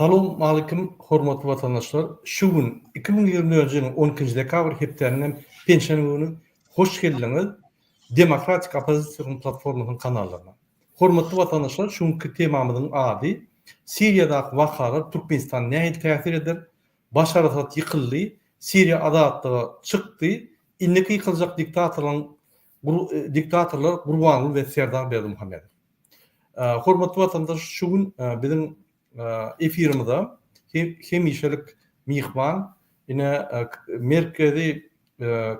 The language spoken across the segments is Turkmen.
Salam aleyküm hormatly vatandaşlar. Şu gün 2024 ýylyň 12-nji dekabr hepdeninden penşenbe günü hoş geldiňiz. Demokratik Opozisiýa platformasynyň kanallarına. Hormatly vatandaşlar, şu günkü temamyzyň ady Siriýadaky wakalar Türkmenistan näme täsir eder? Başar Asad ýykyldy, Siriýa adatlyga çykdy. Indiki ýykyljak diktatorlar Gurbanguly we Serdar Berdimuhammedow. Hormatly vatandaş, şu gün biziň efirimizde hemişelik mihman yine merkezi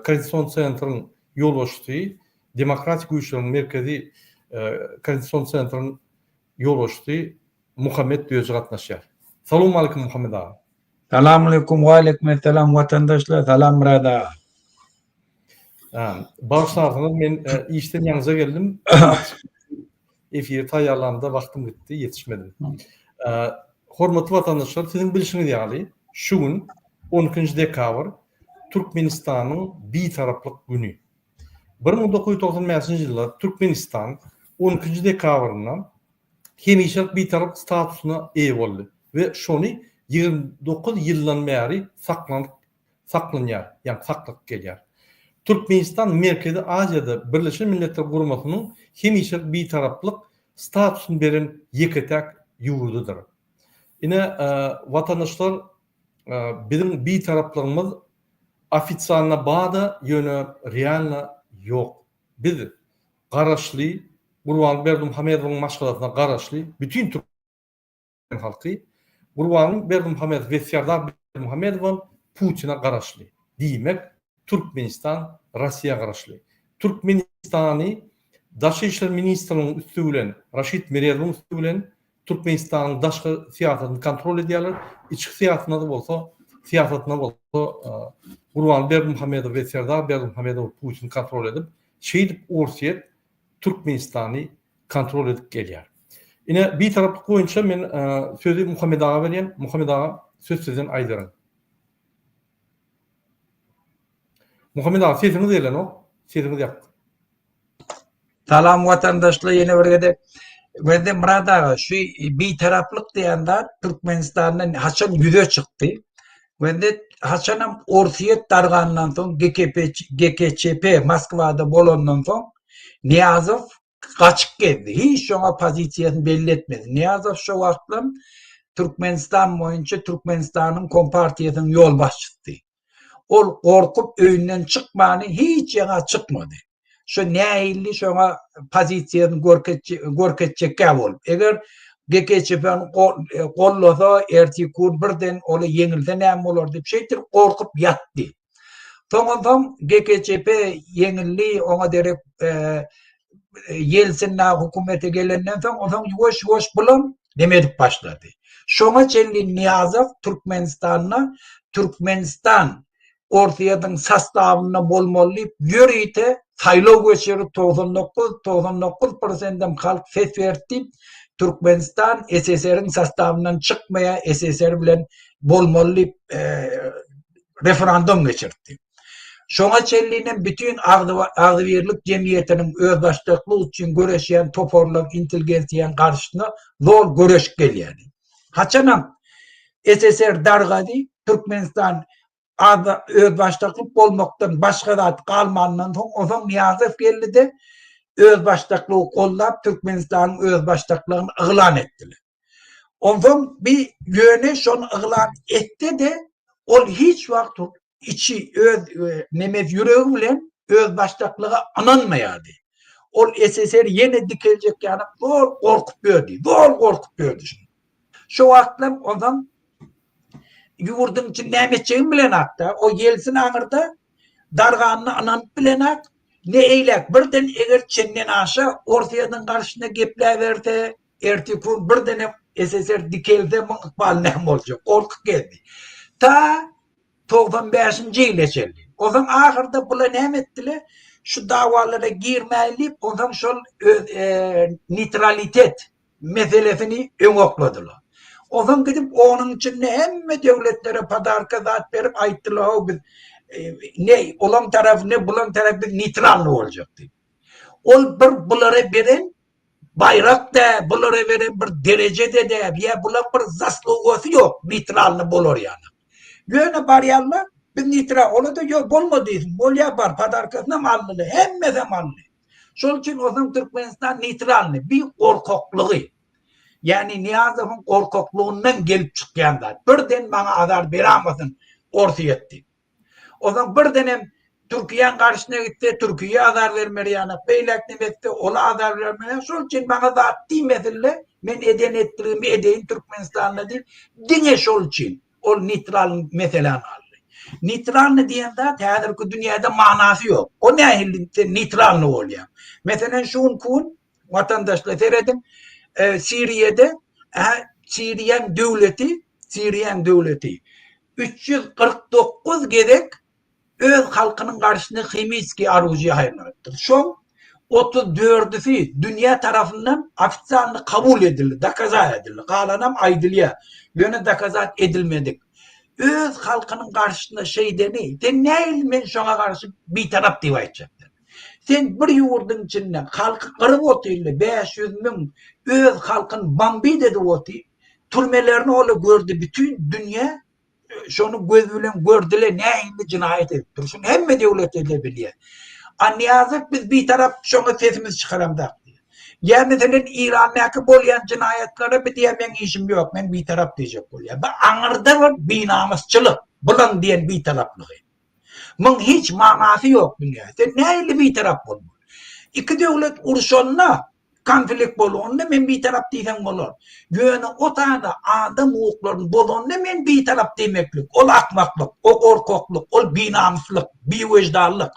Koordinasyon Centr'ın yol açtığı, Demokratik Güýçleriň merkezi Koordinasyon Centr'ın yol açtığı Muhammed Dözi gatnaşýar. Salam aleyküm Muhammed ağa. Selamun aleyküm ve aleyküm selam vatandaşlar. Salam Murad ağa. Başlarsanız men işten ýanyňyza geldim. Efir taýýarlandy, wagtym gitdi, ýetişmedim. Hormatly vatandaşlar, siziň bilişiňiz ýaly, şu gün 12-nji dekabr Türkmenistanyň bitaraplyk güni. 1990-njy ýyllar Türkmenistan 12-nji dekabryna hemişelik bitarap statusyna eýe boldy we şonu 29 ýyldan bäri saklanýar, ýani saklyk gelýär. Türkmenistan Merkezi Aziýada Birleşen Milletler Guramasynyň hemişelik bitaraplyk statusyny beren ýeketek ýurdudyr. Ine vatandaşlar, bizim bitaraplarımız ofitsialna bada yönü realna yok. Biz garaşly, Gurbanguly Berdimuhammedowyň maşgalatyna garaşly bütün Türk halky Gurbanguly Berdimuhammedow we Serdar Berdimuhammedow Putina garaşly. Diýmek Türkmenistan Rossiýa garaşly. Türkmenistany Daşky işler ministriniň üstü bilen Raşid Merýedowyň üstü bilen Türkmenistanyň daşky siýasatyny kontrol edýärler. İçki siýasatyna da bolsa, Gurbanguly Berdimuhammedow we Serdar Berdimuhammedow Putin kontrol edip, şeýdip orsiýet Türkmenistany kontrol edip gelýär. Ine bir taraplyk boýunça men sözi Muhammed ağa berýän. Muhammed ağa, söz sizden aýdyryn. Muhammed ağa, sesiňiz gelenok, sesiňiz ýap. Salam vatandaşlar, yine bir gede. Ve de Murad ağa, şu bir taraflık diýende Türkmenistan'dan haçan yüze çıktı. Ve de haçanam orsiýet dargandan soň GKÇP Moskwada bolandan soň Niýazow gaçyp geldi. Hiç şoňa pozisiýasyny belli etmedi. Niýazow şu wagtda Türkmenistan boýunça Türkmenistanyň kompartiýasynyň ýol başçysy. Ol gorkup öýünden çykmany hiç ýaňa çykmady. Şu näilli şoňa pozisiýany görkezjekkä bolup. Eger GKÇP'ni gollasa ertikur birden ola yeňilse näme bolar dep şeýtir gorkup ýatdy. Soňra GKÇP yeňilli, oňa derek Yeltsin'e hukumete gelenden soň oňa ýuwaş bilen demedip başlady. Şoňa çelli Niýazow Türkmenistan ortaýadyň sastawyna bolmaly ýörite saýlaw geçirip 99% halk ses berdi. Türkmenistan SSR'in sastavından çıkmaya, SSR bilen bolmaly referandum geçirdi. Şoňa çellinen bütün agdybirlik jemgyýetiniň özbaşçylygy üçin göreşýän toporluk, intelligensiýanyň garşysyna zor göreş gelýär. Haçanam SSR dargady, Türkmenistan özbaşçylyk bolmakdan başga zat kalmandan soň Niýazow geldi de özbaşçylygy gollap Türkmenistanyň özbaşçylygyny ýylan etdiler. Ondan bir ýöne şonu ýylan etdi de ol hiç wagt içi nemet ýüregi bilen özbaşçylyga ananmaýardy. Ol SSR ýene dikeljek ýany gorkup berdi. Şu wagtlar ondan ýurdun içinde näme etjegin bilen hakda, o Yeltsin aňyrda darganyny ananyp bilen hak, ne eýlek birden eger çenden aşa ortaýadan garşyna gepler berde, ertikur birden SSR dikelde mykbal näme boljak, gorkup geldi. Ta 95-nji ýyla çeldi. Oňdan ahyrda bular näme etdiler? Şu dawalara girmäli, oňdan şol neutralitet meselesini öňokladylar. Oňdan gidip onuň içinde hemme döwletlere padarka zat berip aýtdylar, biz ne olan taraf ne bulan taraf bir neutral boljak diýip. Ol bir bulara beren bayrak da bulara veren bir derecede de ya bular bir zasluğu yok. Nitralını bulur yani. Böyle bariyarlar bir nitral onu da yok bulmadı. Bol yapar padarkasına mallı. Hemme de mallı. Şol için o zaman Türkmenistan nitralını bir korkaklığı. Yani Niyazov'un korkakluğundan gelip çıkyanlar. Birden bana azar veremezsin ortaya etti. O zaman bir dönem Türkiye'nin karşısına gitti, Türkiye'ye azar vermeli yani. Beylekli metti, ona azar vermeli. Şol için bana da attığı mesele, ben eden ettiğimi edeyim Türkmenistan'la değil. Dine şol için, o nitral meselen aldı. Nitral ne diyen de teadır ki dünyada manası yok. O ne ahillikte nitral ne oluyor? Mesela şun kun, vatandaşla seyredin, Suriye'de Suriyen devleti 349 gedek öz halkının karşısında Himiski aruzcuya hayırlanıptır. Şu 34'ü dünya tarafından ofisyalını kabul edildi, dakaza edildi. Kalanam aydılıya yöne dakazat edilmedik. Öz halkının karşısında şey deney. De ne ilmen şuna karşı bir taraf diva edecekler. Sen bir yurdun içinden halkı kırıp otuyorlar. 500 bin öz halkın bambi dedi otuyor. Türmelerini öyle gördü. Bütün dünya şunu gözüyle gördüler. Ne indi cinayet ettir. Şunu hem de devlet edebiliyor. Anlayazık biz bir taraf şuna sesimiz çıkaramdak. Ya mesela İran'daki bolyan cinayetlere bir diye ben işim yok. Ben bir taraf diyecek oluyor. Ben anırda var bir namusçılık. Bulan diyen bir taraflığı. Bunun hiç manası yok dünya. Sen neyle bir taraf olmuş? İki devlet urşonuna konflikt bolonda men bir taraf diysen olur. Yönü o tane adam hukuklarının bolonda men bir taraf demeklik. Ol akmaklık, o korkakluk, ol binamuslık, bir vicdanlık.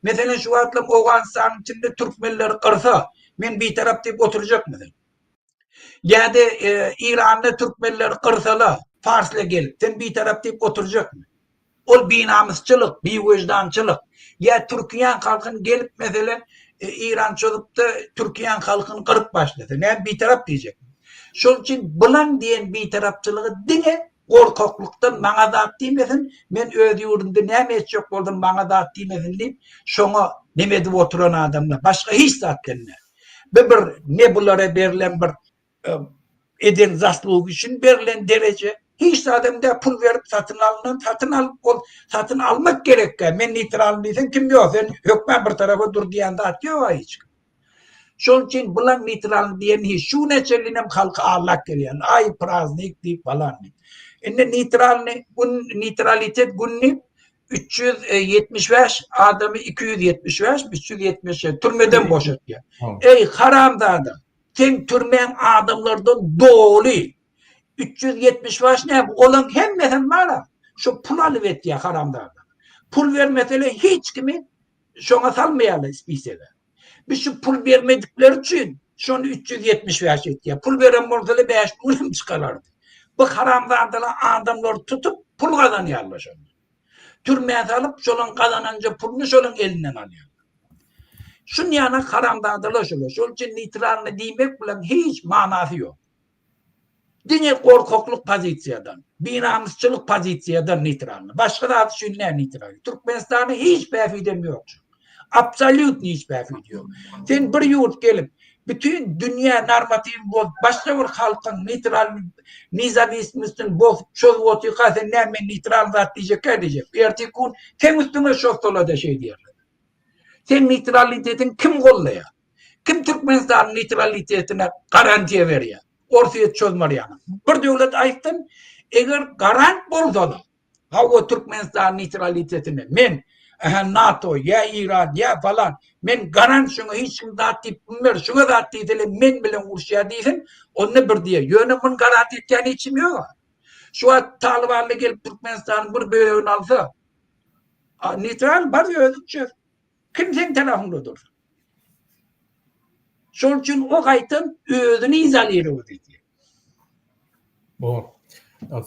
Mesela şu atlam Oğuzhan'ın içinde Türkmenleri kırsa men bir taraf deyip oturacak mı? Ya da İran'da Türkmenleri kırsalar Fars'la gelip sen bir taraf deyip oturacak mı? O bir namusçılık, bir vicdançılık. Ya Türkiye'nin halkını gelip mesela İran çolup da Türkiye'nin halkını kırıp başladı. Ne bir taraf diyecek. Şunun için bulan diyen bir tarafçılığı dine korkakluktan bana da demesin. Ben öz yurdumda ne meçhuk oldum bana da demesin deyip şuna demedi oturan adamlar. Başka hiç zaten ne. Bir ne bunlara verilen bir eden zasluğu için verilen derece hiç adamda pul verip satın almak gerek. Ben nitralıysan kim diyor? Sen hükmen bir tarafa dur diyen de atıyor hiç. Şunun için bulan nitral diyen hiç. Şu neçelinem halka ağlak geliyor. Ay praznik deyip falan. Nitralitet günlük 375 adamı 275 370 türmeden boşaltıyor. Ey haramdada sen türmen adamlardan dolu 375 ne olan hem var şu pul alıvet ya haramdada. Pul vermesele hiç kimi şuna salmayalım ispiyseler. Biz şu pul vermedikleri için şunu 375 etti ya. Pul veren ortada 5 pulum çıkarlardı. Bu haramdadalar adamlar tutup pul kazanıyorlar şunu. Türmeye alıp şolun kazanınca pulunu şolun elinden alıyor. Şunun yana haramdadalar şöyle. Şunun için nitralını demek bile hiç manası yok. Dine korkakluk pozisyondan, binamusçılık pozisyondan nitralını. Başka da adı şunlar nitralını. Türkmenistan'ı hiç behfidem yok. Absolut hiç behfidem yok. Sen bir yurt gelip bütün dünya normatif boz, başka bir halkın nitral nizavismisten boz, çoğu otuka sen ne men nitral zat diyecek, diyecek. Ertikun sen üstüne şok dolu da şey diyorlar. Sen nitralitetin kim kollaya? Kim Türkmenistan nitralitetine garantiye veriyor? Ortaya çözmeli yani. Bir devlet ayıktın, eğer garant bolsa da, o Türkmenistan nitralitetine, men NATO, ya İran, ya falan, men garant şuna hiç da tipimler, şuna da tipimler, men bile uğraşıyor değilsin, onu bir diye. Yönümün garanti etken içim yok. Şu an Taliban'la gelip Türkmenistan'ın bir bölümünü alsa, nitral var ya ödükçe, kimsenin tarafında dur. Şunun için o kayıtın özünü izalıyla ödedi. Doğru.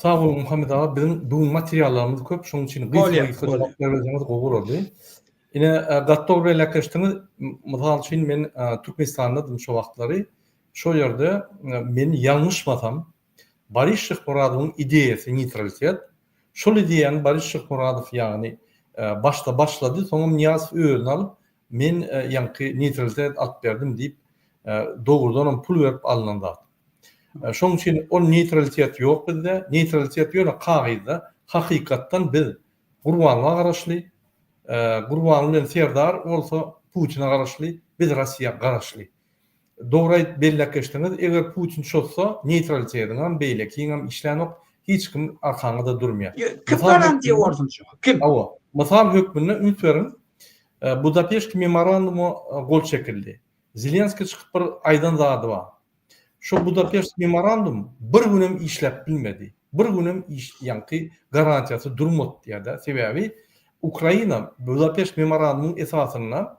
Sağ olun Muhammed abi. Bizim bu materiallarımız köp. Şunun için gıysa vereceğimiz qoğul oldu. Yine gattor ile yaklaştığımız misal için men Türkmenistan'da şu vaxtları şu yerde men yanlışmasam Barış Şıkmuradov'un ideyası nitralitet. Şol ideyanı Barış Şıkmuradov yani başladı. Sonra Niyaz özünü alıp men yankı nitralitet at verdim deyip doğrudan pul verip alınanda. Şoň üçin o neutralitet ýok bizde. Neutralitet ýöne kagyda hakykatdan biz Gurbanlyga garaşly, Gurban bilen Serdar bolsa Putin'e garaşly, biz Rossiýa garaşly. Dogry belläkeşdiňiz, eger Putin çotsa neutralitetiň hem beýlekiň hem işlenok hiç kim arkaňyda durmaýar. Kim garantiýa bolsun şu? Kim? Awa, mysal hökmüne ümit berin. Budapeşt memorandumy gol çekildi. Zelenskiy çykyp bir aýdan zady bar. Şu Budapeşt memorandum bir günem işläp bilmedi. Bir günem ýanky garantiýasy durmady ýa-da sebäbi Ukraina Budapeşt memorandumynyň esasyna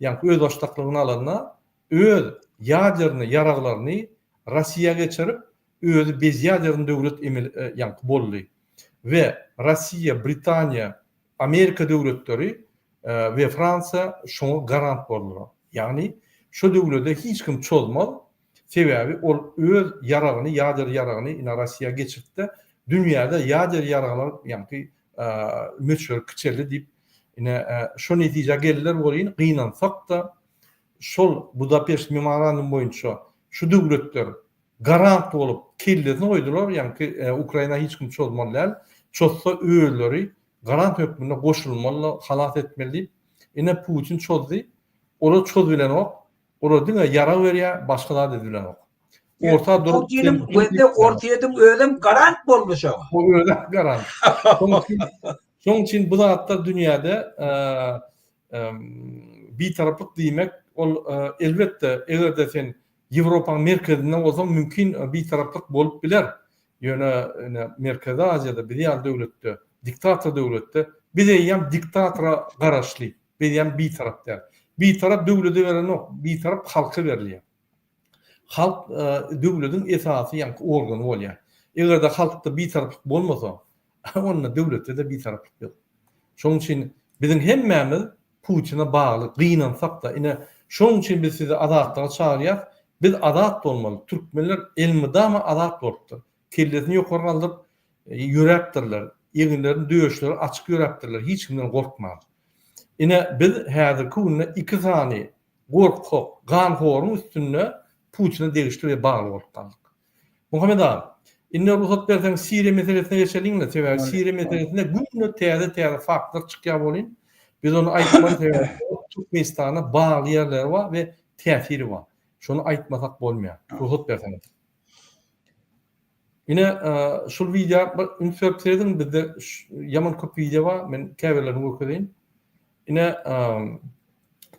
ýanky öz başlyklygyny alanyna öz ýaderni ýaraglaryny Rossiýaga geçirip özü bez ýaderni döwlet ýanky boldy. Ve Rossiýa, Britaniýa, Amerika döwletleri ve Fransa şoňa garant boldular. Ýagny şu döwlede hiç kim çolmaz. Sebäbi ol öz ýaragyny, ýader ýaragyny ina Rossiýa geçirdi. Dünýäde ýader ýaraglar ýanky möçür kiçerli diýip ine şo netije geldiler bolýan gynansak da şol Budapeşt memorandumy boýunça şu döwletler garant bolup kellerini goýdular, ýanky Ukraina hiç kim çolmalylar. Çotsa öýleri garant hökmüne goşulmaly, halat etmeli. Ine Putin çoldy. Ola çol bilen ok, ola diňe ýara berýär, başgalar da bilen ok. Orta durup Putin'in wende ortaýadym ölüm garant bolmuş o. O öyle garant. Şoň üçin bu zatda dünýäde bir taraplyk diýmek ol elbetde egerde sen Ýewropa merkezinden bolsaň mümkin bir taraplyk bolup biler. Ýöne Merkezi Aziýada bir ýal döwletde, diktator döwletde bir ýam diktatora garaşly, bir ýam bir tarapda. Bir tarap döwlete beren ok, bir tarap halka berilýär. Halk döwletiň esasy ýanky organy bolýar. Egerde halkda bir taraplyk bolmasa, onda döwletde de bir taraplyk ýok. Şoň üçin biziň hemmämiz Putin'e bagly, gynansak da ine şoň üçin biz sizi adatlyga çağırýar. Biz adat bolmaly. Türkmenler elmidama adat bolupdyr. Kellesini ýokary aldyp ýöräpdirler. Eginlerini döýüşleri açyk ýöräpdirler. Hiç kimden gorkmaz. Ine biz häzirki günde iki sany gorkak, ganhoryň üstünde Putin'e degişli bagly bolup kaldyk. Muhammed ağa, inne ruhsat berseň Siriýa meselesine geçeliňmi? Sebäbi Siriýa meselesinde günne täze faktor çykýar bolýan. Biz onu aýtmaly sebäbi Türkmenistana bagly ýerler bar we täsiri bar. Şonu aýtmasak bolmaýar. Ruhsat berseň. Ine şol video ünsörtlerden bizde ýaman köp video bar. Men käbirlerini göküreýin. Ine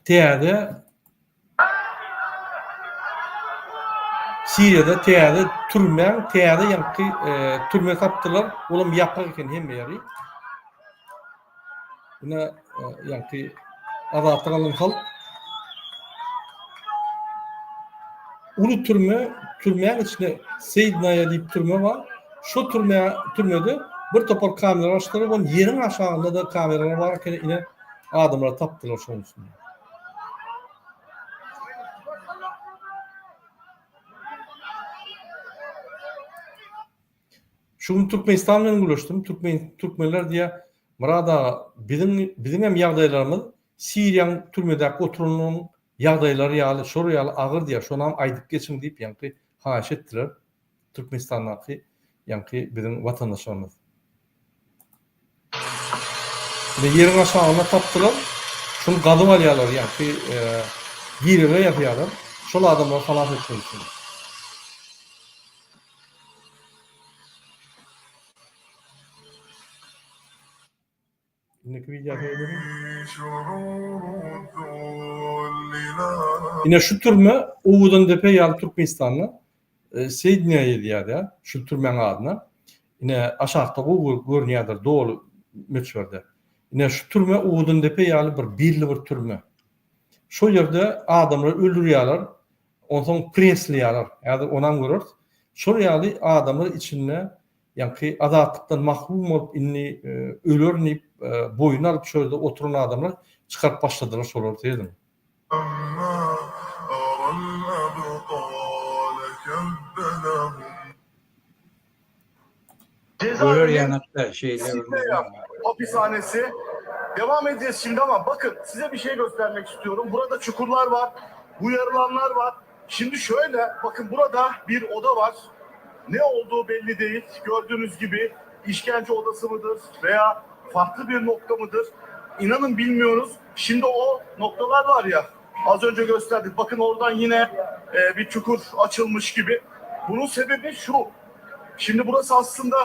täze Siriýada täze türme ýanky türme tapdylar. Olam ýapyk eken hemme ýeri. Ine ýanky azatlyk alan halk ulu türmeň içinde Seydnaýa diýip türme bar. Şu türmede bir topar kamera açdyryp, onun ýeriň aşagynda da kameralar bar eken ine adamlar tapdylar şoň üçin. Şunu Türkmenistan bilen görüşdüm. Türkmenler diýär, "Murada biziň hem ýagdaýlarymyz Siriýanyň türmedäki oturumynyň ýagdaýlary ýaly, şol ýaly agyr diýär. Şonu hem aýdyp geçiň" diýip ýanky haýyş etdiler. Türkmenistandaky ýanky biziň watandaşlarymyz. Ve ýeriň aşagyna tapdylar. Şunu gadyp alýarlar ýanky ýerine ýapýarlar. Şol adamlar halat etmek üçin. Yine şu türme Uğudun Depe ýaly Türkmenistanly Seydnaýa diýär, şu türmeň adyna. Yine aşağıda görnýärdir dolu möçberde. Yine şu türme Uğudun Depe ýaly bir belli bir türme. Şu ýerde adamlar öldürýärler, ondan preslýärler. Ýa-da onan görür. Şu ýaly adamlar içinde ýanky azatlykdan mahrum bolup inni ölürnip boyun alıp şöyle oturan adamlar çıkarıp başladılar şol ortaýa. Böyle yanakta şeyler hapishanesi. Devam edeceğiz şimdi ama bakın size bir şey göstermek istiyorum. Burada çukurlar var, uyarılanlar var. Şimdi şöyle bakın, burada bir oda var. Ne olduğu belli değil. Gördüğünüz gibi işkence odası mıdır veya farklı bir nokta mıdır? İnanın bilmiyoruz. Şimdi o noktalar var ya, az önce gösterdik. Bakın oradan yine bir çukur açılmış gibi. Bunun sebebi şu. Şimdi burası aslında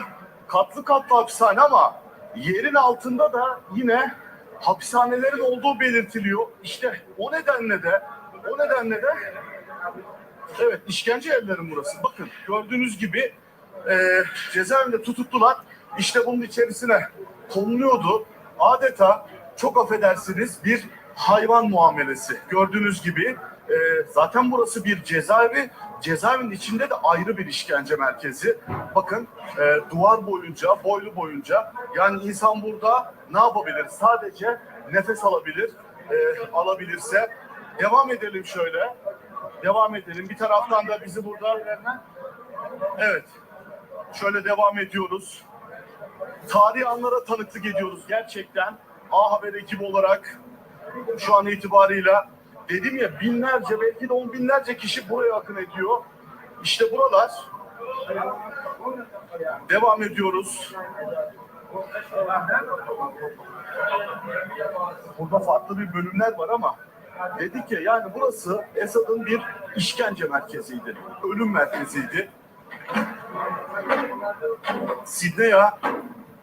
katlı katlı hapishane ama yerin altında da yine hapishanelerin olduğu belirtiliyor. İşte o nedenle de evet, işkence yerlerin burası. Bakın gördüğünüz gibi cezaevinde tutuklular işte bunun içerisine konuluyordu. Adeta, çok affedersiniz, bir hayvan muamelesi. Gördüğünüz gibi zaten burası bir cezaevi. Cezaevinin içinde de ayrı bir işkence merkezi. Bakın duvar boyunca, boylu boyunca, yani insan burada ne yapabilir? Sadece nefes alabilir. Alabilirse. Devam edelim şöyle. Devam edelim. Bir taraftan da bizi burada... Evet. Şöyle devam ediyoruz. Tarihi anlara tanıklık ediyoruz gerçekten. A Haber ekibi olarak şu an itibarıyla, dedim ya, binlerce, belki de on binlerce kişi buraya akın ediyor. İşte buralar. Devam ediyoruz. Burada farklı bir bölümler var ama dedik ya, yani burası Esad'ın bir işkence merkeziydi. Ölüm merkeziydi. Sidneya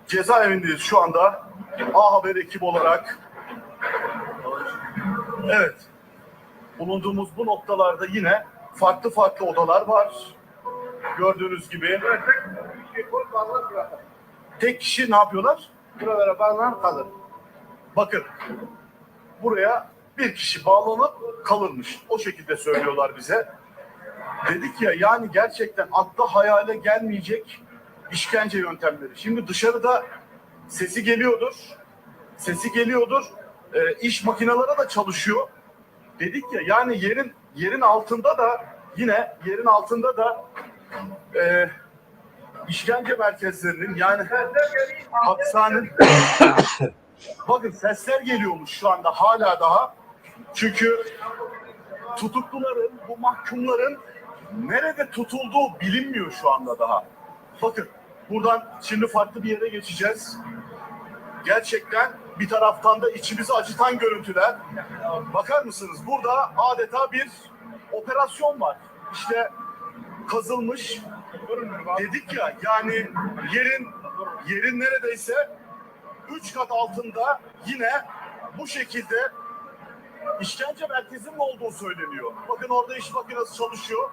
cezaevindeyiz şu anda. A Haber ekibi olarak. Evet. Bulunduğumuz bu noktalarda yine farklı farklı odalar var. Gördüğünüz gibi. Tek kişi ne yapıyorlar? Buralara bağlanan kalır. Bakın. Buraya bir kişi bağlanıp kalırmış. O şekilde söylüyorlar bize. Dedik ya, yani gerçekten akla hayale gelmeyecek işkence yöntemleri. Şimdi dışarıda sesi geliyordur. Sesi geliyordur. İş makineleri da çalışıyor. Dedik ya, yani yerin altında da, yine yerin altında da işkence merkezlerinin, yani hapishanenin bakın sesler geliyormuş şu anda hala daha. Çünkü tutukluların, bu mahkumların nerede tutulduğu bilinmiyor şu anda daha. Bakın buradan şimdi farklı bir yere geçeceğiz. Gerçekten bir taraftan da içimizi acıtan görüntüler. Bakar mısınız? Burada adeta bir operasyon var. İşte kazılmış. Dedik ya, yani yerin neredeyse 3 kat altında yine bu şekilde işkence merkezinin olduğu söyleniyor. Bakın orada iş makinesi çalışıyor.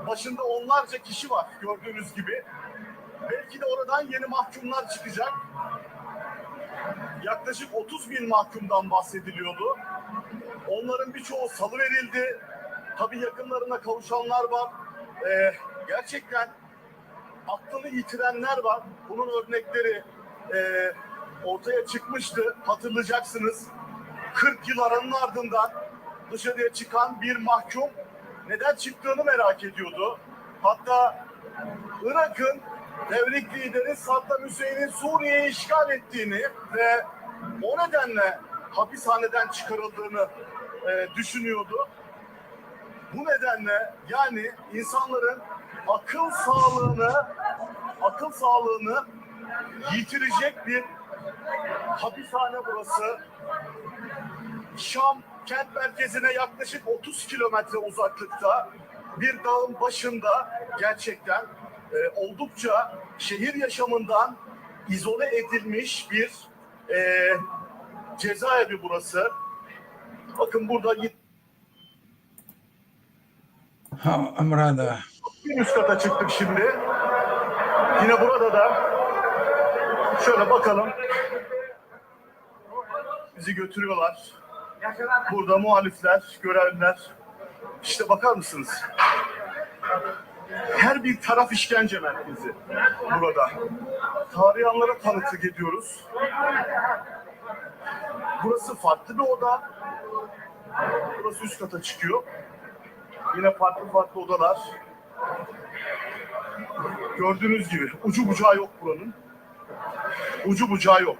Başında onlarca kişi var gördüğünüz gibi. Belki de oradan yeni mahkumlar çıkacak. Yaklaşık 30 bin mahkumdan bahsediliyordu. Onların birçoğu salıverildi. Tabii yakınlarına kavuşanlar var. Gerçekten aklını yitirenler var. Bunun örnekleri ortaya çıkmıştı. Hatırlayacaksınız. 40 yıl aranın ardından dışarıya çıkan bir mahkum neden çıktığını merak ediyordu. Hatta Irak'ın devrik lideri Saddam Hüseyin'in Suriye'yi işgal ettiğini ve o nedenle hapishaneden çıkarıldığını düşünüyordu. Bu nedenle yani insanların akıl sağlığını yitirecek bir hapishane burası. Şam kent merkezine yaklaşık 30 kilometre uzaklıkta bir dağın başında, gerçekten oldukça şehir yaşamından izole edilmiş bir cezaevi burası. Bakın burada Burada. bir üst kata çıktık şimdi. Yine burada da şöyle bakalım. Bizi götürüyorlar. Burada muhalifler, görevliler. İşte bakar mısınız? Her bir taraf işkence merkezi burada. Tarihi anlara tanıklık ediyoruz. Burası farklı bir oda. Burası üst kata çıkıyor. Yine farklı farklı odalar. Gördüğünüz gibi ucu bucağı yok buranın. Ucu bucağı yok.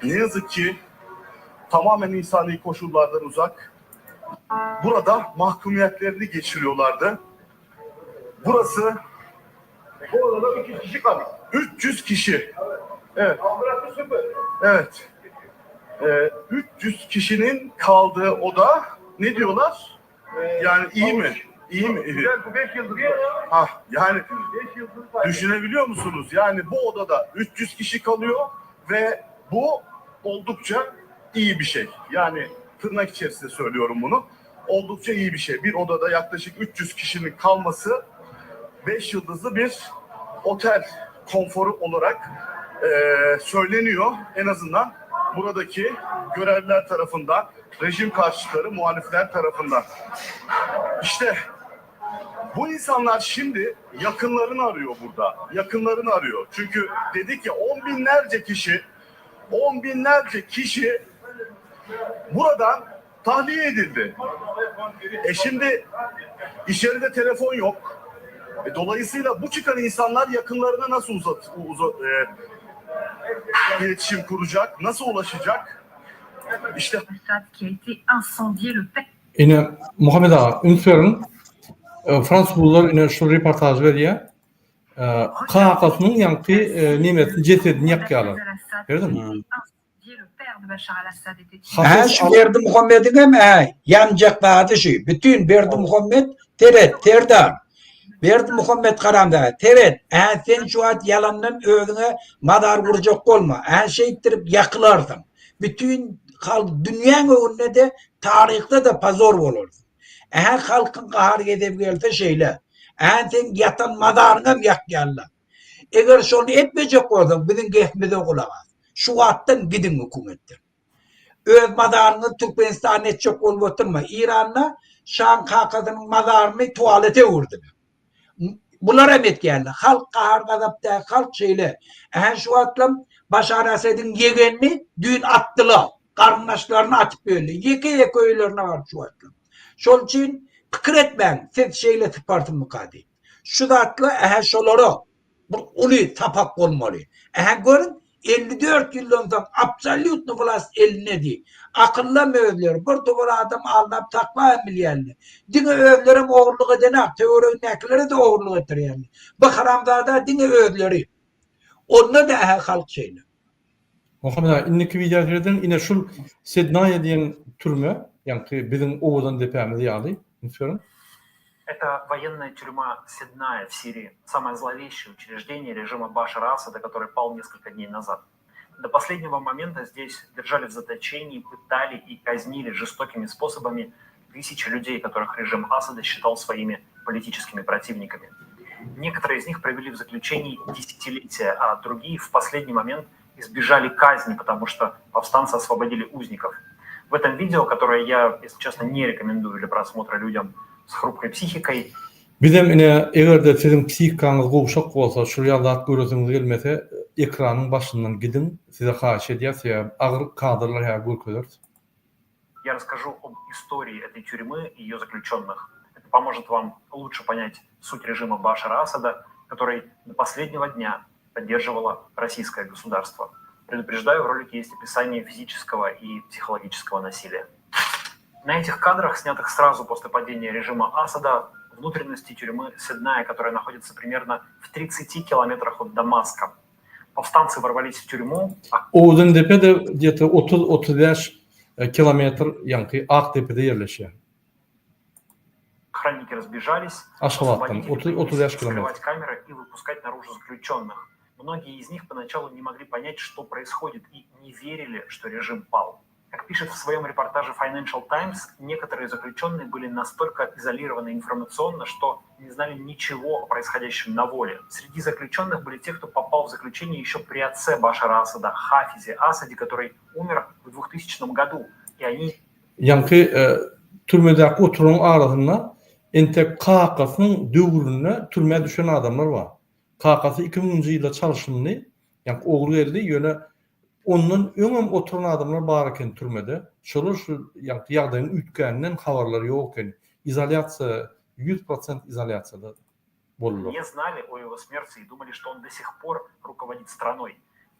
Ne yazık ki tamamen insani koşullardan uzak. Burada mahkumiyetlerini geçiriyorlardı. Burası bu odada 200 kişi kalıyor. 300 kişi. Evet. Evet. 300 kişinin kaldığı oda ne diyorlar? Yani iyi mi? İyi mi? Güzel, bu 5 yıldız. Yani 5 yıldız düşünebiliyor musunuz? Yani bu odada 300 kişi kalıyor ve bu oldukça iyi bir şey. Yani tırnak içerisinde söylüyorum bunu. Oldukça iyi bir şey. Bir odada yaklaşık 300 kişinin kalması 5 yıldızlı bir otel konforu olarak söyleniyor. En azından buradaki görevliler tarafından, rejim karşıtları, muhalifler tarafından. İşte bu insanlar şimdi yakınlarını arıyor burada. Yakınlarını arıyor. Çünkü dedik ya on binlerce kişi buradan tahliye edildi. Şimdi içeride telefon yok. Dolayısıyla bu çıkan insanlar yakınlarına nasıl iletişim kuracak, nasıl ulaşacak? İşte Yine Muhammed Ağa, Ünsör'ün Fransızlar yine şu reportaj veriyor. Kakasının yankı nimetin cesedini yakıyorlar. Gördün mü? Şu Berdi Muhammed'in hem yancak vaadi şu. Bütün Berdi Muhammed terdan. Berdi Muhammed karamda teret. Sen şu an yalandan öğüne madar vuracak olma. Şey ittirip yakılardın. Bütün dünyanın önüne de tarihte de pazor olur. Halkın kahar edip gelse şeyle. Sen yatan madarına yakıyorlar. Eğer şunu etmeyecek olsan bizim geçmede olamaz. Şu attan gidin hükümetten. Öz madarını Türkmenistan'a edecek olup oturma. İran'la Şam Kakası'nın madarını tuvalete vurdu. Bunlar emet geldi. Halk kahar gazapta, halk şeyle. Şu atlam Başar Esed'in yegenini düğün attılar. Karındaşlarını atıp böyle. Yeke köylerine var şu atlam. Şol için fikir etmeyin. Siz şeyle tıpartın mukadi. Şu da atla şoları ulu tapak olmalı. Görün 54 yıldan sonra absolut nüfus eline değil. Akıllı mevler. Bir tuvara adam alınıp takma milyarlı. Dine övlerim oğurluk edene, teori nekleri de oğurluk edir yani. Bu haramda dine övleri. Onunla da halk şeyle. Muhammed Ağa, inniki videolardan yine şu Sednaya diyen türme, yani bizim ovadan depemiz yağlı. Ünsör'ün. Это военная тюрьма Седная в Сирии, самое зловещее учреждение режима Башара Асада, который пал несколько дней назад. До последнего момента здесь держали в заточении, пытали и казнили жестокими способами тысячи людей, которых режим Асада считал своими политическими противниками. Некоторые из них провели в заключении десятилетия, а другие в последний момент избежали казни, потому что повстанцы освободили узников. В этом видео, которое я, если честно, не рекомендую для просмотра людям с хрупкой психикой. Bizim yine eğer de sizin psihikanız qovuşak olsa, şu yaldat görürsünüz gelmese, ekranın başından gidin, size xahiş ediyor, ağır kadrlar görkülür. Я расскажу об истории этой тюрьмы и ее заключенных. Это поможет вам лучше понять суть режима Башара Асада, который до последнего дня поддерживало российское государство. Предупреждаю, в ролике есть описание физического и психологического насилия. На этих кадрах, снятых сразу после падения режима Асада, внутренности тюрьмы Седная, которая находится примерно в 30 километрах от Дамаска. Повстанцы ворвались в тюрьму. Oğuzuntepe de где-то 30-35 kilometr yankı Aktepe'de yerleşiyor. Охранники разбежались, Ашхабадтан освободители 30 принялись километров. открывать камеры и выпускать наружу заключенных. Многие из них поначалу не могли понять, что происходит, и не верили, что режим пал. Как пишет в своем репортаже Financial Times, некоторые заключенные были настолько изолированы информационно, что не знали ничего о происходящем на воле. Среди заключенных были те, кто попал в заключение еще при отце Башара Асада, Хафизе Асаде, который умер в 2000 году. И они... Yankı türmedeki oturun arasında entek Kakas'ın dövrününe türmeye düşen adamlar var. Kakas'ı 2000 yılda çalışımını, yani oğlu geldi yöne onun öňem oturan adamlar bar eken türmede. Şolar şu ýagdaýyň ütkäninen habarlary ýok eken. Izolasiýa 100% izolasiýada bolýar. Не знали о его смерти и думали, что он до сих пор руководит страной.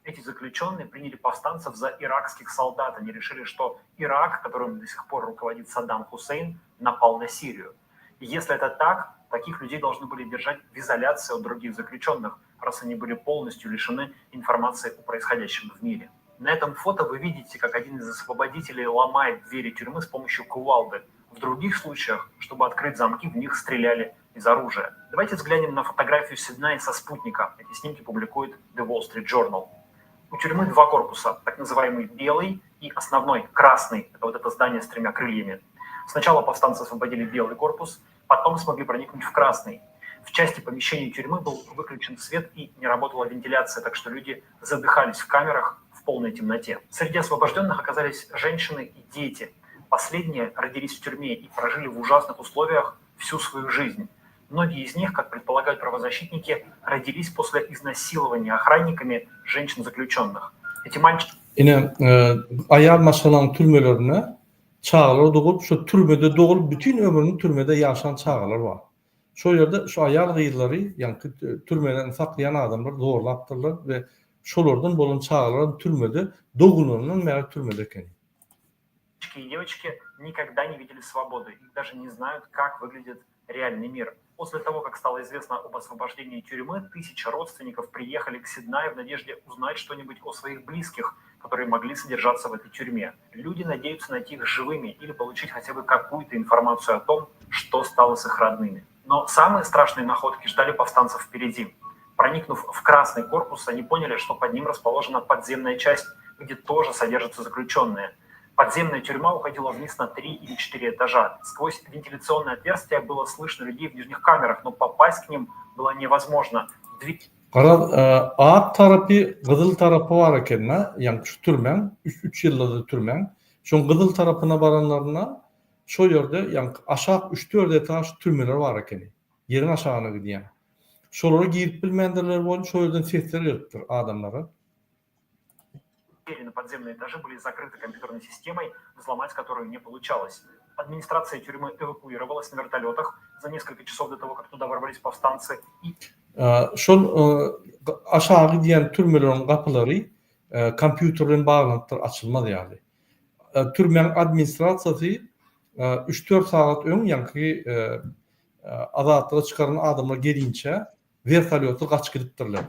Эти заключенные приняли повстанцев за иракских солдат. Они решили, что Ирак, которым до сих пор руководит Саддам Хусейн, напал на Сирию. И если это так, таких людей должны были держать в изоляции от других заключенных, раз они были полностью лишены информации о происходящем в мире. На этом фото вы видите, как один из освободителей ломает двери тюрьмы с помощью кувалды. В других случаях, чтобы открыть замки, в них стреляли из оружия. Давайте взглянем на фотографию Сиднея со спутника. Эти снимки публикует The Wall Street Journal. У тюрьмы два корпуса, так называемый белый и основной, красный. Это вот это здание с 3 крыльями. Сначала повстанцы освободили белый корпус, потом смогли проникнуть в красный. В части помещений тюрьмы был выключен свет и не работала вентиляция, так что люди задыхались в камерах в полной темноте. Среди освобожденных оказались женщины и дети. Последние родились в тюрьме и прожили в ужасных условиях всю свою жизнь. Многие из них, как предполагают правозащитники, родились после iзнасилования охранниками женщин-заключенных. Эти мальчики... Ine ayal maşalan türmelerine çağlar doğup şu türmede doğup bütün ömrünü türmede yaşayan çağlar var. Şu yerde şu ayal gıyları yani türmeden saklayan adamlar zorlaptırlar ve şolardan bolun çağlar türmede doğulunun meğer türmedeki. И девочки никогда не видели свободы и даже не знают, как выглядит реальный мир. После того, как стало известно об освобождении тюрьмы, тысячи родственников приехали к Сиднаю в надежде узнать что-нибудь о своих близких, которые могли содержаться в этой тюрьме. Люди надеются найти их живыми или получить хотя бы какую-то информацию о том, что стало с их родными. Но самые страшные находки ждали повстанцев впереди. Проникнув в красный корпус, они поняли, что под ним расположена подземная часть, где тоже содержатся заключенные. Подземная тюрьма уходила вниз на 3 или 4 этажа. Сквозь вентиляционное отверстие было слышно людей в нижних камерах, но попасть к ним было невозможно. Ağ tarafı, kızıl tarafı var ekenine, yani şu türmen, 3 yılda türmen, şu kızıl tarafına varanlarına, şu yerde, yani aşağı 3-4 etaj türmeler var ekeni. Yerin aşağına gidiyor. Şoları giyip bilmeyenlerler var, şu yerden sesleri yırttır adamlara. Двери на подземные этажи были закрыты компьютерной системой, взломать которую не получалось. Администрация тюрьмы эвакуировалась на вертолетах за несколько часов до того, как туда ворвались повстанцы. И... Şol aşağı giden türmelerin kapıları kompüterden bağlantılar açılmadı yani. Türmen administrasyası 3-4 saat ön yankı azatlığa çıkaran adamlar gelince vertolyotı kaçkılıptırlar.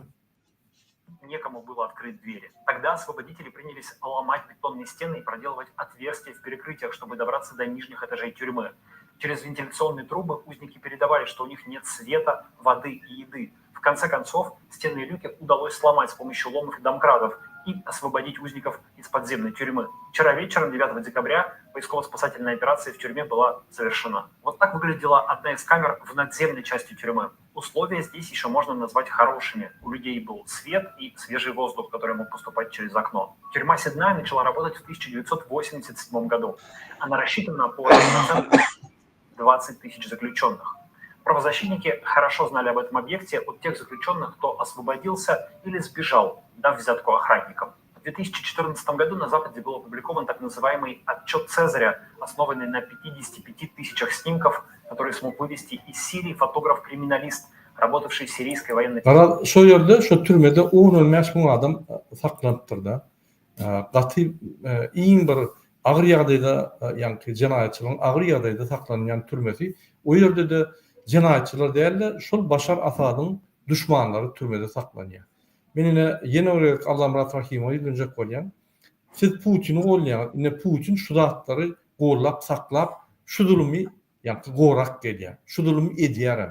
Некому было открыть двери. Тогда освободители принялись ломать бетонные стены и проделывать отверстия в перекрытиях, чтобы добраться до нижних этажей тюрьмы. Через вентиляционные трубы узники передавали, что у них нет света, воды и еды. В конце концов, стены и люки удалось сломать с помощью ломов и домкратов и освободить узников из подземной тюрьмы. Вчера вечером, 9 декабря, поисково-спасательная операция в тюрьме была завершена. Вот так выглядела одна из камер в надземной части тюрьмы. Условия здесь еще можно назвать хорошими. У людей был свет и свежий воздух, который мог поступать через окно. Тюрьма Сиднея начала работать в 1987 году. Она рассчитана по 20 тысяч заключенных. Правозащитники хорошо знали об этом объекте от тех заключенных, кто освободился или сбежал, дав взятку охранникам. В 2014 году на Западе был опубликован так называемый отчет Цезаря, основанный на 55 тысячах снимков, которые смог вывести из Сирии фотограф-криминалист, работавший в сирийской военной... Şu yerde, şu türmede 10 ölmüş bu adam saklanıptır da. Katı, iyi bir ağır yağdayda, yani cinayetçilerin ağır yağdayda saklanan türmesi, o yerde de cinayetçiler değerli, şu Başar Asad'ın düşmanları türmede saklanıyor. Benimle yeni olarak Allah Murat Rahimov'u dönecek olayan, siz Putin'i olayan, yine Putin şu dağıtları korlap, saklap, şu durumu yani gorak geliyor, şu durumu ediyorum.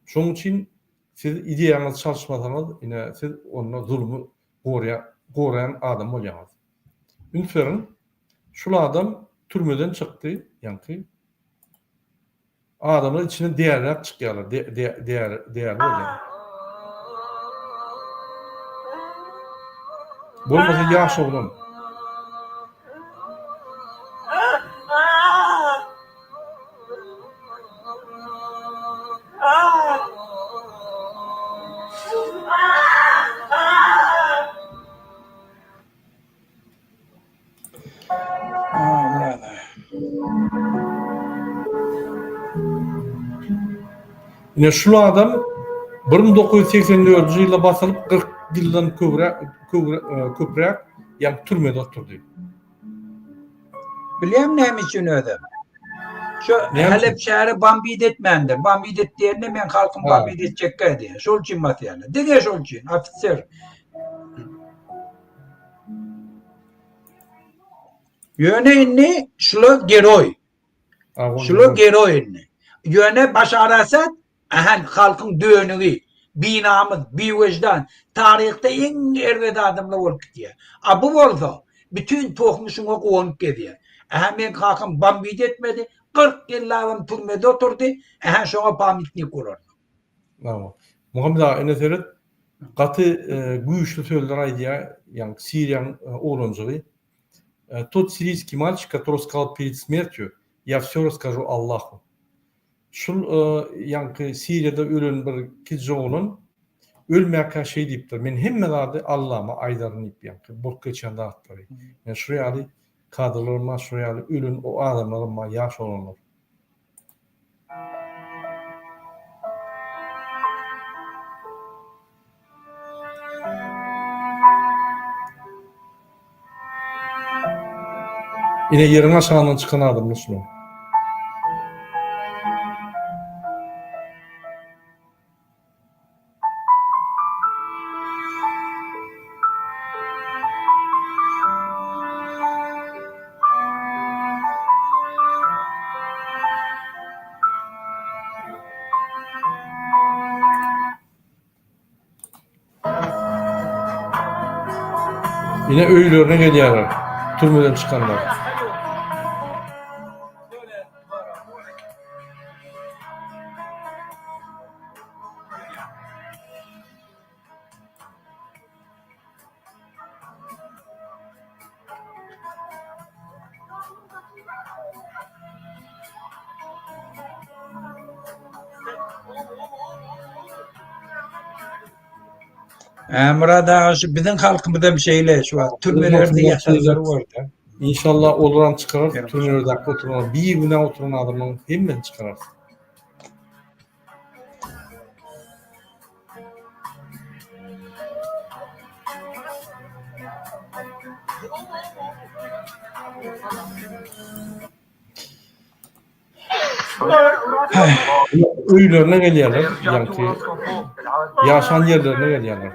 Şunun için siz ideyanız çalışmasanız, yine siz onunla zulmü koruyan adam olacaksınız. Ünferin, şu adam türmeden çıktı, yani adamın içine değerler çıkıyorlar, değerli olacak. Bolmasa yaş oğlum. Yine şu adam 1984 yılda basılıp yıldan köprek yani türmede oturdu. Bileyim ne için öyle? Şu Ne Halep şehri bambid etmendi. Bambid ettiğinde men halkın Ha. bambid edecek diye. Şol için mat yani. Dege şol için. Ofisör. Yöneyni şlo geroy. Şlo geroyni. Yöne başarasat ahan halkın düğünü, binamız, bir vicdan, tarihte en erved adamla olup gidiyor. Bu olsa bütün tohmuşun oku olup gidiyor. Men halkın bambid etmedi. 40 yılların türmede oturdu. Şuna pamitlik kurur. Tamam. Muhammed Ağa ene seret katı güýçli sözler aýdýar, ýani Siriýanyň oğlanjygy. Тот сирийский мальчик, который сказал перед смертью: "Я всё расскажу Аллаху". Şul ýani Siriýada ölen bir kizji oğlan ölmäkä şey diýipdir. Men hemmelerde Allah'ma aýdaryn diýip ýani bok geçen dağıtdyry. Men şurýaly kadrlarma, şurýaly ölen o adamlarma ýaş olanlar. Yine yerin aşağından çıkan adam Müslüman. Yine öýlerine gelýärler. Türmeden çıkanlar. Murat Ağa şu bizim halkımızda bir şeyle şu an türmelerde yatanları var da. İnşallah oluran çıkarar. Türmelerde oturan, bir güne oturan adamın hemen çıkarar. Öýlerine gelýärler, ýani ýaşan yerlerine gelýärler.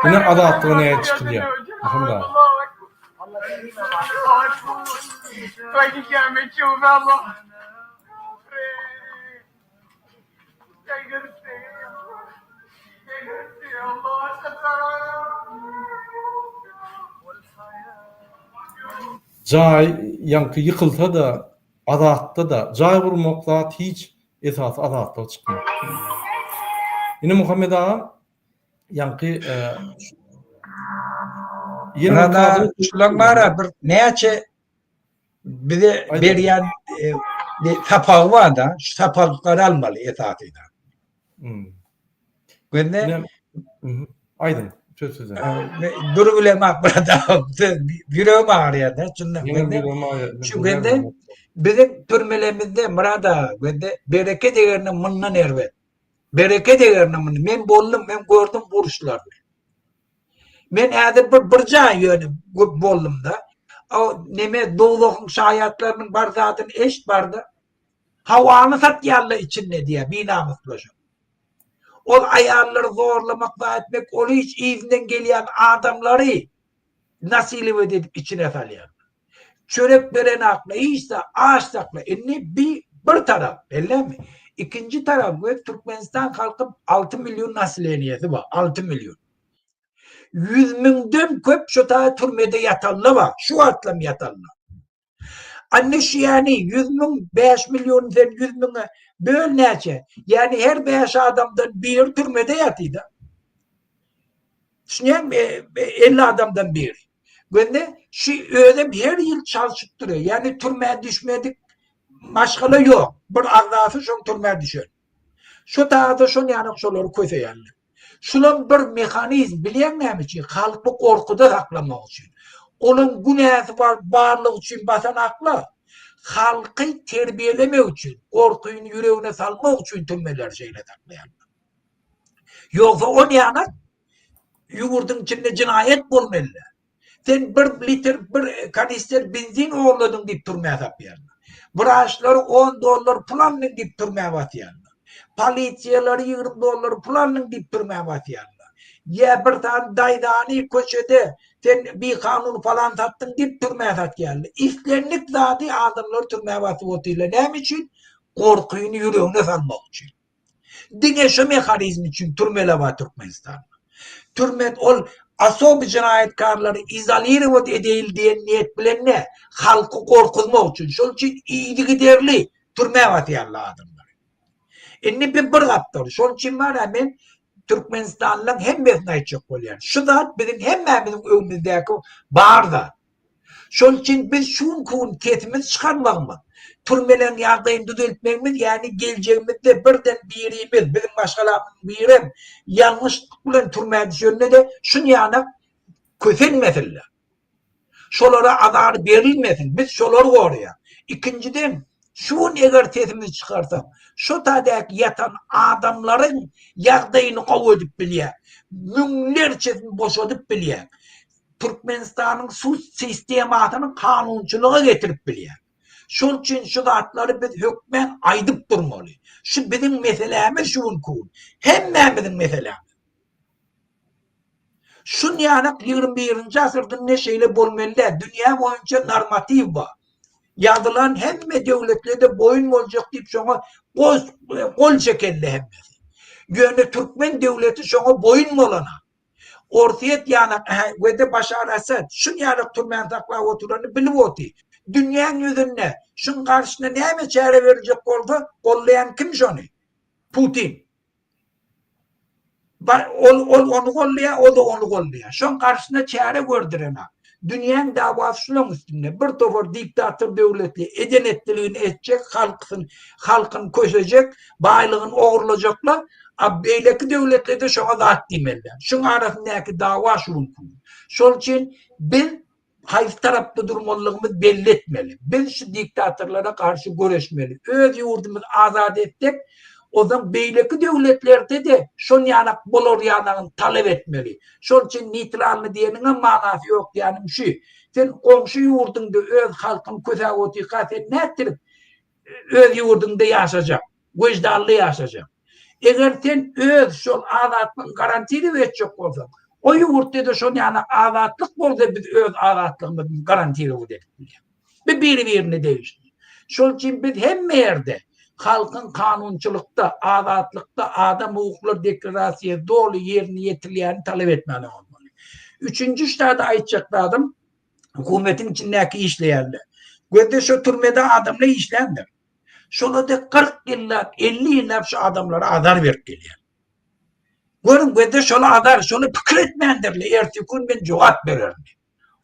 Yine adatlygyna ýetişdirýär. Muhammed Ağa. Jay ýanky ýykylsa da, adatda da, jay gurmakla hiç esas adatda çykmaz. Yine Muhammed Ağa ýanky Murat Ağa şular bir näçe bize berýän sapagy var da, şu sapalyklary almaly esatyda. Gönde aydın söz söze. Dur bilemek burada. Yüreğim ağrıyor da. Şu gönde bizim türmelerimizde Murat Ağa gönde bereket egerine mınnan ervet. Bereket egerine mınnan. Men bollum, men gördüm buruşlar. Men adı bir can yönü bollum da. O neme doğuluğun şayatlarının bar zaten eşit bardı. Havanı sat yalla içinde diye binamız başım. O ayarları zorlamak ve etmek, onu hiç izinden gelen adamları nasıl edip içine salıyor. Çörek veren akla, iyiyse ağaç sakla. Bir taraf, belli mi? İkinci taraf, Türkmenistan kalkıp 6 milyon nasıl var, 6 milyon. 100.000'den köp şu ta türmede yatanlı var, şu atlam yatanlı. Anne şu yani 100.000, 5 milyon, 100.000'e böyle nece? Yani her 5 adamdan bir türmede yatıydı. Şimdi 50 adamdan bir. Gönde şu öyle her yıl çalışıp duruyor. Yani türmeye düşmedik, maşgala yok. Bir ağzası şu türmeye düşüyor. Şu da şu yani şuları koysa yani. Şunun bir mekanizm bilemem için, halkı korkuda saklamak için. Onun günahı var, varlık için basan akla. halkı terbiyelemek için, korkuyun yüreğine salmak için türmeler şeyle taklayan. Yoksa o yana yurdun içinde cinayet bulmalı. Sen bir litre, bir kanister benzin oğurladın deyip durmaya tapıyan. Branşları $10 pulanın deyip durmaya batıyan. Polisiyaları $20 pulanın deyip durmaya batıyan. Ya bir tane daydani köşede sen bir kanun falan tattın deyip durmaya batıyan. İşlenlik zaten adamları durmaya batıyla. Ne için? Korkuyunu yüreğine salmak için. Dine şu mekanizmi için türmele var Türkmenistan. Türmet ol asobi cinayetkarları izolere edil diye niyet bilen ne? Halkı korkutmak için. Şol için iyiydi giderli türmeye batıyarlı adamlar. Inni bir kaptır. Şol için var hemen Türkmenistan'la hem mesnayı çok oluyor. Şu da bizim hem bizim önümüzdeki bağırda. Şol için biz şun kun ketimiz çıkarmak mı? Türmelerin yardayını düzeltmemiz yani geleceğimizde birden birimiz, bizim başkalarımız birim yanlışlıkla türmeye düşüyorlar de şun yana kösenmesinler. Şolara adar verilmesin. Biz şoları koruyor. İkinciden şun eğer sesimizi çıkarsam şu tadaki yatan adamların yardayını kovup biliyor. Münlerçesini boşadıp biliyor. Türkmenistan'ın suç sistematının kanunçuluğu getirip biliyor. Şol için şu zatları biz hükmen aydıp durmalı. Şu bizim meselemiz şun kun. Hemen bizim meselemiz. Şun yani 21. asırda ne şeyle bulmalı. Dünya boyunca normatif var. Yazılan hem devletlerde boyun olacak deyip sonra kol çekerli hem. Yani Türkmen devleti sonra boyun mu olana? Ortaya yani ve de Başar Esad şun yani Türkmen takla oturanı bilip otu. Dünyanın yüzünde şun karşısına ne mi çare verecek oldu? Kollayan kim şunu? Putin. Onu kollaya, o da onu kollaya. Şun karşısına çare gördürene. Dünyanın davasının üstünde bir tofor diktatör devletli edenetliğini edecek, halkın koşacak, baylığın oğurlayacaklar. Beyleki devletleri de şuna da ettimeler. Şun arasındaki dava şunun. Şol için biz hayır tarafta durmalılığımız belli etmeli. Biz şu diktatörlere karşı görüşmeli. Öz yurdumuz azat ettik. O zaman beyleki devletlerde de şun yanak bolor yanağını talep etmeli. Şol için nitranlı diyenin manası yok yani şu. Sen komşu yurdunda öz halkın kötü sen ne ettirip öz yurdunda yaşayacak. Vicdanlı yaşayacak. Eğer sen öz şol azatlığın garantili verecek olsa o yurtta da şun yani azatlık olsa biz öz azatlığımızın garantili verecek. Birini değişti. Şol için biz hem yerde halkın kanunçulukta, azatlıkta adam hukukları deklarasyonu doğru yerini yetirlerini talep etmeli olmalı. Üçüncü ştada aytacaklı adam hükümetin içindeki işleyenler. Gözde şu türmede adamla işlendir. Şöyle de 40 yıllar, 50 yıllar şu adamlara azar verip geliyor. Görün gözde şöyle azar, şöyle fikir etmeyendirler. Ertesi gün ben cevap veririm.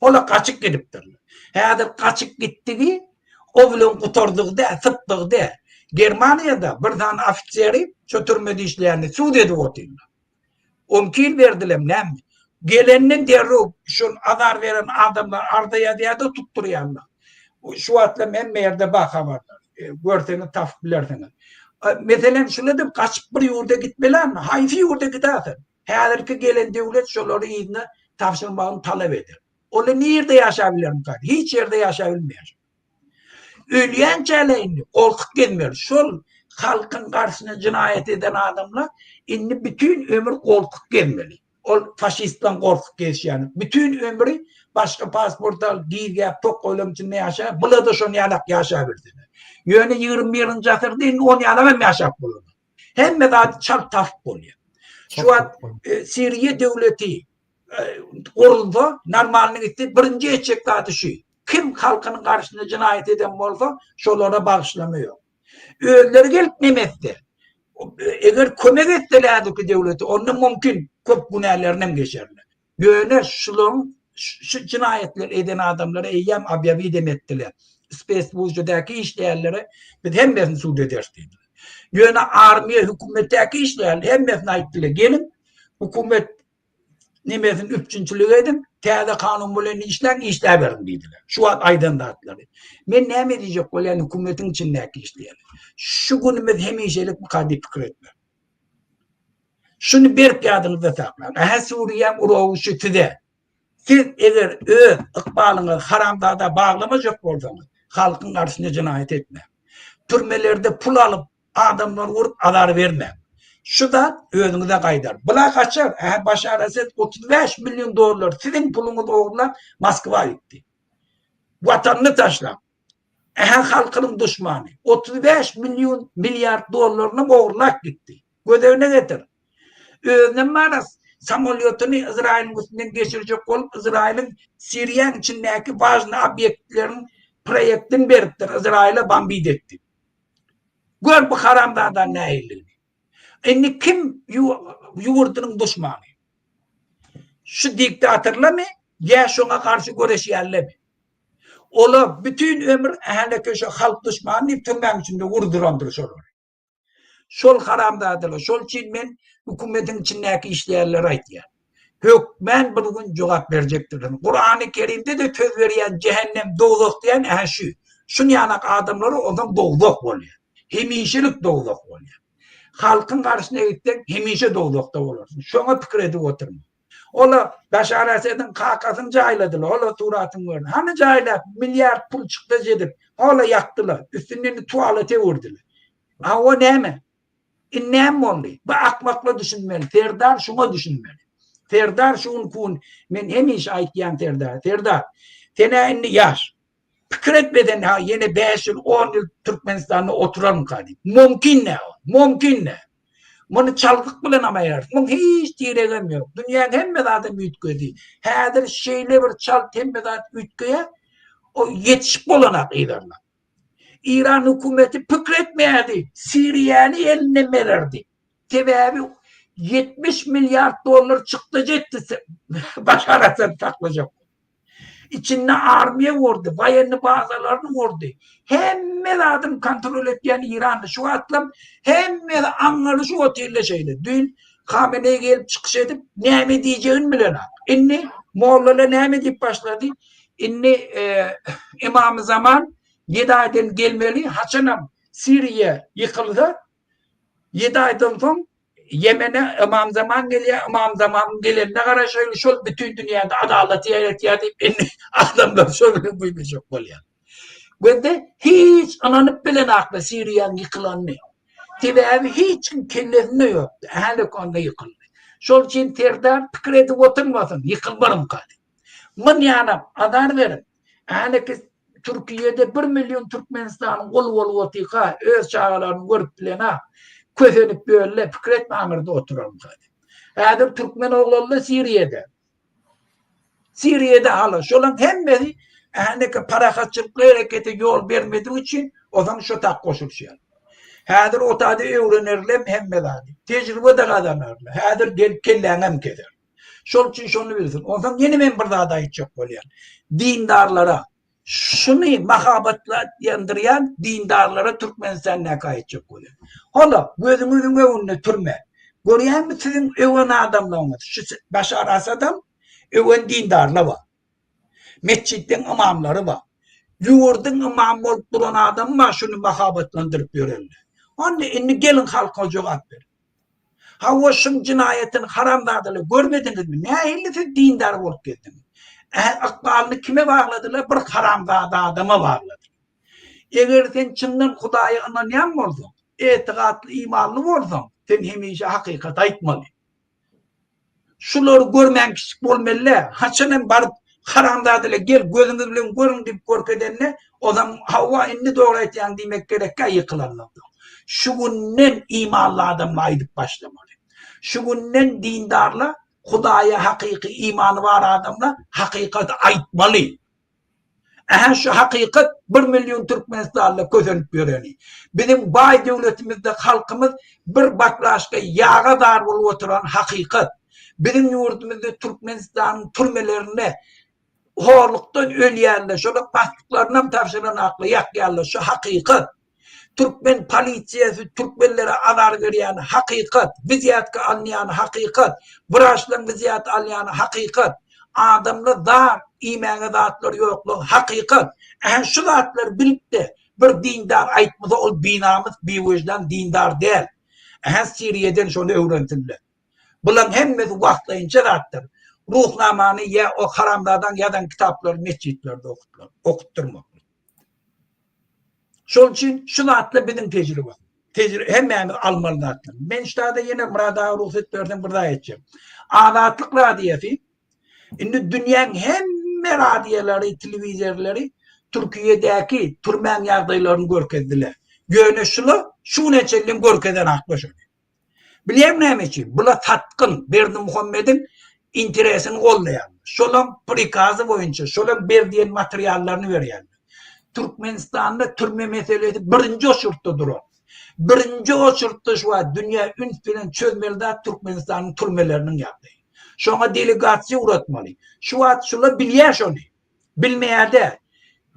Ola kaçık gidiptirler. Eğer kaçık gittiği o bile kurtardığı da, sıttığı da. Germanya'da bir tane ofiseri şu türmede işleyenini Suudi'de oturuyor. 12 yıl verdiler ne mi? Gelenin derru şu azar veren adamlar ardaya diye de tutturuyorlar. Şu atla hem yerde bakavarlar. Görseniz taf bilersiniz. Mesela şöyle de kaçıp bir yurda gitmeler mi? Hayfi yurda gidersin. Her ki gelen devlet şoları yine tavsırmağını talep eder. Öyle nerede yaşayabilir mi? Hiç yerde yaşayabilmeyecek. Ölüyen çeleğini korkuk gelmiyor. Şol halkın karşısına cinayet eden adamlar inni bütün ömür korkuk gelmeli. O faşistten korkuk geç yani. Bütün ömrü başka pasportal giyge tok oylum içinde yaşa. Bula da şunu yanak yaşayabilirler. Yani 21. asırda inni 10 yanak hem yaşap bulunur. Hem de daha çal taf oluyor. Şu an Suriye devleti kuruldu. Normalini gitti. Birinci edecek daha şu. Kim halkının karşısında cinayet eden olsa şolara bağışlamıyor. Öğüleri gelip nemette. Eğer kömek etselerdi ki devleti onun mümkün köp günahlarından geçerler. Böyle şu cinayetler eden adamlara eyyam abyavi demettiler. Facebook'daki işleyenlere hem birini suud ederdi. Yöne armiye hükümetteki işleyenler hem birini aittiler. Gelin hükümet Nimetin üpçünçülük edin, täze kanun bilen işler verin dediler. Şu an aydınlatları. Men näme diyecek bolan hükümetin içindeki işleri. Şu günümüz hemişelik bu kadar fikir etme. Şunu berip yadınızda saklayın. Aha Suriye uruğu şütüde. Siz eğer öz ıkbalını haramdada bağlamayacak bolsanız, halkın karşısında cinayet etme. Türmelerde pul alıp adamlar vurup azar verme. Şu da özünüze kaydar. Bula kaçar. Başar Esed 35 milyon dolar sizin pulunuz oğurlar Moskva gitti. Vatanını taşla. Halkının düşmanı. 35 milyon milyar dolarını oğurlak gitti. Gödevine getir. Özüne manas. Samolyotunu İsrail'in üstünden geçirecek olup İsrail'in Suriye'nin içindeki bazı obyektlerin proyektini veriptir. İsrail'e bambid etti. Gör bu haramdadan ne eğildi. Inni kim yurdunun düşmanı? Şu diktatörle mi? Ya şuna karşı göreşiyerle mi? Ola bütün ömür ehleke şu halk düşmanı tümden içinde vurdurandır olur. Şol haramdadılar. Şol için men hükümetin içindeki işlerler aytıyor. Hükmen bir gün cevap verecektir. Kur'an-ı Kerim'de de söz veriyen cehennem doğduk diyen şu. Şun yanak adamları ondan doğduk oluyor. Hemişelik doğduk oluyor. Halkın karşısına gittik, hemişe doğdukta olursun. Şuna fikir edip oturma. Ola Başar Esed'in kakasını cayladılar. Ola turatını gördü. Hani cayla milyar pul çıktı cedip. Ola yaktılar. Üstünden tuvalete vurdular. Ha o ne mi? Ne mi oldu? Bu akmakla düşünmeli. Ferdar şuna düşünmeli. Ferdar şun kun. Men hemiş aytyan Ferdar. Ferdar. Tene enni yaş. Fikir etmeden ha yine 5 yıl 10 yıl Türkmenistan'da oturalım kadim. Mümkün ne o? Mümkün ne? Bunu çalgık bilen ama yer. Bunu hiç diyelim yok. Dünyanın hem adam ütködi. Her şeyle bir çal tembedat ütköye o yetişip olanak ilerler. İran hükümeti fikretmeydi. Suriye'ni eline verirdi. Sebebi 70 milyar dolar çıktı ciddi. Başar Esed taklayacak. İçinde armiye vurdu. Bayanlı bazılarını vurdu. Hem adım kontrol ettiğin İran'da şu atlam hem anları şu otelle şeyle. Dün Khamenei gelip çıkış edip ne mi diyeceğini bilen. İnni Moğollarla ne mi deyip başladı. İnni İmam-ı Zaman 7 aydan gelmeli. Haçanam Suriye yıkıldı. 7 aydan sonra Yemen'e İmam Zaman geliyor. İmam Zaman gelenine karşı şu bütün dünyada adalet deyip adamlar şöyle buymayacak oluyor. Ve de hiç ananıp bilen akla Suriye'nin yıkılanmıyor. Sebebi hiç kellesinde yok. Her konuda yıkıldı. Şol için Ferdar fikir edip oturmasın. Yıkılmarım kaldı. Mın yanım adar verin. Yani ki Türkiye'de 1 milyon Türkmenistan'ın kol otika öz çağlarını görüp bilen ha. Közenip böyle fikir etme anırda oturalım kaldı. Eğer Türkmen oğlanla Suriye'de. Suriye'de hala. Şolan hemmedi yani ki para kaçırıklı harekete yol vermediği için o zaman şu tak koşuluşuyor. Hadır o tadı öğrenirler hemmedadi. Tecrübe de kazanırlar. Hadır gelip kelleğinem keder. Şol için şunu bilirsin. O zaman yeni men bir daha da içecek oluyor. Dindarlara şunu mahabatla yandırayan dindarlara Türkmenistan'a kayıtacak oluyor. Hala gözümüzün önüne türme. Görüyor musun sizin öven adamlarınız? Şu Başar Esed'in öven dindarlı var. Mescidin imamları var. Yurdun imamı olup duran adam var şunu mahabatlandırıp verirler. Onun için gelin halka cevap verin. Ha o şun cinayetin haramdadılar görmediniz mi? Ne illeti dindar olup geldiniz? Akbalını kime bağladılar? Bir haramdadı adama bağladılar. Eğer sen çından Hudaya inanan olsun, etikatlı, imanlı olsun, sen hemişe hakikat aytmalı. Şuları görmeyen kişi olmalı. Haçanın barıp haramdadılar gel gözünüz bilen görün deyip korkedenle o zaman hava inni doğru eten demek gerek ki yıkılanlar. Şu günden imanlı adamla aydıp başlamalı. Şu günden dindarla Hudaya hakiki imanı var adamla hakikat aytmalı. Şu hakikat 1 milyon Türkmenistan'la közönüp göreni. Bizim bay devletimizde halkımız bir baklaşka yağa dar bulup oturan hakikat. Bizim yurdumuzda Türkmenistan'ın türmelerine horluktan ölüyenler, şöyle baktıklarından tavsiyen aklı yak yerler, şu hakikat. Türkmen politsiyasi Türkmenlere azar berýän hakykat, viziyatka alýan hakykat, braşlan viziyat alýan hakykat, adamlar da imäge zatlar ýoklugy hakykat. Şu zatlar bilipdi. Bir dindar aýtmasa ol binamyz biwejdan dindar däl. Siriýeden şonu öwrentildi. Bulan hemmesi wagtlaýynça zatlar. Ruhnamany ya o haramlardan yadan kitaplar mescitlerde okutturmak. Şol için şu zatla bizim tecrübe. Hemen almalı. Ben işte da yine Murada ruhsat verdim burada edeceğim. Azatlık radiyeti indi dünyanın hem radiyaları, televizyonları Türkiye'deki türmen yardaylarını görkezdiler. Yönüşlü şu neçelin görkeden aklaşıyor. Bileyim ne için? Bula tatkın Berdi Muhammed'in interesini kollayan. Şolan prikazı boyunca, şolan berdiyen materyallerini veriyen. Türkmenistan'da türme meselesi birinci oşurttudur o. Birinci oşurttu şu an dünya ünfilen çözmeli Türkmenistan'ın türmelerinin yaptığı. Şuna delegasyon uğratmalı. Şu an şuna bilyer şunu. Bilmeyen de.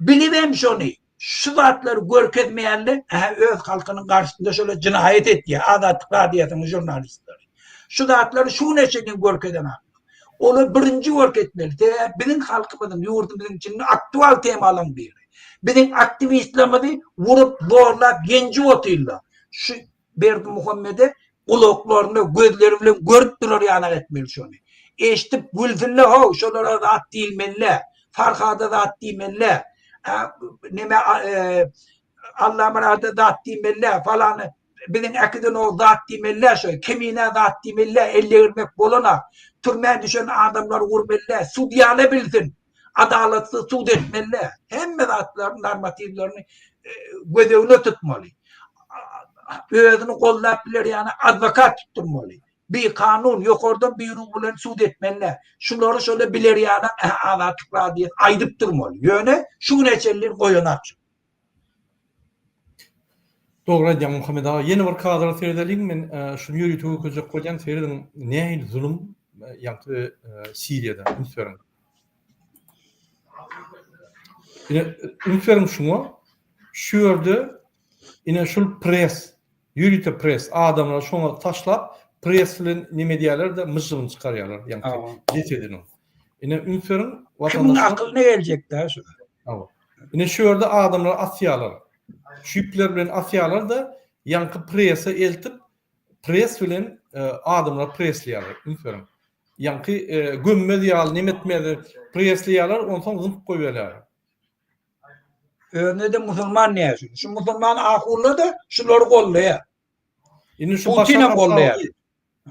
Bilmem şunu. Şu zatları görkezmeyenle öz halkının karşısında şöyle cinayet etti. Azatlık radiyatının jurnalistleri. Şu zatları şu neçenin görkeden haklı. Onu birinci görkezmeli. Bizim halkımızın, yurdumuzun içinde aktual temalan biri. Bizim aktivistlerimizi vurup zorlap genci otuyla. Şu Berdi Muhammed'e uluklarını gözlerimle görüp durur yanak etmeli şunu. Eşitip gülfünle ho, şolara zat değilmenle, farkada zat değilmenle, Allah'ın adı zat değilmenle falanı, bizim akidin o zat değilmenle, şöyle kemiğine zat değilmenle, elle girmek boluna, türmen düşen adamlar vurmenle, sudiyale bilsin. Adaletli sud etmeli. Hem zatların normativlerini gözevle tutmalı. Özünü kollap bilir yani advokat tutturmalı. Bir kanun yukarıdan bir ruhlan sud etmeli. Şunları şöyle bilir yani azatlıkla diye aydıp durmalı. Yöne şu neçelliğin koyunak. Doğru diýen Muhammed ağa. Yeni bir kadra seyredelim men şunu ýürütüge gözek goýan seyredin nähil zulüm ýa-da Siriýada ünsörün. Yine ünsörüm şunu şu ýerde ine şul pres, ýürüte pres adamlar şoňa taşlap pres bilen nime diýerler de myjygyny çykarýarlar ýa-da geçedini. Ine ünsörün vatandaşlar akylyna geljekler şu. Ine şu ýerde adamlar asýarlar. Şüpler bilen asyalar da yankı prese eltip pres bilen adamlar presliýarlar. Ünsörüm. Yankı gömme diýal nimetmedi presliýarlar ondan zıp goýberler. Ne de musulman näşin? Şu musulman ahurla da şulary gollaýar. Indi şu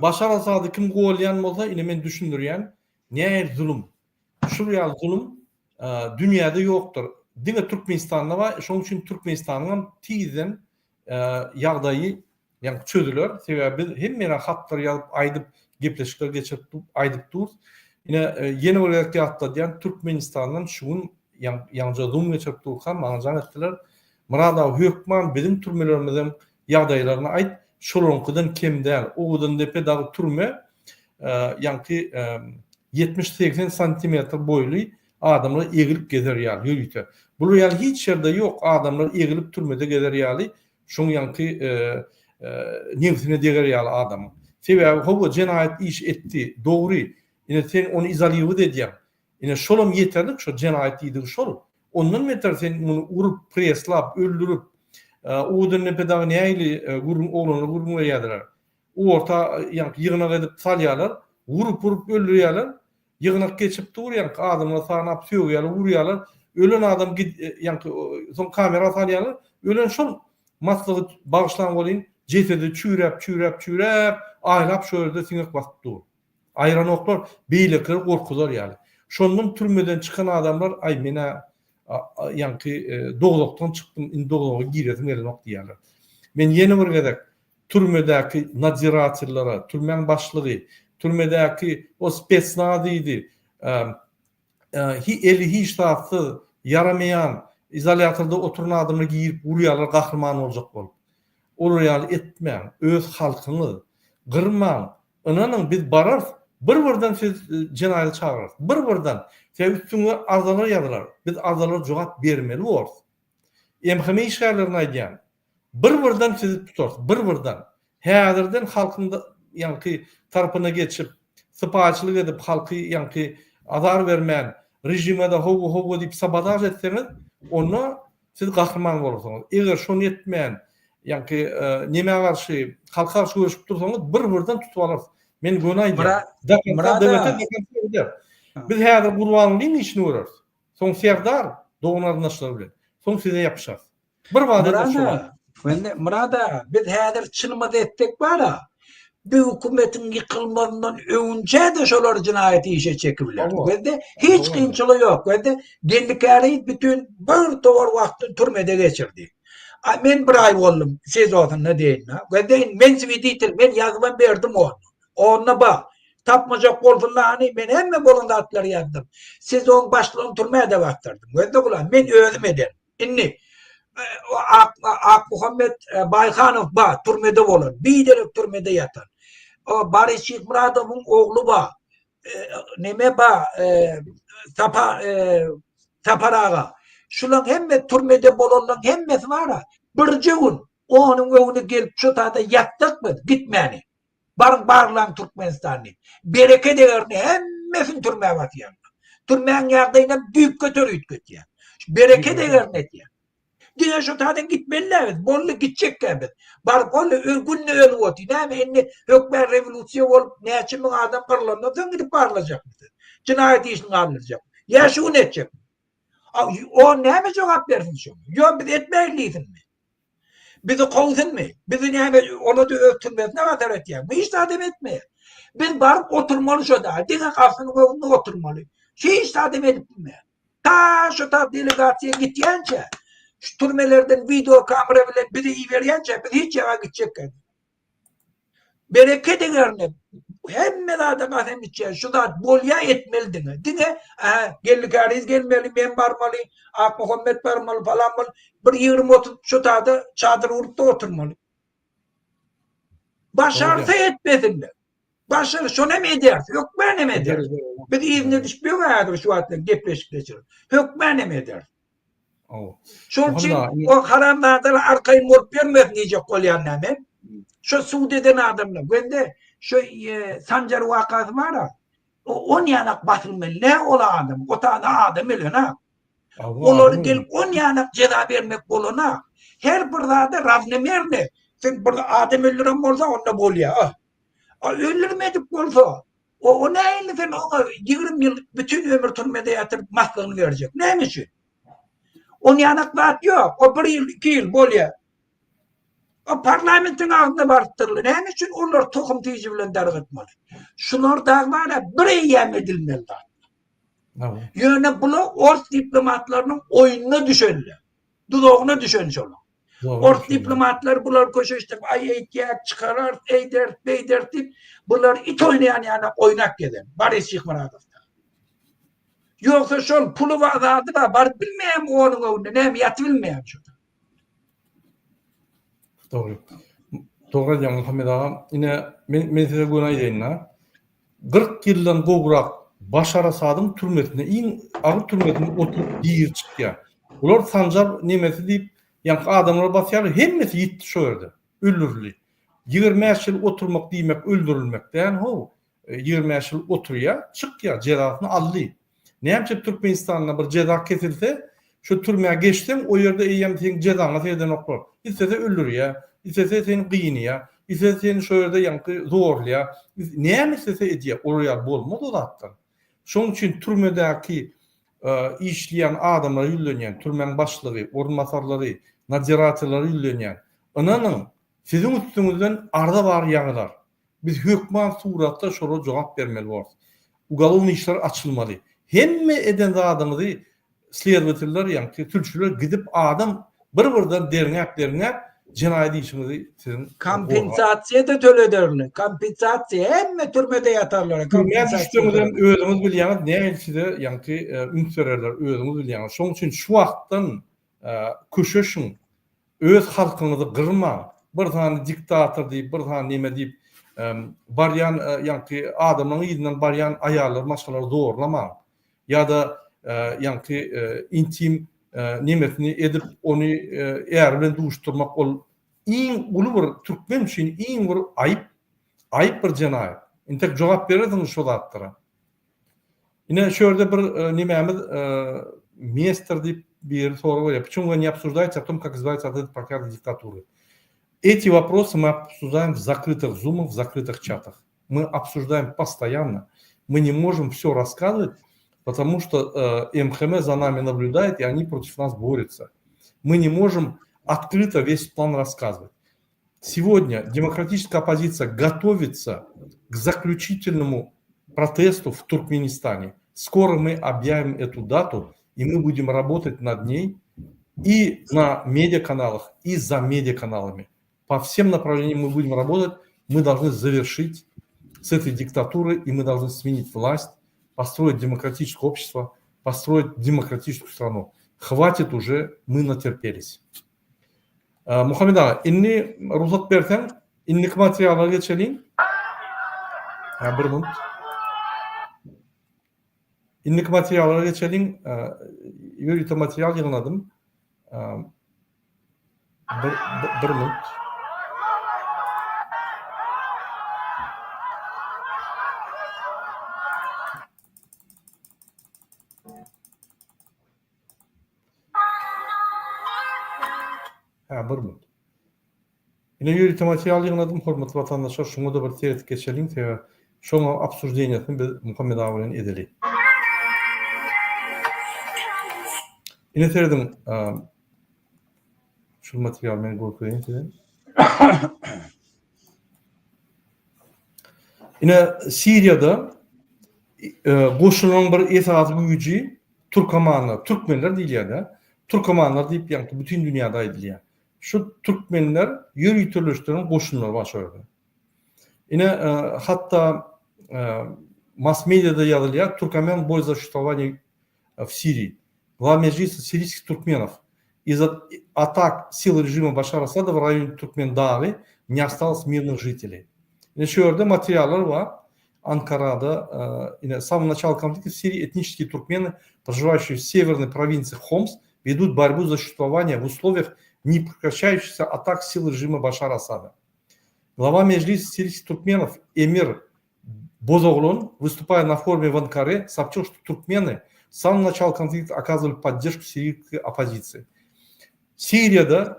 Başar Asad'ı kim gollayan bolsa ine men düşündürýän näme zulüm. Şu ýa zulüm dünýäde ýokdur. Diňe Türkmenistanda var. Şoň üçin Türkmenistanyň tiýden ýagdaýy ýa-ni çözüler. Sebebi hemme hatlar ýazyp aýdyp gepleşikler geçirip aýdyp dur. Ine ýeni olarak ýatda diýen Türkmenistanyň şuň ýa-ni zulüm geçirip durkan maňajan etdiler. Murada hökman bizim türmelerimizden ýagdaýlaryny aýt. Şolonkydan kemdäl. Oğudan depe dagy türme ýa-ni 70-80 santimetr boýly adamlar egilip gezerýär ýürüýte. Bu ýaly hiç ýerde ýok. Adamlar egilip türmede gezerýärli. Şoň ýanky nefsine degerýärli adam. Sebebi hobu jenaýat iş etdi. Dogry. Ine sen onu izaliýy edýär. Ine şolum ýeterlik şo jenaýat ýydy şol. Ondan beter sen muny urup preslap, öldürüp oğudun nepedagy näýli gurun oğlany gurun ýadylar. Orta ýanky ýygynak edip salýarlar, urup öldürýärler. Ýygynak geçip durýan adamlar sanap söýýärler, urýarlar. Ölen adam ýanky son kamera salýarlar. Ölen şol maslagy bagyşlan bolýan, jesedi çüräp, aýlap şo ýerde siňek basyp dur. Aýran oklar beýlekler gorkular ýaly. Şondan türmeden çykan adamlar ay mene ýanky doglukdan çykdym, indi dogluga giredim gelmek diýerler. Men ýene bir gedek türmedäki nadiratorlara, türmen başlygy, türmedäki o spetsnazydy, hiç tarafy yaramayan izolatorda oturan adamlar giyip urýarlar, gahrman boljak bolup. Ol ýaly etmeň, öz halkyny gyrmaň. Anaň biz barar, bir-birden siz jenaýat çağırar. Bir-birden üstüňe arzalar ýazylar. Biz arzalara jogap bermeli bolýar. Emheme işgärlerini aýdýan. bir-birden sizi tutar, bir-birden. Häzirden halkynda ýa-ni tarapyna geçip sypaçylyk edip halky ýa-ni azar bermän rejime de howu diýip sabotaj etseňiz, onda siz gahrman bolarsyňyz. Eger şonu etmän ýa-ni näme garşy halka garşy görüşip dursaňyz, bir-birden tutup alarsyz. Men gönaýdym. Murada. Biz häzir gurbanlygyň işini görürüz. Soň serdar dogunarnaşlar bilen. Soň size yapışar. Bir wada Murada, biz häzir çynymyzy etdik bara. Bu hukumetin yıkılmalarından önce de şolar cinayeti işe çekilirler. Ve hiç kıyınçılığı yok. Ve de Gellikari bütün bir doğru vakti türmede geçirdi. Men bir ay oldum. Siz olsun ne deyin. Ve de men sividitil, men yazıban verdim onu. Onunla bak. Tapmacak olsunlar ben hemen bolunda atları yazdım. Siz onun başlığını türmeye de baktırdım. Ve de ulan men özüm eder. İnni. Ak Muhammed Bayhanov ba türmede olur. Bir derek türmede yatar. O Barış Muradov'un oğlu ba. Neme ba Taparağa. Şulan hemme türmede bolurlar hemmesi var ha. Bir gün onun önüne gelip şu tahta yattık mı? Gitmeyeni. Barlan Türkmenistan'ı. Bereket ederini hemmesin türmeye batıyor. Türmeyen yardayla büyük götürüyor. Bereket ederini diyor. Dünya şu tahtan gitmeliler. Bollu gidecek gibi. Bar bollu örgünle ölü oldu. Ne mi? Hükmen revolüsiyon olup ne için mi adam kırılanlar da gidip barılacak mıdır? Cinayet işini kaldıracak. Ya şu ne edecek? O ne mi cevap versin şu? Yok biz etmeliydin mi? Bizi kovsun mu? Bizi ne mi? Onu da öptürmez. Ne kadar et ya? Bu hiç adem etmeye. Biz barıp oturmalı şu da. Dine kalsın önüne oturmalı. Hiç adem edip mi? Ta şu ta delegasyon gittiğince şu türmelerden video kamera bile bizi iyi veriyince biz hiç yava gidecek. Bereket ederine hem da kasem içer. Şu da bolya etmeli dine. Dine Gellikariz gelmeli, ben barmalı, Ak Muhammed barmalı falan mı? Bir 20-30 şu da çadır urup da oturmalı. Başarsa etmesinler. Başarı şuna mı edersin? Yok ben mi edersin? Bir de izne düşmüyor mu şu atlar gepleşik geçirir. Yok ben mi edersin? Şunun için o haramlardan arkayı mort vermez diyecek olyan hemen. Şu Suudi'den adamlar. Ben de şu Sancar vakası var ya. On yanak basılmalı. Ne ola adam? O tane adam öyle ha. Onları gelip on yanak ceza vermek boluna. Her burada da raznemerle. Sen burada adam öldüren olsa onda bol ya. Öldürmedik olsa. O neyle sen ona 20 yıl bütün ömür türmede yatırıp mahkını verecek. Neymiş? On yanak yok. O 1 yıl 2 yıl bol ya. O parlamentin ağzında barıttırılır. Hem için onlar tohum tecrübelerini dargıtmalı. Şunlar da var ya bir yem edilmeli. Yani bunu Ors diplomatlarının oyununa düşenler. Dudağına düşen şunu. Ors diplomatlar bunlar koşuyor işte ay eğitim çıkarar, eydert, beydert deyip bunlar it oynayan yani oynak giden. Barış Muradov. Yoksa şol pulu vazadı da var bilmeyen onun önünde ne yatı bilmeyen şurada. Doğru. Doğru diýär Muhammed ağa. Ine men size gönaýdyn. 40 ýyldan gowrak Başar Asadyň türmesine, iň agyr türmesine oturup diýir çykýar. Ular Sancar nemesi diýip, ýa-ni adamlar basýar, hemmesi ýitdi şo ýerde. Öldürüli. 20 ýyl oturmak diýmek öldürilmekden ho. 20 ýyl oturýar, çykýar, jerahatyny aldy. Näme Türkmenistan'da bir ceza kesilse, şu türmeye geçtim, o yerde eyyem senin cezana seyden oklar. İstese öldür ya, istese seni kıyını ya, istese seni şu yerde yankı zorlu ya. Neye istese ediyor, oraya bolmaz o zaten. Şunun için türmedeki işleyen adamlar yüllönyen, türmenin başlığı, ormasarları, naziratları yüllönyen, ananın sizin üstünüzden arda var yanılar. Biz hükman suratta şoru cevap vermeli var. Ugalın işler açılmalı. Hemme eden adamı sledovatorlar yani türkçüler gidip adam bir-birden dernek cinayet işini sizin kompensasiya da töledirler. Kompensasiya hemme türmede yatarlar. Kompensasiya özümüz bilýäňiz näçe yani ünsörler özümüz bilýäňiz. Şoň üçin şu wagtdan köşeşiň öz halkyňyzy gyrma. Bir tane diktator diýip, bir tane näme diýip baryan yani adamyň ýyzynyň baryan aýarlar, maşgalar zorlama. Ya da yani intim nimetini edip onu eğer bilen duşturmak ol iň uly bir türkmen üçin iň bir ayıp bir jenayet. Intek jogap berediň şu zatlara. Ine şöyle bir nimämiz мистер дип bir soru var. Почему вы не обсуждаете о том, как избавиться от этой проклятой диктатуры? Эти вопросы мы обсуждаем в закрытых зумах, в закрытых чатах. Мы обсуждаем постоянно. Мы не можем все рассказывать, потому что МХМ за нами наблюдает, и они против нас борются. Мы не можем открыто весь план рассказывать. Сегодня демократическая оппозиция готовится к заключительному протесту в Туркменистане. Скоро мы объявим эту дату, и мы будем работать над ней и на медиаканалах, и за медиаканалами. По всем направлениям мы будем работать. Мы должны завершить с этой диктатурой, и мы должны сменить власть, построить демократическое общество, построить демократическую страну. Хватит уже, мы натерпелись. Muhammed ağa, inni ruhsat bersen, innik materiallara geçelim. Bir minut. İnnik materiallara geçelim. Yürüte materyal yığınladım. Bir minut. Bir minut. Yine yürüte materyal yığınladım. Hormatly vatandaşlar, şunu da bir tereddüt geçelim. Şunu обсуждениесini biz Muhammed ağa bilen edelim. Yine teredim şu materyal beni korkuyayım size. Yine Suriye'de koşulan bir esas gücü Türkmenler, Türkmenler değil yani. Türkmenler deyip yani bütün dünyada ediliyor. Şu Türkmenler yürütülüşlerin koşunlar var şöyle. Yine hatta mass medyada yazılıyor Türkmen boy защитования в Сирии. Глава Меджлиса сирийских туркменов. Из-за атак сил режима Башара Асада в районе Туркмендагы не осталось мирных жителей. Еще orada материалlar var. Анкарада, с самого начала конфликта в Сирии этнические туркмены, проживающие в северной провинции Хомс, ведут борьбу за существование в условиях непрекращающихся атак сил режима Башара Асада. Глава Меджлиса сирийских туркменов Эмир Бозоглон, выступая на форуме в Анкаре, сообщил, что туркмены с самого начала конфликта оказывали поддержку сирийской оппозиции. Suriye'de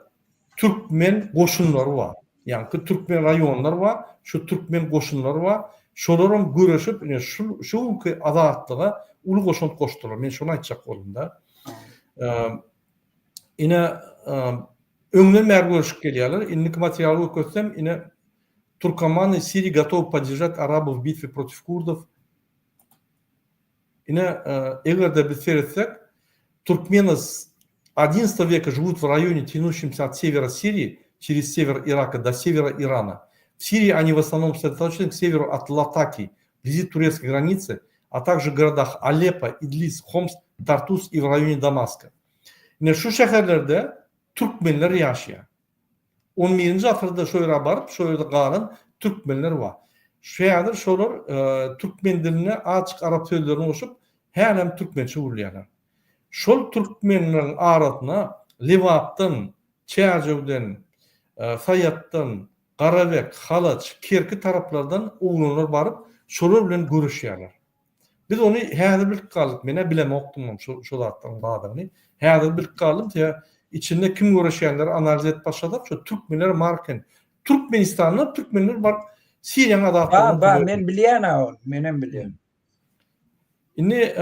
Türkmen koşunları var. Yani Türkmen rayonlar var, şu Türkmen koşunları var. Şoların görüşüp şu adatlığa ulu koşun koştular. Men şunu aytacak oldum da. Yine öňüne mer görüşüp gelýärler. Innik materialy görsem yine Туркоманы Сирии готовы поддержать арабов в битве против курдов. Эгер де biz seyretsek, туркмены с XI века живут в районе, тянущемся от севера Сирии, через север Ирака до севера Ирана. В Сирии они в основном сосредоточены к северу от Латаки, вблизи турецкой границы, а также в городах Алеппо, Идлис, Хомс, Тартус и в районе Дамаска. Şu şehirlerde Türkmenler yaşıyor. 11. asırda şöyle barıp, şöyle kalan Türkmenler var. Şeýärdir şolar Türkmen diline açık Arap sözlerini oşup hem Türkmençe urlaýarlar. Şol Türkmenlerin arasyna Lewapdan, Çerjewden, Saýatdan, Garabek, Halaç, Kerki taraplardan oğlanlar barıp şolar bilen görüşýärler. Biz onu häzir bilip galyp, mene bilemokdum şu zatlaryň badyny. Häzir bilip galyp ya içinde kim görüşýänleri analiz edip başladyk. Şu Türkmenler marken Türkmenistan'da Türkmenler bar Siriýanyň adatlaryny. Men bilýän, menem bilýän. Indi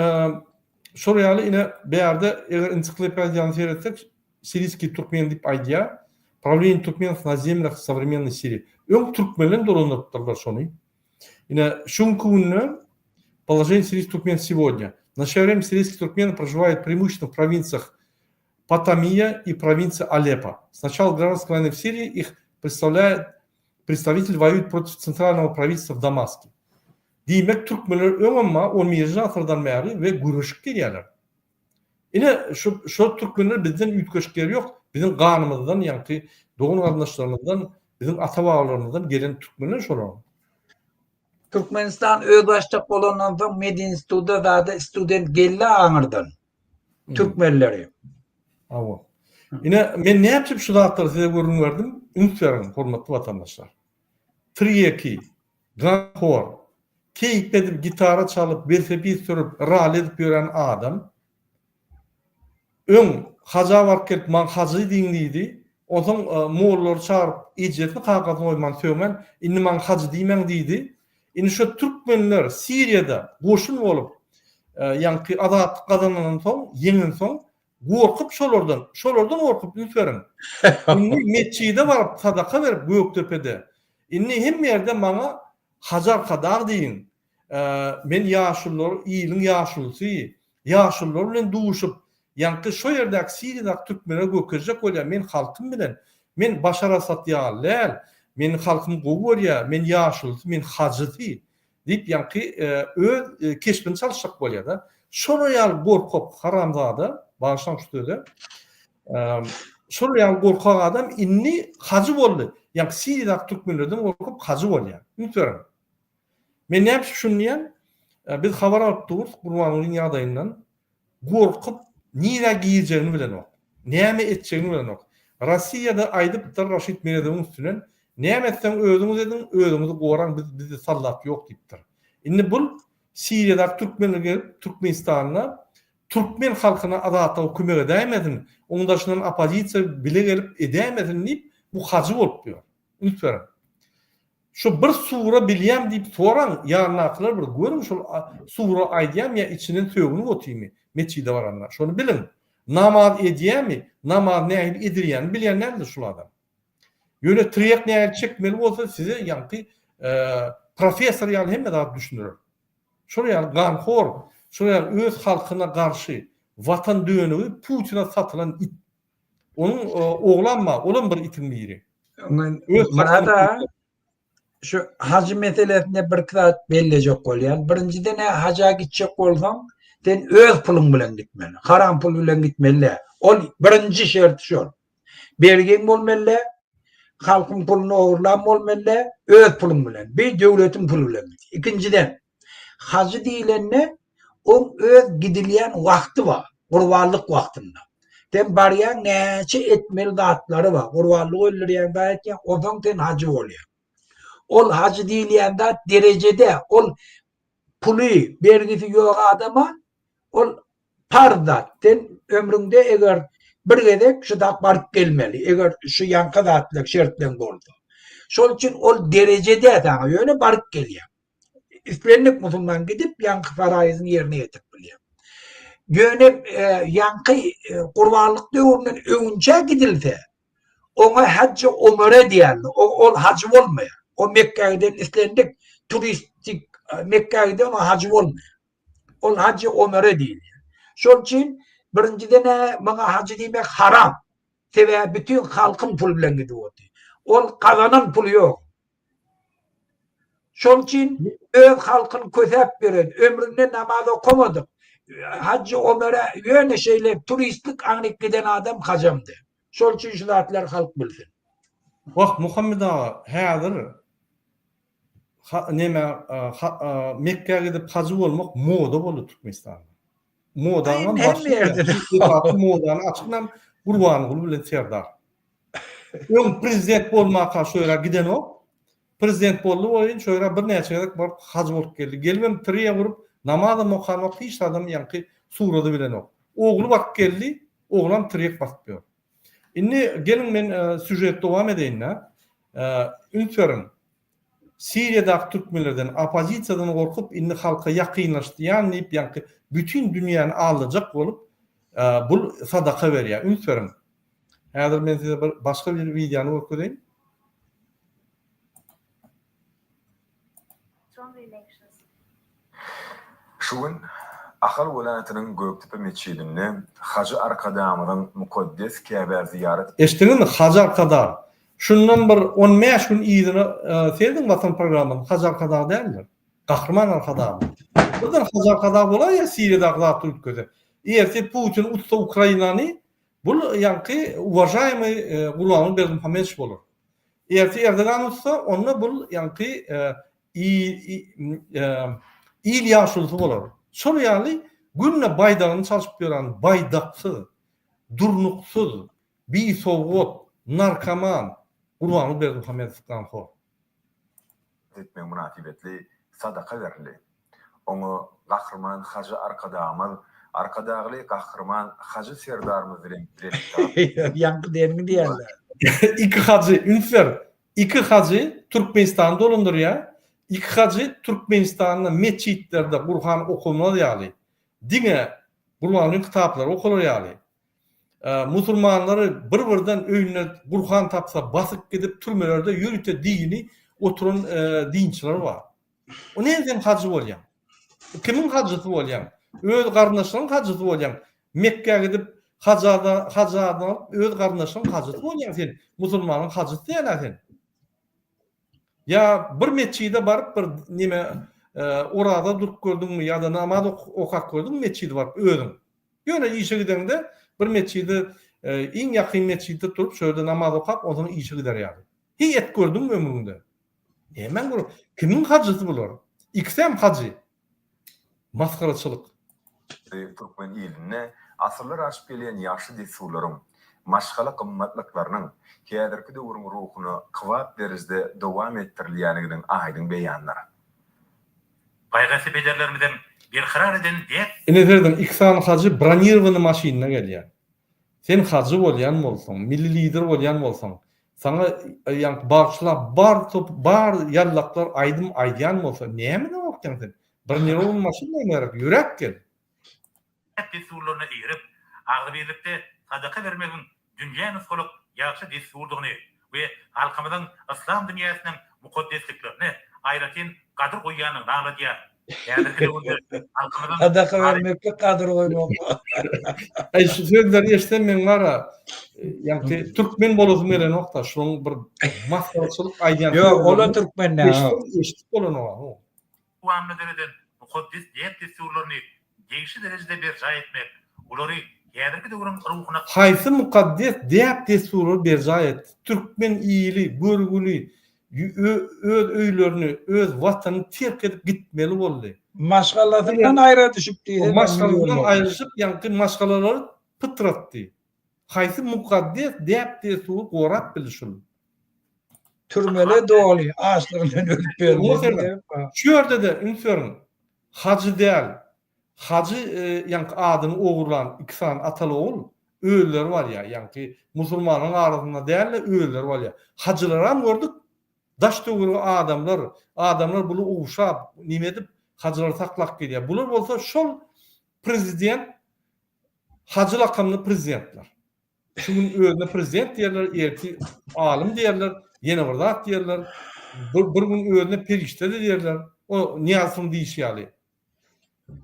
şol ýaly ine beýerde eger ensiklopediýany seyretsek, сирийский туркмен дип aýdýar. Правление туркменов на землях современной Сирии. Öň türkmenler dolandypdylar şonu. Ine şunky günü положение сирийских туркмен сегодня. В настоящее время сирийские туркмены проживают преимущественно в провинциях Патамия и провинции Алеппо. С начала гражданской войны в Сирии их представитель воюет против центрального правительства в Дамаске. Demek Türkmenler öňünde 11. asyrdan bäri we görüşüp gelýärler. Ine şu Türkmenler bizden ütköşkeri ýok. Bizim ganymyzdan, ýa-ni doğun gardaşlarymyzdan, bizim ata-babalarymyzdan gelen Türkmenler şolar. Türkmenistan öz başçak bolandan soň Medine Institutda zada student geldi aňyrdan. Türkmenleri. Awa. Ine men näçip şu zatlary size görün verdim. Ünsörün, hormatly vatandaşlar. Triyeki, ganhor, keyip edip gitara çalıp, belsepi sürüp, rally edip gören adam, haja var kelip, man hacı dinliydi, odan moğollar çağırıp, icretini kakatın oyman söýmen, inni man hacı diýmen diýdi. Inni şu Türkmenler Siriýada goşun bolup, ýanky adat kazananan soň, ýeňen soň, gorkup şolardan gorkup ünsörün. Inni meçide barıp sadaka berip Göktepe'de. Inni hem yerde bana hajar kadar diýin. Men ýaşullar, ýylyň ýaşulsy, ýaşullar bilen duşup, ýanky şo ýerdäki Siriýada Türkmenler gökejek bolýar. Men halkym bilen, men Başar Asad ýaly, men halkym gowurýar, men ýaşulsy, men hajysy diýip ýanky öz keşbini çalşak bolýar da. Şoňa ýaly gorkup haramzada, başlaň şuýda. Şol ýaly gorkak adam inni hacı boldy. Ýa Siriýada Türkmenlerden gorkup hacı bolýar. Ünsörün. Men näme düşünýän? Biz habar alypdyrys Gurbanyň ýagdaýyndan. Gorkup nire giýjegini bilenok. Näme etjegini bilenok. Rossiýada aýdypdyr Raşid Meredowyň üstünen näme etseň özüňiz edin, özüňizi goran bizi sallat ýok diýipdir. Indi bul Siriýada Türkmenlerge Türkmenistanyna Türkmen halkyna adata kömek edämedin, ondaşynyň opozisiýa bile gelip edämedin diýip bu hacı bolup ýör. Ünsörün. Şu bir sura bilýän diýip soran ýarnaklar bir görün şol sura aýdýam ýa içinden söýgüni gotymy, meçide baranlar. Şonu bilin. Namaz edýämi, namaz näme edirýän bilýänler şol adam. Ýöne triýek näme çekmeli bolsa size ýanky professor ýaly hemme zat düşünür. Şol ýaly ganhor, şol ýaly öz halkyna garşy watan döňügi Putina satylan it. Onun oğlanma, olan bir itin biri. Mana da şu hacı meselesinde bir kırat bellecek bolýar. Birinciden haja gitjek bolsaň, sen öz pulun bilen gitmeli. Haram pul bilen gitmeli. Ol birinci şert şu. Bergen bolmaly, halkın pulunu oğurlan bolmaly, öz pulun bilen. Bir döwletin pulu bilen. İkinciden hacı diýilende o öz gidilýän wagty var. Gurbanlyk wagtynda. Sen barýan näçe etmeli zatlary var. Gurbanlyk öldürýän baýatýan odan sen hacı bolýar. Ol hacı diýilýände derecede ol puly bergisi ýok adama ol parda sen ömrüňde eger bir gedek şu da barıp gelmeli. Eger şu ýanka zatlyk şertlen boldy. Şol üçin ol derecede adaňa ýöne barıp gelýär. İslenlik musulman gidip ýanky faraýyzyny ýerine ýetip bilýär. Ýöne ýanky gurbanlyk döwründen öňçe gidilse ona hacı umre diýerler. Ol hacı bolmaýar. O Mekke'den islendik turistik Mekke'den o hacı bolmaýar. Ol hacı umre diýilýär. Şol üçin birinciden bana hacı diýmek haram. Sebäbi bütün halkın pul bilen gidýär. Ol kazanan pul ýok. Şol üçin öz halkyn kösep beren, ömründe namaz okamadyk. Hacı Ömer'e ýöne şeýle turistlik aňyk giden adam hajamdy. Şol üçin şu zatlar halk bilsin. Bak Muhammed ağa häzir Mekke'ye gidip hacı bolmak moda boldy Türkmenistanda. Modanın modanın açıklam Gurbanyň bilen serdar. Öň prezident bolmaka şöyle giden o. Prezident boldy boýun şöyle bir näçe ýerlik bar hacı bolup geldi. Gelmem triýe vurup namaz okumak hiç adam ýanky surada bilen o. Oğlu bak geldi, oğlan triýek basıp ýör. Indi gelin men süjet dowam edeyinä. Ünsörün Siriýada Türkmenlerden opozisiýadan gorkup indi halka ýakynlaşdyrýan diýip ýanky bütün dünýäni alacak bolup bu sadaka berýär. Ünsörün. Häzir men size başga bir videony görkezeyim. Şu gün Ahal welaýatynyň Göktepe meçidinde Hacı Arkadamyň mukaddes Käbä ziyaret Eşdiňizmi Hacı Arkadam? Şundan bir 15 gün ýylyny serdiň watan programyny Hacı Arkadam däldir. Gahrman Arkadam. Budan Hacı Arkadam bolar ýa Siriýada zat türküde. Eğer Putin utsa Ukrainany bu ýanky uwajaýmy Gurbanyň Berdimuhammedow bolar. Eğer Erdogan utsa onda bu ýanky il ýaşulsy bolar. Şol ýaly günne baýdagyny çalyşyp ýören baýdakçy, durnuksyz, bisogot, narkoman, Gurbany Berdimuhammedow ho. etme münasibetli sadaka verili. Onu Gahrman Hacı arkadagly Gahrman Hacı serdarymyz bilen birleşdik. Yankı dermi diýerler. İki hacı Ünfer, iki hacı Türkmenistan'da olundur ya. İki hacı Türkmenistan'da meçhitlerde Kur'an okunmalı ýaly. Dine Kur'anyň kitaplary okunmaly ýaly. Musulmanları bir-birden öýüne Kur'an tapsa basyp gidip türmelerde ýürüte dini oturan dinçiler var. O nereden hacı bolýan? Kimin hacısı bolýan? Öz garnaşynyň hacısı bolýan. Mekke'ye gidip hacada öz garnaşynyň hacısı bolýan sen. Musulmanyň hacısı diýerler sen. Ya bir meçhide barıp bir nime orada durup gördüňmi ýa-da namaz okak gördüňmi meçhide barıp özüň. Ýöne işe gidende bir meçhide iň ýakyn meçhide turup şöyle namaz okap onuň işe gider ýaly. Hiç gördüňmi ömrüňde? Hemen gör. Kimin hacısı bolar? İksem hacı. Maskaraçylyk. Türkmen iline asırlar aşıp gelen yaşlı desularım, maşgala kımmatlıklarının häzirki döwrüň ruhuny kıwap derizde dowam etdirilýäniginiň aýdyň beýanlary. Gaýgasy bederlerimizden bir karar eden diýip Enelerden iksan hacı bronirowany maşinine gelýär. Sen hacı bolýan bolsaň, milli lider bolýan bolsaň, sana ýa bagşlap bar ýallaklar aýdym aýdýan bolsa, näme okýan sen? Bronirowany maşina gerek, ýürek gel. desurlaryna eýrip, agly birlikde sadaka bermegin dünýä nusgalyk ýaşy desurdygyny we halkymyzyň islam dünýäsiniň mukaddesliklerini aýratyn gadyr goýýanyny aňladýar. Sadaka vermekle kadir koymak. Şu sözleri eşten men bara ýa-ni türkmen bolosum elen nokta şoň bir maslahatçylyk aýdýan. Yok, ola Türkmenler. Eşit bolan o. Bu amlederden mukaddes diýip desurlaryny geçi derecede bir jaý etmek, ulary ýa-da döwrüň ruhuny Haýsy mukaddes diýip desuru berja et. Türkmen iýili, görgüli, öz öýlerini, öz watanyny terk edip gitmeli boldy. Maşgalasından aýra düşüp diýdi. Maşgalalardan aýryşyp, ýa-ni maşgalalary pytratdy. Haýsy mukaddes diýip desuru gorap bilişil. Türmele doli, açlığından ölüp berdi. Şu ýerde de ünsörün hacı däl. Hacı ýa-ni adyny ogurlan iksan ataly ol, öýler var ýa, ýa-ni musulmanyň arasynda däl, öýler var ýa. Hacılar hem gördük. Daş döwrü adamlar bunu uguşap, nime edip hacılar taklak gelýär. Bular bolsa şol prezident hacı lakamly prezidentler. Şunun özüne prezident diýerler, erki alim diýerler, ýene bir zat diýerler. Bir gün özüne perişte de diýerler. O niýasyn diýişýärli.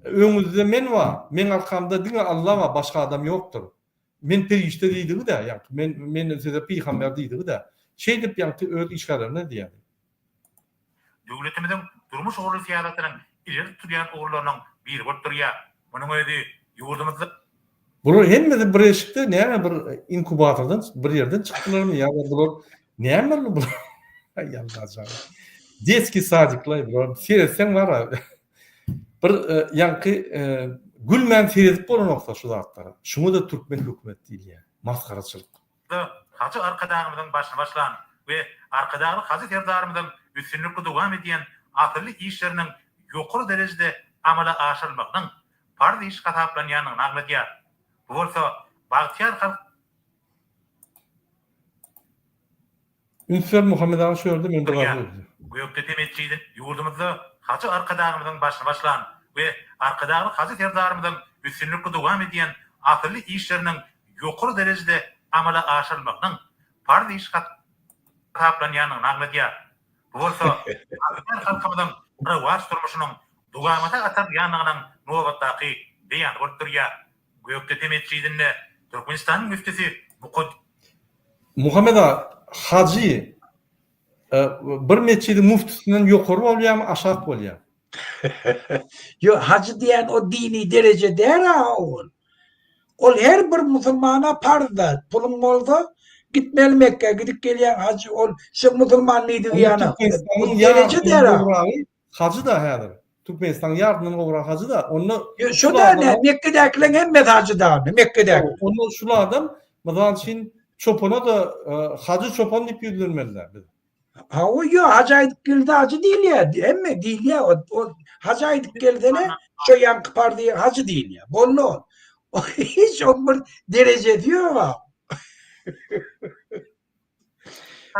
Öňüzde men var. Men arkamda diňe Allah var, başga adam ýokdur. Men perişte diýdigi de, ýa-ni men size peýgamber diýdigi de. Şey dip ýa-ni öz işgärlerine diýär. döwletimiziň durmuş ogurly siýasatynyň ileri turýan ogurlarynyň bir bolýar. Munyň özi ýurdumyzda Bular hemmesi bir eşikde näme bir inkubatordan bir yerden çykdylarmy ýa-da bular näme bular? Ay Allah. Deski sadyklar bular. Sen var. Bir ýa-ni gülmen seredip bolan nokta şu zatlara. Şunu da Türkmen hökümet diýilýär. Maskaraçylyk. hacı arkadaşımızın başına başlayan ve arkadaşlı hacı serdarımızın üstünlükle devam ediyen atırlı işlerinin yukarı derecede amala aşırılmakının farz iş kataplanyanın nagladyar. Bu bolsa Bahtiyar halk Ünsür Muhammed Ağa şöyle men de var. bu yokta temetçiydi. Yurdumuzda hacı arkadaşımızın başına başlayan ve arkadaşlı hacı serdarımızın üstünlükle devam ediyen atırlı işlerinin yukarı derecede amala aşırılmakının farz iş kataplanyanın nagladyar. Bu bolsa Bahtiyar halkımızın rewaç durmuşunun dugamaty atar ýanynyň nowatdaky beýan bolýar. Gökde temetçiýdinde Türkmenistanyň müftisi Muhammed Ağa hacı bir meçhidi muftisinden ýokary bolýarmy, aşağı bolýar? Yo, hacı diyen o dini derece der ha ol. Ol her bir musulmana parda. Pulun bolsa gitmeli Mekke, gidip gelýän hacı ol. Şu musulmanlydy ýana. O derece der ha. Hacı da häzir. Türkmenistan ýardynyň ogura hacı da onu şu da ne? Mekke'dekilerin hemme hacı da ne? Mekke'deki. Onu şulardan Madan için çopana da hacı çopan deyip yürürmeliler. Ha o yo hacaydık geldi hacı değil ya. Emme değil ya. O hacaydık geldi ne? Şu yankı pardiye hacı değil ya. Bollu. O hiç o bir derece diyor ama.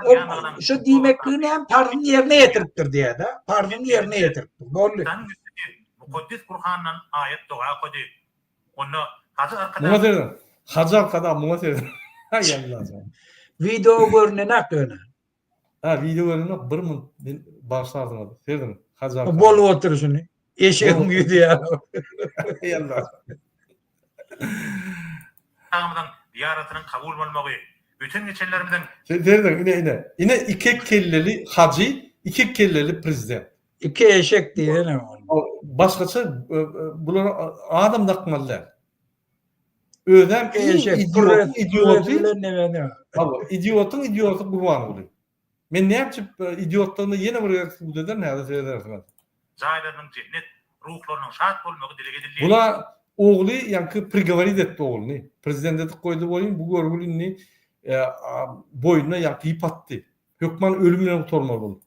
O, şu demekliliğini hem pardın yerine getiriptir diye da. Pardın yerine getiriptir. Bollu. Sen Mukaddis Kur'an'dan ayet dua koydu. Onu hazır arkada Buna derdim. Hacı arkada buna derdim. Hay Allah. Video görünen aklına. Ha video görünüyor. Bir mı başlardım adı. Derdim. Hacı arkada. Bol oturuşunu. Eşeğim gibi ya. Hay Allah. Allah'ımızın ziyaretinin kabul olmağı, bütün geçenlerimizin Derdim yine iki kelleli hacı, iki kelleli prezident. İki eşek diye ne var? Başkaça bunlar adam takmalılar. Ödem İki eşek. idiotun idiotu kurban oluyor. Men ne yapıp idiotlarını yine buraya bu deden ne yapıp edersin? zaylarının cennet, ruhlarının şahat olmağı dile gedildi. Bula oğlu yankı prigovarit etti oğlunu. Prezident edip koydu boyun bu görgülünü boynuna yankı ip attı. Hükman ölümüne utormalı oldu.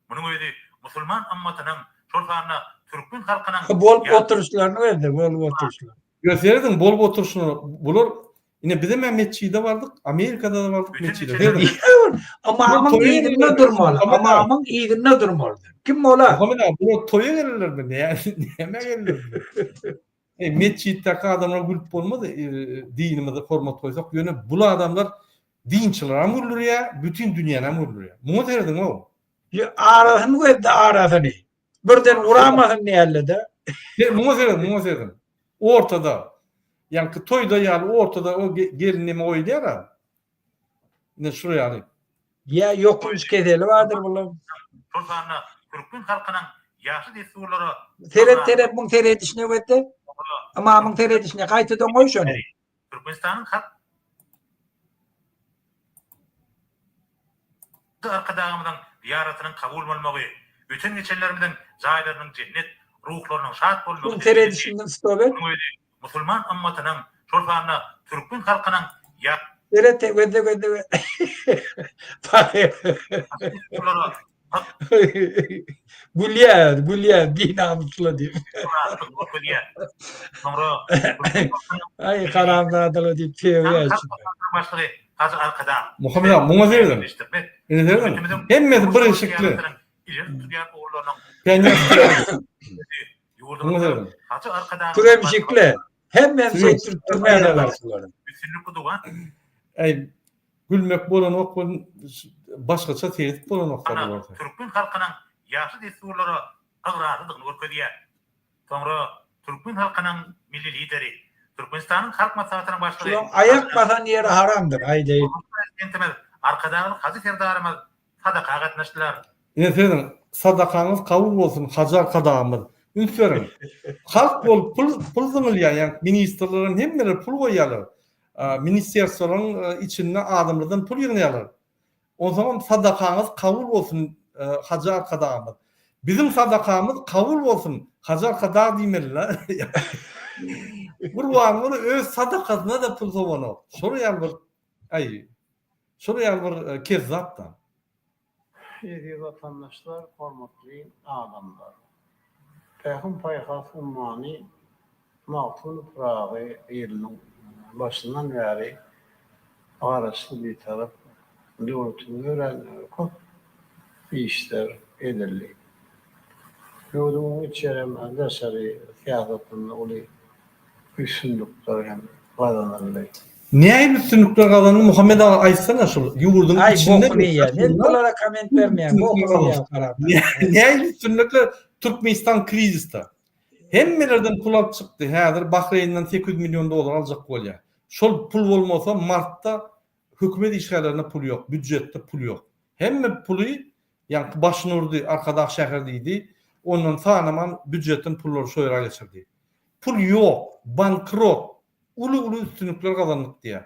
Bunun öyle Müslüman ammatının şortlarına Türkmen halkının Bol oturuşlarını verdi. Bol oturuşlar. Gösterdim bol oturuşunu bulur. Yine bir de Mehmetçi'de vardık. Amerika'da da vardık Bütün Mehmetçi'de. içeride- Ama amın iyiliğine durmalı. Ama amın iyiliğine durmalı. Kim ola? Muhammed abi bunu toya gelirler mi? Neyeme gelirler mi? Metçi'deki adamlar gülüp olmadı. Dinimize format koysak. Yöne bu adamlar dinçiler amurlur ya. Bütün dünyanın amurlur ya. Muhammed eredin o. Arasını koydu arasını. Birden vuramadın ne elle de. Muhammed eredin. Ortada. Yani toyda yani ortada o gelinimi oynuyor ya. Ne şuraya alayım. Ya yokmuş kedeli vardır bunlar. şortlarına Türkmen halkının yaşı desurları Teret bunun teret işine koydu. Ama amın teret işine kayıtı da koy şunu. Türkmenistan'ın halk arkadağımızın ziyaretinin kabul olmağı, bütün geçenlerimizin zaylarının cennet, ruhlarının şahat olmağı Bunun teret işinden stop et. Müslüman ammatının şortlarına Türkmen halkının Teret koydu. desurları Bulya bir namusla diyor. sonra Ay karanlığa adalı deyip tevye açın. başlığı hazır arkada. Muhammed abi buna eredin. Ne dedim? Hem bir ışıklı. Ben yaptım. Buna eredin. Hazır arkada. Türemşikle. Hemen şey Türkmen adalarlar. Üstünlük doğan. Ay gülmek bolan okun başkaça tehdit bolan oklar Ana var. Türkmen halkının yaşı desurları agrarıdığını görkediye. Sonra Türkmen halkının milli lideri, Türkmenistan'ın halk maslahatının başlığı. Şuan ayak basan yeri haramdır. Ay değil. Arkadaşlar Hazır Serdarımız sadaka katnaştılar. Ne dedim? Sadakanız kabul olsun hacı arkadağımız. Ünserim. Halk bol pul zımılıyor yani ministerlerin hemleri pul koyarlar. Ministerlerin içinde adamlardan pul yığınıyorlar. O zaman sadakanız kabul olsun hacı arkadağımız. Bizim sadakamız kabul olsun hacı arkadağı demeliler. Burvanları öz sadakasına da pul soğanı. Şuraya bir kezzaptan. Eri vatandaşlar, hormatly adamlar. Peyğəm payxas ummani Maltun Prağı ilinin başından beri araçlı bir taraf devletini öğrenmek işler edildi. Yurdumun içerimde dışarı siyasetinde oluyor. Üstünlükler hem kazanırlar. Niye üstünlükler kazandı Muhammed abi açsana şu yurdun Ay içinde bokunu ya. Ne bunlara koment vermeyen. Bokunu ya. Niye üstünlükler Türkmenistan kriziste. Hemmelerden pul alıp çıktı. Hazır Bahreyn'den 800 milyon dolar alacak kolya. Şol pul olmasa Mart'ta hükümet işgallerine pul yok. Bütçette pul yok. Hemme pulu yani başnurdu arkadaş şehirdeydi. Ondan sanaman bütçetten pulları şöyle geçirdi. Pul yok. Bankrot. Ulu üstünlükler kazandık diye.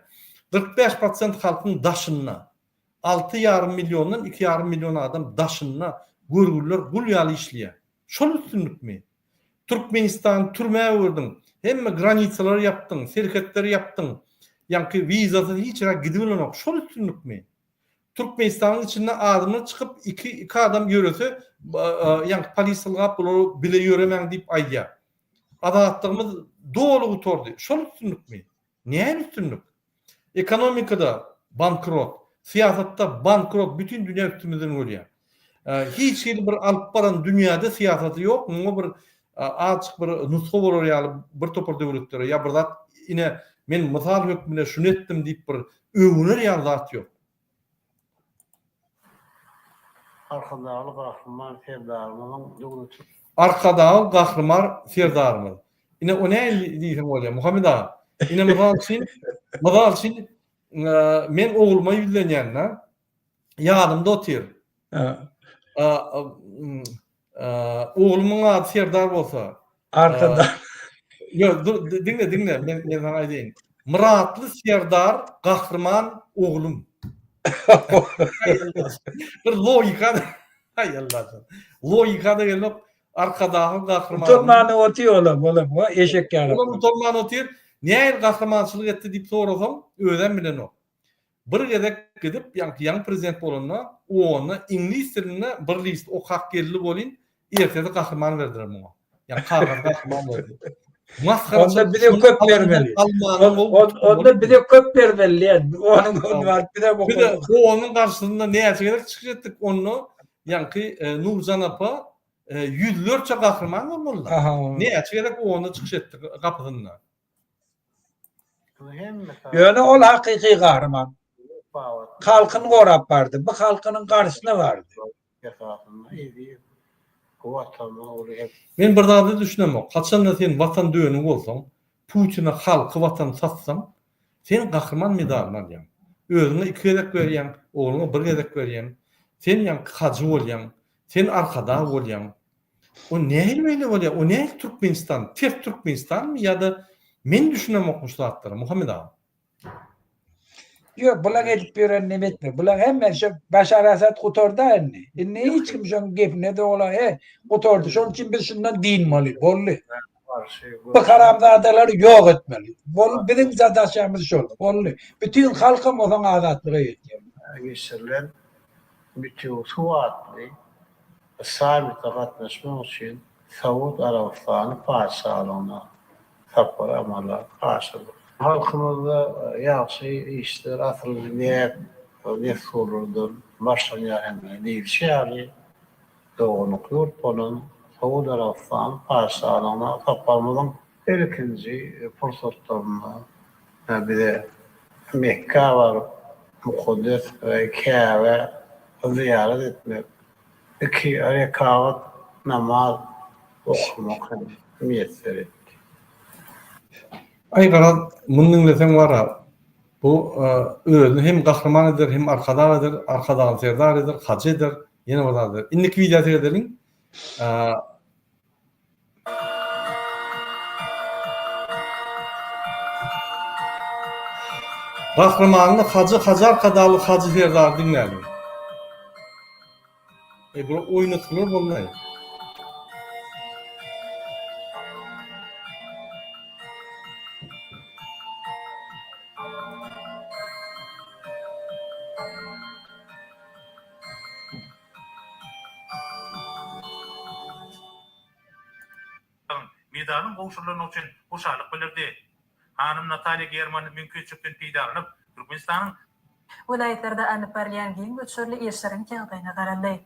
45% halkın daşınına 6,5 milyondan 2,5 milyon adam daşınına görgüller gulyalı işliye. Şol üstünlük mü? Türkmenistan türmeye vurdun. Hem granitsalar yaptın, serketleri yaptın. yankı vizasız hiç yere gidibilenok. Şol üstünlükmi? Türkmenistan'ın içinde adımı çıkıp iki adam görüyorsa yankı polisalga bunu bile yöremen deyip ayya. Adaletlerimiz doğru oturdu. Şol üstünlükmi? Niye üstünlük? Ekonomikada bankrot, siyasatta bankrot, bütün dünya üstümüzden oluyor. Hiç bir alıp baran dünyada siyasatı yok. Mu bir açık bir nuska bolur ýaly bir topar döwletleri ya bir zat ine men mysal hökmüne şunu etdim diýip bir öwünür ýaly zat ýok. Arkadaşlar kahraman sevdarımın döwleti. Arkadağı gahrymar serdarymyz. Ine o ne diýsen bolýar Muhammed ağa. Ine mysal için men ogulma ýüzlenýän ýanymda otyr. Oğlumun adı Serdar bolsa. Arkada. Yo, dinle, men sana aýdyn. Muratly Serdar, gahrman oğlum. Bir logika. Hay Allah. Logika da gelip arkadağı gahrman. Tormanı otuyorlar oğlum. O eşek yarı. Oğlum torman otyr. Näme gahrmançylyk etdi diýip sorasam, öýden bilen o. Bir gedek gidip ýa prezident bolanda onu ingliz diline bir list o hakkerli bolyn ertede gahrman berdiler muňa. Yani kağıt gahrman boldy. Onda bir de köp bermeli. Onda bir de köp bermeli. Onun var bir de bu. Bir de onun karşısında ne ýerçekler çıkacaktık onu yani Nurcan apa yüzlerce gahrman boldular. Ne ýerçekler onu çıkacaktık kapısından. Yani ol hakiki kahraman. Halkını korap vardı. Bu halkının karşısına vardı. Men bir daha düşünemem. Kaçanda sen vatan döwünüň bolsaň, Putin'e halky vatan satsaň, sen gahrman medalini alýan. Özüňe iki gezek berýän, oğluna bir gezek berýän. Sen ýa hacı bolýan, sen arkada bolýan. O näme beýle bolýar? O näme Türkmenistan? Tek Türkmenistanmy ýa-da men düşünemem bu zatları Muhammed ağa. Yok, bular edip beren nemetme. Bular hemen şu Başar Asad kutorda enne. Hiç kim şun gepine de ola kutordu. Şunun için biz şundan dinmeli. Bolli. Bu karamzadaları yok etmeli. Bolli bizim zadaşamız şu. Bolli. Bütün halkım olan azatlığı yetiyor. Geçirilen bütün suatlı sabit katlaşma için Saud Arabistanı padişahlığına tapar amalar karşılık. Halkımızda yaxşı işler asıl ne soruldur, başlanıyor hemen değil şehri, doğunluk yurt bolun, Saud Arabistan padişahlığına taparmızın ilkinci fırsatlarına bir de Mekke var, Mukaddes ve Kabe ziyaret etmek, iki rekat namaz okumak müyesser etti. Aýgaraz mundan lesen wara. Bu özüni hem gahrman eder, hem arkadagydyr, arkadagy serdar eder, hacı eder, ýene bolardyr. Indiki video seyrederiň. Gahrmanyny hacı arkadaly hacı serdar dinlädim. Bu oýnatylır bolmaý. Medanın gowşurlaryny üçin hoşalyk bildirdi. Hanım Natalya Germany mümkinçlikden peýdalanyp Türkmenistanyň Vilayetlarda anıparlayan giň göçürli işleriň kağıdyna garaldy.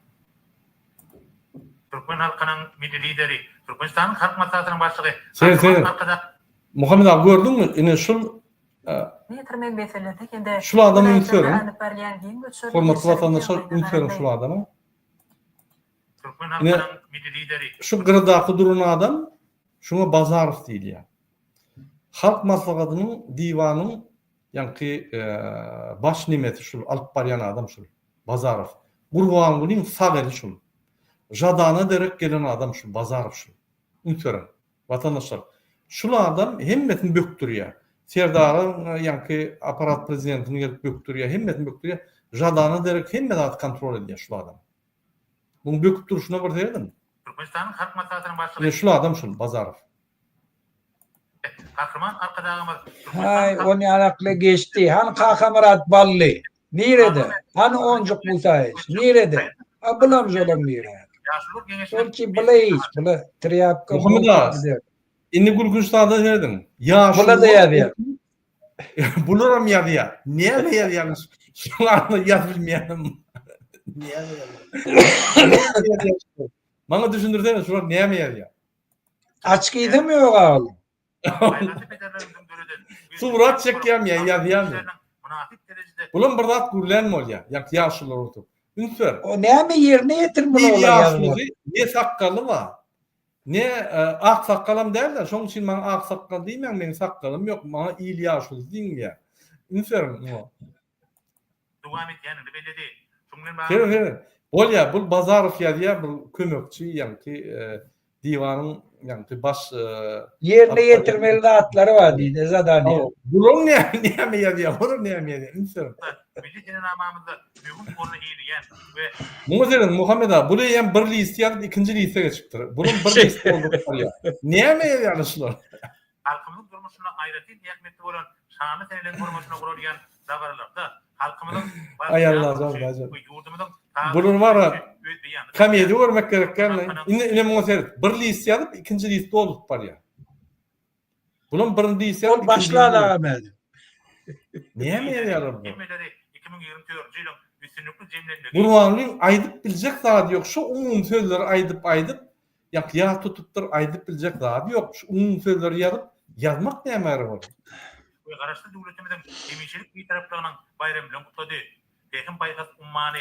Türkmen halkynyň milli lideri, Türkmenistanyň halk maslahatynyň başlygy. Sen Muhammed abi gördüňmi? Ine şul Metrmen beselerde kende şul adamy ünsörüm. anıparlayan giň göçürli Hormatly vatandaşlar ünsörüm şul adamy. Türkmen halkynyň milli lideri. Şu gırdaky duran adam şuna Bazarow diýilýär. Halk maslahatynyň diwanyň ýa-ni baş nimeti şul alyp barýan adam şul Bazarow. Gurbangulyň sagary şul. Jadana derek gelen adam şul Bazarow şul. Ünsörüm vatandaşlar. Şul adam hemmetini böktürýär. Serdaryň ýa-ni aparat prezidentini gelip böktürýär, hemmetini böktürýär. Jadana derek hemmet kontrol edýär şul adam. Bunu böküp duruşuna bir dedim. Türkmenistanyň halk maslahatynyň başlygy. Şul adam şul Bazarow. Kahraman arkadağımız. Hay onu anakla geçti. Han Kakamurat Ballı. Nerede? Han Oncuk Musa'yış. Nerede? Bulamız olan nere? Yaşlılık gençler. Belki bileyiz. Bula triyapka. Muhammed Ağa, inni Gürgünstan'da derdim. Ya Bula da yazıyor. Bulurum ya diye. Niye mi yazıyormuş? Şu anda yazılmayanım. Niye mi yazıyor? Bana düşündürsene şurada niye mi yazıyor? Açkıydı mı yok oğlum? Surat çekeyim ya, yazıyam ya. Münafık derecede Ulan bir zat gürlenme ol ya. Yak yaşlılar oturup. Ünsür. O ne mi yerine getirmeli Bir olan yaşlısı, yazılar? ne sakkalı var. Ne ak sakkalım derler. Şonun için bana ak sakkal değil mi? Benim sakkalım yok. Bana iyi yaşlısı değil mi ya? Ünsür. devam et yani belli değil. Şunların Fer fer. Ol ya bu Bazarov ya bu kömekçi yani ki divanın yani ki baş Yerine getirmeli atları var diye zadaniye. bunun ne mi yazıyor? Bunun ne mi yazıyor? Ünsür. milli dinamamızda mühim konu eğleyen ve Muhtemelen Muhammed Ağa buraya yani bir liste ikinci listeye çıktı. Bunun bir liste oldu ya. Niye mi yazıyorlar? halkımızın durmuşuna ayrıtı niyetmetli olan şanlı senelerin durmuşuna kurulayan davalarda halkımızın Ay Allah razı olsun. yurdumuzun Bunun var ya kamiyeti görmek gerekken yine muhtemelen bir liste alıp ikinci liste oldu ya. Bunun bir liste Ol başla Ahmet. Niye mi yazıyorlar bu? Cemreleri 2024 yılın üstünlüklü cemreleri Gurvanlığın aydıp bilecek zadi yok. Şu umum sözleri aydıp ya tutuptur aydıp bilecek zadi yok. Şu umum sözleri yazmak ne emri var? ve karıştı devletimizin eminçilik bir taraflarının bayramlarını kutladı. Bekim paykas ummani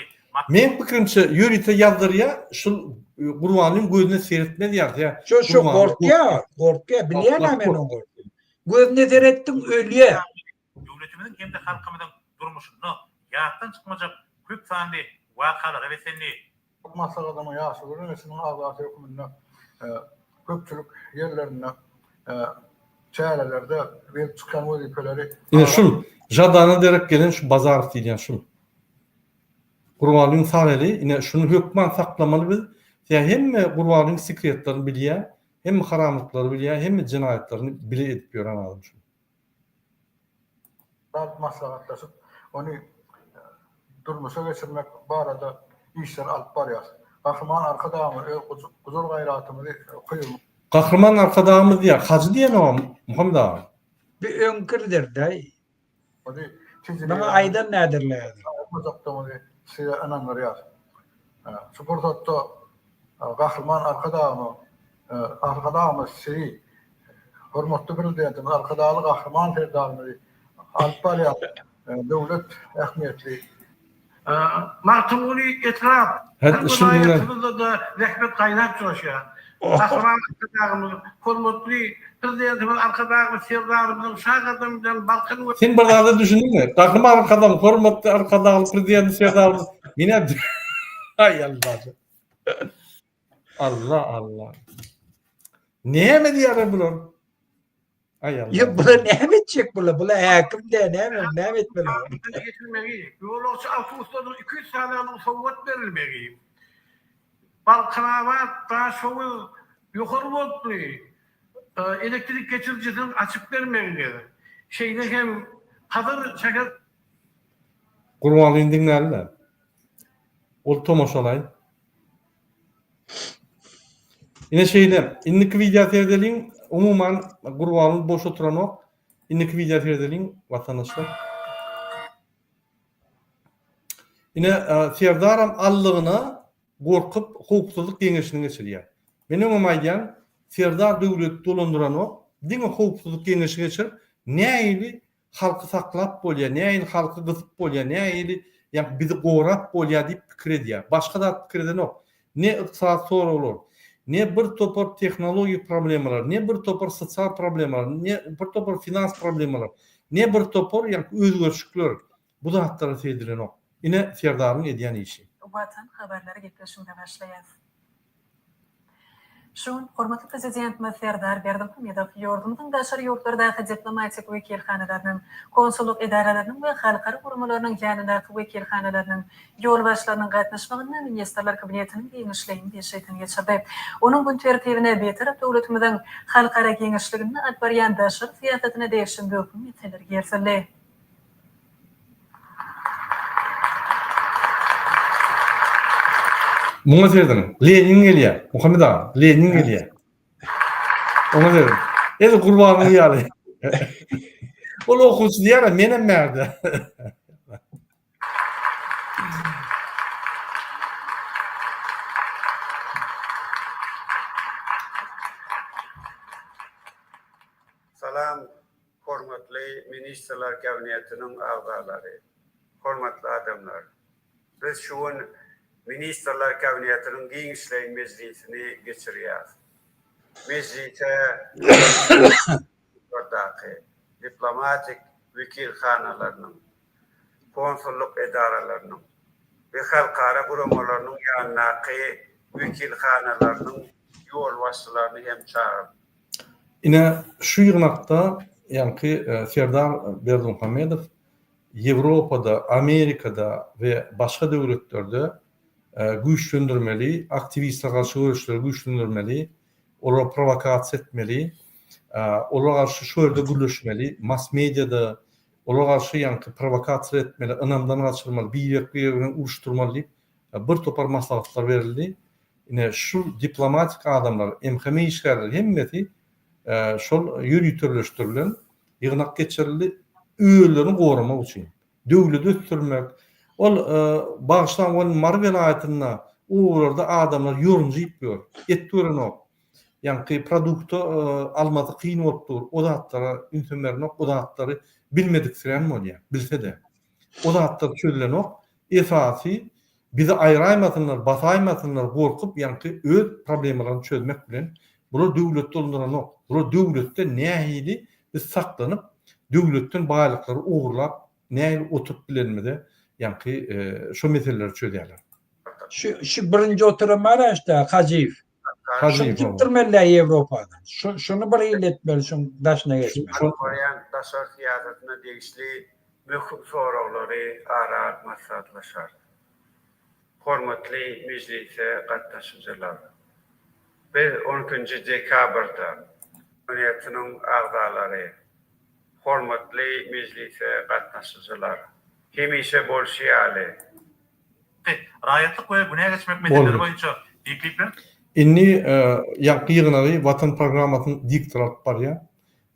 Men fikrimçe yürüte yazdırıya şu Gurvanlığın gözüne seyretmedi ya. Şu korkuya. Biliyen hemen o korkuya. Gözüne seyrettin ölüye. devletimizin hem de halkımızın durmuşunu yağıttan çıkmayacak kök sandı vakaları ve senli Masak adamı yaşlıların resminin azatı hükümünde köpçülük yerlerine çaylelerde verip çıkan vazifeleri Yine şu jadana derek gelen şu Bazarov diyen şu. Gurvanlığın saheli yine şunu hükman saklamalı biz. Ya hem Gurvanlığın sekretlerini biliyor, hem haramlıkları biliyor, hem cinayetlerini bile edip gören adam şu. maslahatlaşıp onu durmuşa geçirmek barada işler alıp barıyaz. Kahraman arkadağımı, kuzul gayratımızı koyuyor. Kahraman arkadağımız diye, hacı diyen o Muhammed Ağa. Bir önkürdür da. Onu Bana aydan nedirler? Uzaktamızı size ananları yaz. Sportatta kahraman arkadağımız sizi hürmetli prezidentimiz arkadağlı kahraman ferdarımızı alıp barıyaz. Devlet ehmiyetli. Martumuni etraf. Hadi şimdi da rehbet kaynak çalışıyor. Kahraman arkadağımız, hürmetli prezidentimiz arkadağımız, sevdarımızın şahadımızdan Balkan sen bir daha da düşündün mü? Kahraman arkadağım, hürmetli arkadağım, prezident sevdağımız. Yine ay Allah. Niye mi diyor bunlar? Ay Allah. Ya bula ne edecek bula? Bula hakim de ne etmeli? geçirmeli. Yolcu Ağustos'ta 200 saniyelik savunma verilmeli. Balkan'a var, daha şovu yukarı voltlu. Elektrik geçiricisinin açık vermeli. Şeyde hem kadar çeker. Gurvanlığın dinlerler. Ol Tomaş olay. Yine şeyle, inniki video seyredelim, umuman Gurvanlığın boş oturan o. İnniki video seyredelim vatandaşlar. Yine Sevdaram allığına korkup hukuksuzluk kengeşini geçiriyor. Benim umayyan Serdar devlet dolandıran o, dine hukuksuzluk kengeşini geçir, ne eyli halkı saklap bolya, ne eyli halkı kısıp bolya, ne eyli yani bizi qorap bolya deyip fikir ediyor. Başka da fikir eden yok. Ne iqtisat soru olur, ne bir topar teknoloji problemalar, ne bir topar sosyal problemalar, ne bir topar finans problemalar, ne bir topar yani özgürlükler. Bu da hatları seydiren o. Yine Serdar'ın ediyen işi. Vatan haberleri gepleşmeye başlayız. Şun hormatly prezidentimiz Serdar Berdimuhamedov ýurdumyň daşary ýurtlardaky diplomatik wekilhanalarynyň, konsulluk idaralarynyň we halkara gurumlarynyň ýanyndaky wekilhanalarynyň ýolbaşlarynyň gatnaşmagyndan Ministrler Kabinetiniň giňişligini beşeýten geçirdi. Onuň bu tertibine beterip döwletimiziň halkara giňişligini atbarýan daşary siýasatyna değişim döküm ýeteler gerçekleşdi. Muňa serdin. Lenin gelýär. Muhammed ağa, Lenin gelýär. Ona dedim. Edi gurbanyny ýaly. Ol okuwçy diýär, menem märdi. Salam, hormatly Ministrler Kabinetiniň agzalary, hormatly adamlar. Biz şuň Ministrler Kabinetiniň giňişlik meclisini geçirýär. Meclise diplomatik wekilhanalarynyň, konsulluk idaralarynyň we halkara gurumlarynyň ýanyndaky wekilhanalarynyň ýolbaşçylaryny hem çağırdy. Ine şu ýyrnakda ýanky Serdar Berdimuhamedov Ýewropada, Amerikada we başga döwletlerde güýçlendirmeli, aktivistler garşy görüşleri güýçlendirmeli, olara provokasiýa etmeli, olara garşy şu ýerde gürleşmeli, mass mediada olara garşy ýanky provokasiýa etmeli, ynamdan gaçyrmaly, biýek uruşturmaly bir topar maslahatlar berildi. Ine şu diplomatik adamlar, MHM işgärleri hemmeti şol ýürütürleşdirilen ýygnak geçirildi öýlerini goramak üçin. Döwleti ötürmek. Ol bagşlangan Mar welaýatyna orada adamlar ýorumjyp ýör. Etdirenek. Ýanky produkty almady kyn bolupdyr. O zatlara ünsemlerine o zatlary bilmediklerini bolýar. Bilse-de. O zatlar çözlenek esasy bizi aýraýmasynlar, basaýmasynlar gorkup ýanky öz problemlaryny çözmek bilen bular döwletde olundyranak. Bular döwletde nähili biz saklanyp döwletden baýlyklary ogurlap nähili oturup bilenmede ýanky şu meseleleri çözýärler. Şu birinci oturum araçda Hajiýew. Hajiýew Gittirmeler Ýewropadan. Şunu bir iletmeli, şun daşına geçmeli. Koreýan daşary siýasatyna degişli möhüm soraglary ara maslahatlaşar. Hormatly meclise gatnaşyjylar. Biz 12-nji dekabrda Cumhuriyetiniň agzalary, hormatly meclise gatnaşyjylar, hemişe bolşýaly. Raýatlyk we günä geçmek meseleleri boýunça diýipler. Inni ýanky ýygnagy Watan programasynyň diktory barýa.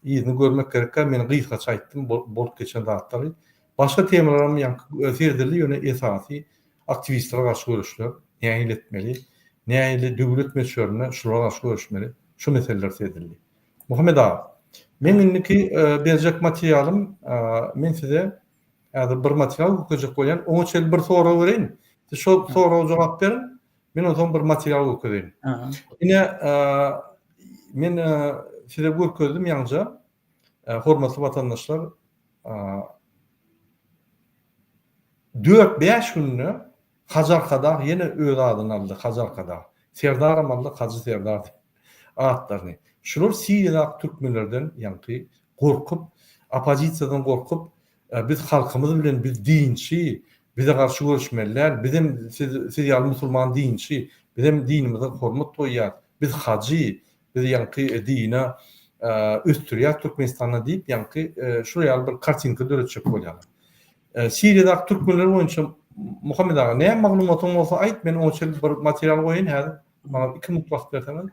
Ýygyny görmek gerek. Men gysga çaýtdym bolup geçen zatlary. Başga temalarym ýanky serdirli ýöne esasy aktivistler garşy görüşler nähili etmeli, nähili döwlet meşgullerine şulara garşy görüşmeli. Şu meseleler serdirli. Muhammed ağa, men inniki berjek materialym, men size bir material okujak bolýan, oňa çel bir sora bereýin. Şu soraga jogap berin. Men oňa bir material okuýan. Ine men size görkezdim ýalňa, hormatly watandaşlar, 4-5 günne Hajarkada ýene öz adyny aldy, Hajarkada. Serdar aldy, Hacı Serdar atlaryny. Şular Siriýa türkmenlerden ýanky gorkup, opozisiýadan gorkup, biz halkymyz bilen biz dinçi, bize garşy görüşmeler, bizim siz ýaly musulman dinçi, bizim dinimize hormat toýýar. Biz hacı, biz ýanky dine östürýär Türkmenistana diýip ýanky şu ýaly bir kartinka döretjek bolýar. Siriýada türkmenler boýunça Muhammed ağa, näme maglumatyň bolsa aýt, men oňa bir material goýyn häzir. Bana 2 mutlak berseňiz.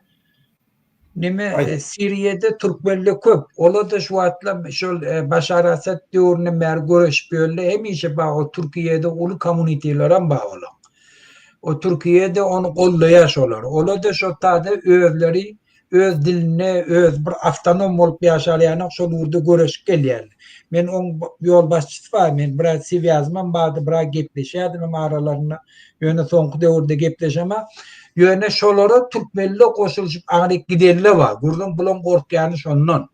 Nime Siriýede türkmenler köp. Ola da şu wagtlar şol Başar Asad döwrüne mer görüşpýärler. Hemişe baý Türkiýede uly kommunitelere bagy. O Türkiýede onu gollaýaşolar. Ola da şu taýda özleri öz diline, öz bir awtonom bolup ýaşarýanyk şol ýerde görüşip gelýär. Men on yol başçysy var, men biraz siýazmam bardy, biraz gepleşýärdim aralarynda. Ýöne soňky döwürde gepleşema. Ýöne şolara türkmenler goşulyp aňyk gidenler var. Gurdan bulan gorkýany şondan.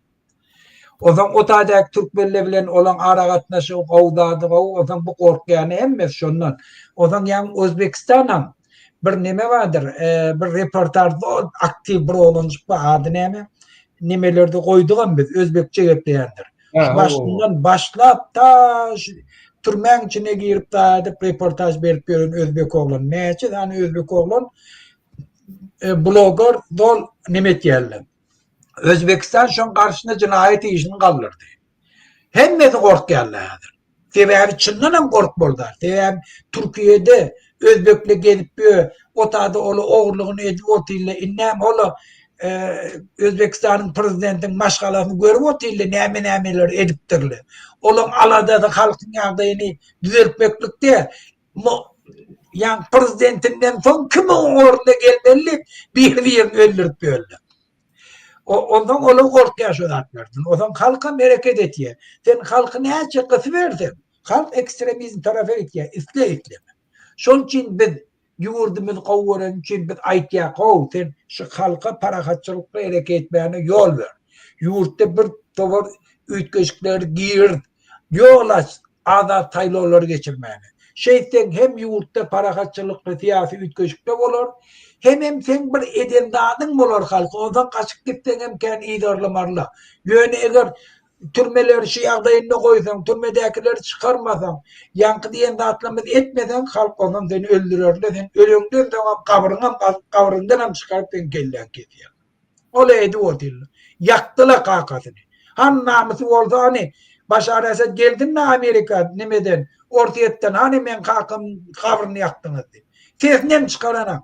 Ozan o taýda türkmenler bilen olan ara gatnaşy gowdady, ozan bu gorkýany hemme şondan. Ozan ýa Özbekistanam bir neme vardır, bir reportajda aktif bir olunmuş bu adı neme? Nimelerde koyduğum biz Özbekçe gepleyendir. Ha, Başından başlap ta türmen içine girip da reportaj berip görün Özbek oğlan. Neçe tane Özbek oğlan blogger dol nimet yerler. Özbekistan şon karşısında cinayet işini kaldırdı. Hemmeti korkyanlardır. Sebebi çınlanan kork bollar. Sebebi Türkiye'de Özbekle gelip bir otada olu oğurluğunu edip otille innem olu Özbekistan'ın prezidentin maşgalasını görüp otille nemeler ediptirli. Olun alada da halkın yağdayını düzeltmeklik de yani prezidentinden son kimin uğruna gelmeli bir yerini öldürüp böyle. Ondan onu korkuya şunatmırdın. Ondan halka hareket etiye. Sen halkı ne açıklısı verdin? Halk ekstremizm tarafı etiye. İsle. Şunun için biz yurdumuz kavurun için biz aytiya kav. Sen şu halka parakatçılıkla hareket etmeyene yol ver. Yurtta bir tavır ütkeşikleri giyir. Yol aç. Adat tayloları geçirmeyene. Sen hem yurtta parakatçılıkla siyasi ütkeşikte olur. Hem sen bir edendadın bolar halkı. Ondan kaçıp gitsen hem kendi idarlamarla. Yani eğer türmeleri şu yağdayında koysan, türmedekileri çıkarmasan, yankı diyen dağıtlamız etmeden halk ondan seni öldürürler. Sen ölünden sonra kabrından hem çıkarıp sen kellen kesiyor. Öyle o değil. Yaktılar kakasını. Han namusu olsa hani Başar Esed geldin mi Amerika nemeden, ortayetten hani men kabrını yaktınız diye. Sesini çıkarana.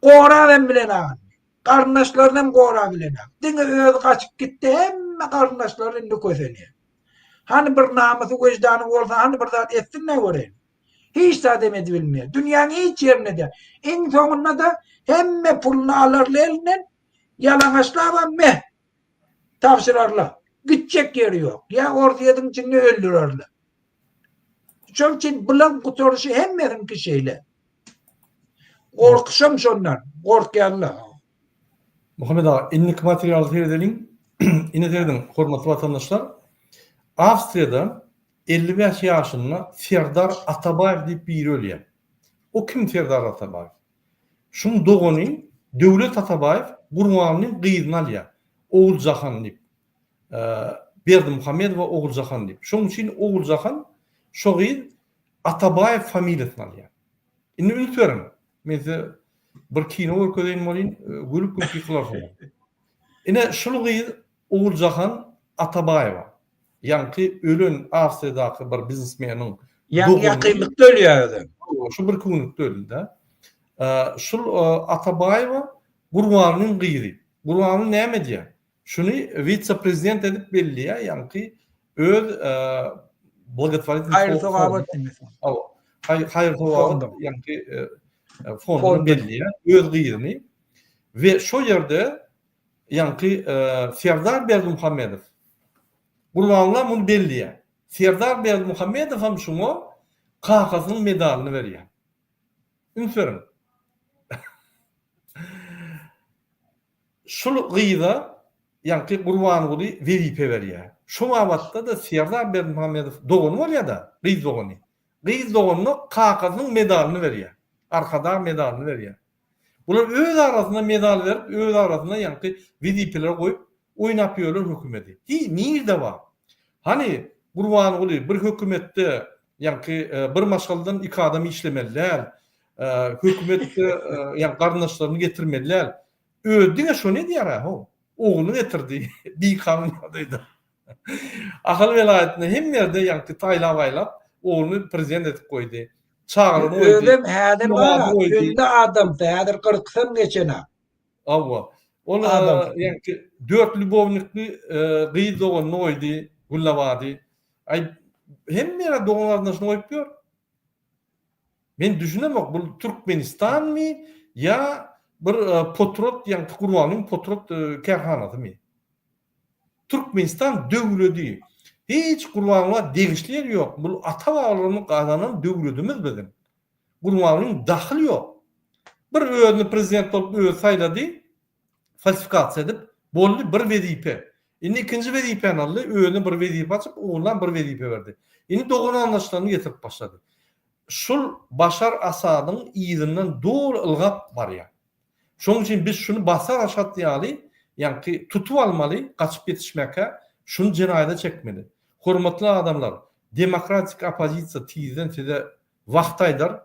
Qoğradan bilen ağın. Kardeşlerden qoğra bilen ağın. Dine öz kaçıp gitti hemme kardeşler indi köseniye. Hani bir namusu vicdanı olsa hani bir zat etsin ne göreyin. Hiç zat demedi bilmiyor. Dünyanın hiç yerine de. En sonunda da hemme pulunu alırlar elinden yalanaçlar ve tavsirarlar. Gidecek yeri yok. Ya ortayadın içinde öldürürler. Çünkü için bulan kuturuşu hemmedinki şeyle. Korkuşum şundan. Korkuyanlar. Muhammed ağa, inlik materyal seyredelim. İne seyredin, hormatly vatandaşlar. Avstriyada 55 yaşında Serdar Atabayev deyip biri ölüyor. O kim Serdar Atabayev? Şunun doğunu Devlet Atabayev Gurman'ın kıyızını alıyor. Oğulcahan deyip. Berdi Muhammed ve Oğulcahan deyip. Şunun için Oğulcahan şoğu Atabayev familyasını alıyor. İni ültüyorum. Mesela bir kino görkedeyin molin gülüp günkü kılar sonra. Ine şulğıyı Oğulcahan Atabayeva. Yani ölün Avstriyadaki bir biznesmenin Yani yakınlıkta ölüyor adam. Şu bir künlükte öldü de. Şul Atabayeva Gurman'ın kıyırı. Gurman'ın ne medya? Şunu vice-prezident edip belli ya. Yani öz благотворительный Hayır tovabat demesin. Hayır tovabat yani fondunu belli ya. Öz kıyırını. Ve şu yerde yani Serdar Berdimuhamedov Gurmanlar bunu belli ya. Serdar Berdimuhamedov ham şunu kakasının medalını veriyor. Ünferim. Şul gıyda yani Gurman bunu vazife veriyor. Şu mavatta da Serdar Berdimuhamedov doğunu var ya da kıyız doğunu. Kıyız doğunu kakasının medalını veriyor. Arkada medalını veriyor. Bunlar öz arasında medal verip öz arasında yani vazifeler koyup oynapıyorlar hükümeti. Nerede var? Hani Gurman bunu bir hükümette yani bir maşgaldan iki adam işlemeliler. Hükümette yani kardeşlerini getirmeliler. Öldüğüne şu ne diyor ha? Oğlunu getirdi. Bir kanunadaydı. Akıl velayetine hem yerde yani tayla oğlunu prezident edip koydu. Çağrını koydu. Öldüm hadir var. Öldü adam. Hadir 40 sene geçene. Avva. Ona yani dört lübovnikli kıyı doğanını oydu. Gullavadi. Ay hem yere doğanlarından şunu oyuyor. Ben düşünemem bu Türkmenistan mı ya bir potrot yani Gurman'ın potrot kerhanatı mı? Türkmenistan devleti. Hiç Gurman'la değişler yok. Bu Atabayevr'ın kazanan devletimiz bizim. Gurman'ın dahil yok. Bir özünü prezident olup öz sayladı, falsifikasyon edip bollu bir vazife. Şimdi ikinci vazifeni aldı, özüne bir vazife açıp oğlan bir vazife verdi. Şimdi doğru anlaşılanı getirip başladı. şul Başar Asad'ın izinden doğru ılgap var ya. Şoň üçin biz şunu basar aşat diýaly, ýani tutup almaly, gaçyp ýetişmäke, şunu jenaýda çekmeli. Hormatly adamlar, demokratik opozisiýa tiýden size wagt aýdar,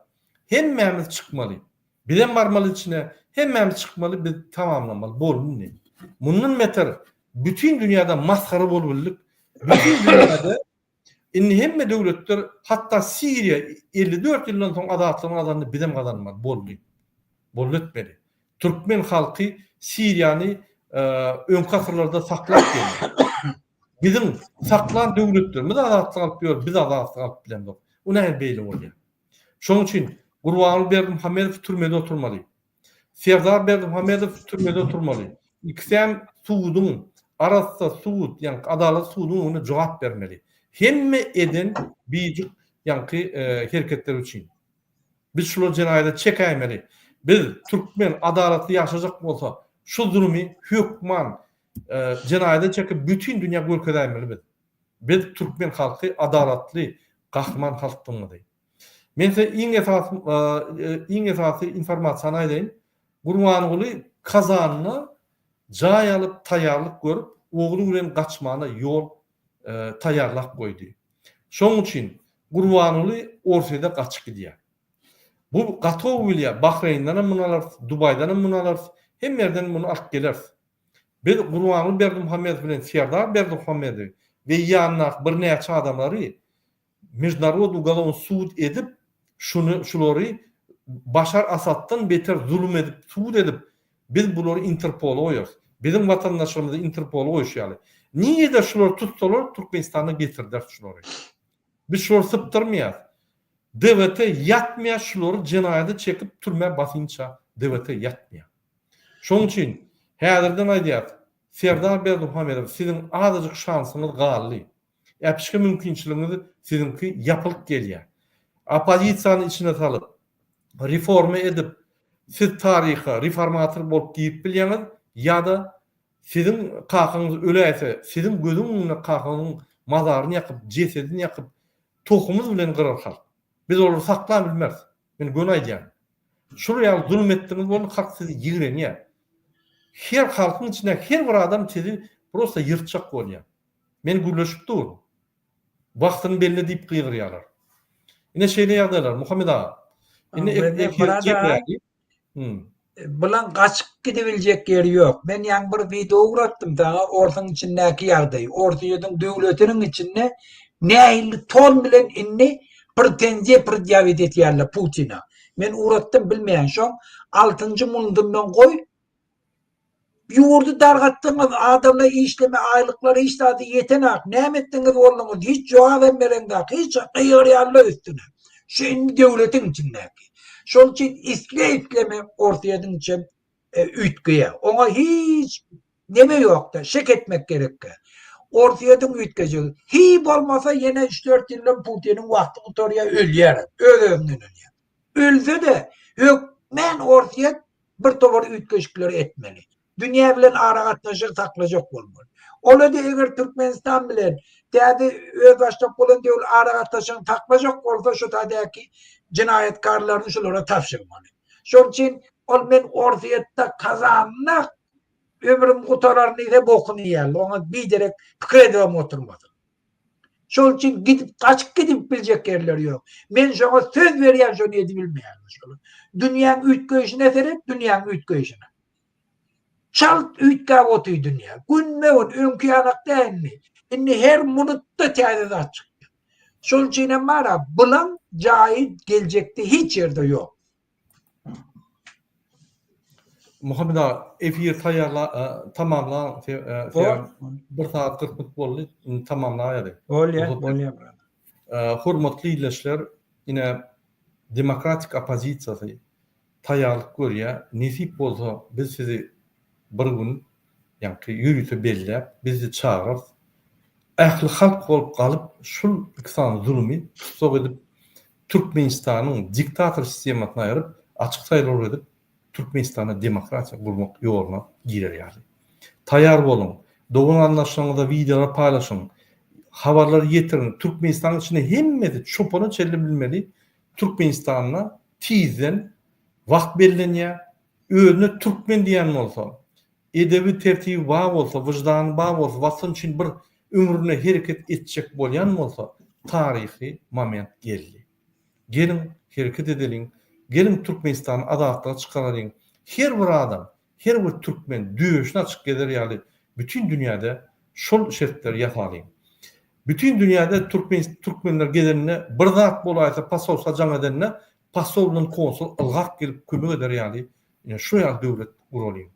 hemmämiz çykmaly. Bilen barmaly içine, hemmämiz çykmaly, biz tamamlamaly. Bolmaly. Mundan beter bütün dünýäde maskara bolmalyk, bütün dünýäde inni hemme döwletler, hatda Siriýa 54 ýyldan soň adatlygyny adamny bilen kazanmaly, bolmaly. Bolletmeli. Türkmen halkı Siriýany ön kasırlarda saklap geldi. Bizim saklan döwletlerimiz adatlyk alyp ýör, biz adatlyk alyp bilendik. O näme beýle bolýar? Şoň üçin Gurbanuly Berdimuhammedow türmede oturmaly. Serdar Berdimuhammedow türmede oturmaly. İkisem suudun arasynda suud, ýani adalet suudun ona jogap bermeli. Hemme eden biýjik ýani hereketler üçin. Biz şular jenaýda çekäýmeli. Biz Türkmen adaletli ýaşajak bolsa, şu zulmi hükman jenaýda çekip bütün dünýä görkezäýmeli biz. Biz Türkmen halky adaletli, gahman halkdyňdy. Men size iň esasy informasiýany aýdaýyn. Gurbanuly Kazanyna jaý alyp taýýarlyk görüp, ogly bilen gaçmana ýol taýýarlap goýdy. Şoň üçin Gurbanuly ortada gaçyp gidýär. Bu gatow bilýär, Bahreýndan munalar, Dubaýdan munalar, hem ýerden muny alyp geler. Biz Gurbanuly Berdimuhammedow bilen Serdar Berdimuhammedow we ýanyna bir näçe adamlary Международный уголовный суд edip şulary Başar Asad'dan beter zulüm edip, suud edip, biz bulary Interpol'a oýar. Bizim vatandaşlarymyzy Interpol'a oýuşýaly. Niýe-de şular tutsalar, Türkmenistana getirdiler şulary. Biz şular sypdyrmaýar. DVT ýatmaýar, şulary jenaýda çekip türme basynça DVT ýatmaýar. Şoň üçin häzirden aýdýar, Serdar Berdimuhammedow siziň azyjyk şansyňyz gally. Ýapyşky mümkinçiligiňiz sizinki ýapylyp gelýär. Opozisiýany içine salyp, reforma edip, siz taryha reformator bolup giýip bilýäňiz, ýa-da siziň kakyňyz öläse, siziň gözüň öňüne kakynyň mazaryny ýakyp, jesedini ýakyp, tohumuz bilen gyrarhal. Biz olary saklap bilmez. Men göň aýdýan. Şuraya zulüm etdiňiz bolup halk sizi ýigrenýär. Her halkyň içinde her bir adam sizi prosta ýyrtjak bolýar. Men gürleşip dur. Wagtyny belli diýip gyrýarlar. Ine şeýle ýagdaýlar, Muhammed ağa. Bulan gaçyp gidebiljek ýeri ýok. Men ýa bir video uratdym da, ortaň içindäki ýagdaý. Ortaýyň döwletiniň içinde nähili ton bilen inni pretenziýa predýawit etýärler Putina. Men uratdym bilmeýän şoň 6-njy mundumdan goý. Ýurdu dargatdyňyz, adamlar işleme aýlyklary işlady ýetenek, näme etdiňiz bolmaňyz, hiç jogap bermeňär, hiç ýarlar üstüne. Şeň döwletiň içindäki. Şol üçin iskleme ortaýadyň içe ütgeýe. Oňa hiç neme ýokda, şek etmek gerekki. Ortaýadyň ütgeýe. Hi bolmasa ýene 3-4 ýyldan Putiniň wagty oturýar ölýär, ölümden ölýär. Ölse de hökmen ortaýa bir towar ütgeşikler etmeli. Dünya bilen ara gatnaşyk taklajak bolmaly. Ola da eger Türkmenistan bilen täze öz başlap bolan döwlet ara gatnaşyk taklajak bolsa şu taýdaki jinayetkarlaryny şolara tapşyrmaly. Şol üçin ol men ortaýatda Kazanyna ömrüm gutararyny ise bokuny ýerler. Oňa bir derek pikir edip oturmady. Şol üçin gidip gaçyp gidip biljek ýerler ýok. Men şoňa söz berýän şonu edip bilmeýän. Dünýäň ütgeýişine serep, dünýäň ütgeýişine. Çalt ütgä otuy dünýä. Günmeň öňkü ýanakda enni. Inni her minutda täze açyk. Şol üçin mara bulan jaý geljekde hiç ýerde ýok. Muhammed ağa, efir tamamla 1 saat 40 minut boldy, tamamlaýady. Bolýar. Hormatly ýerleşler, ine demokratik opozisiýasy taýýarlyk görýär. Nesip bolsa biz sizi bir gün ýani ýürüse bellep, bizi çağırıp, ähli halk bolup galyp, şul iksan zulmi tutsak edip, Türkmenistanyň diktator sistematyna aýryp, açyk saýlaw edip, Türkmenistana demokratiýa gurmak ýoluna girýär. Taýýar bolun. Dowun anlaşmagyda videolar paýlaşyň. Habarlar ýetirin. Türkmenistanyň içinde hemmeti çopana çelle bilmeli. Türkmenistan'a tizden vakt bellenýär. Özüne Türkmen diýen bolsa, edebi tertibi ba bolsa, wyjdany ba bolsa, watsan üçin bir ömrüne hereket etjek bolýan bolsa, tarihi moment geldi. Gelin hereket edelim. Gelin Türkmenistan'ı adatlığa çıkaralım. Her bir adam, her bir Türkmen düğüşüne açık gelir yani. Bütün dünyada şol şertleri yapalım. Bütün dünyada Türkmenler gelirine bir zat bolaysa pasolsa can edenine pasolunun konsul ılgak gelip kömek eder yani. Yani şu ya devlet urolayım.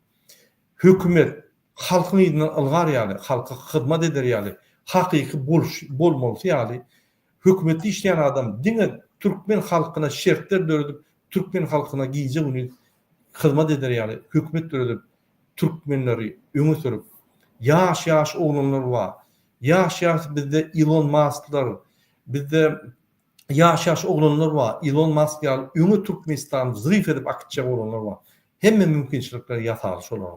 Hükümet halkın idinden ılgar yani. Halka hizmet eder yani. Hakiki bolmalısı yani. Hükümeti işleyen adam dine Türkmen halkına şertler döredip Türkmen halkına giyecek onu hizmet eder yani. Hükümet döredip Türkmenleri öňe sürüp yaş oğlanlar var. Yaş bizde Elon Musk'lar, bizde yaş oğlanlar var. Elon Musk ýaly öňe Türkmenistan zryf edip akitjak oğlanlar var. Hemme mümkinçilikler ýatar şolar.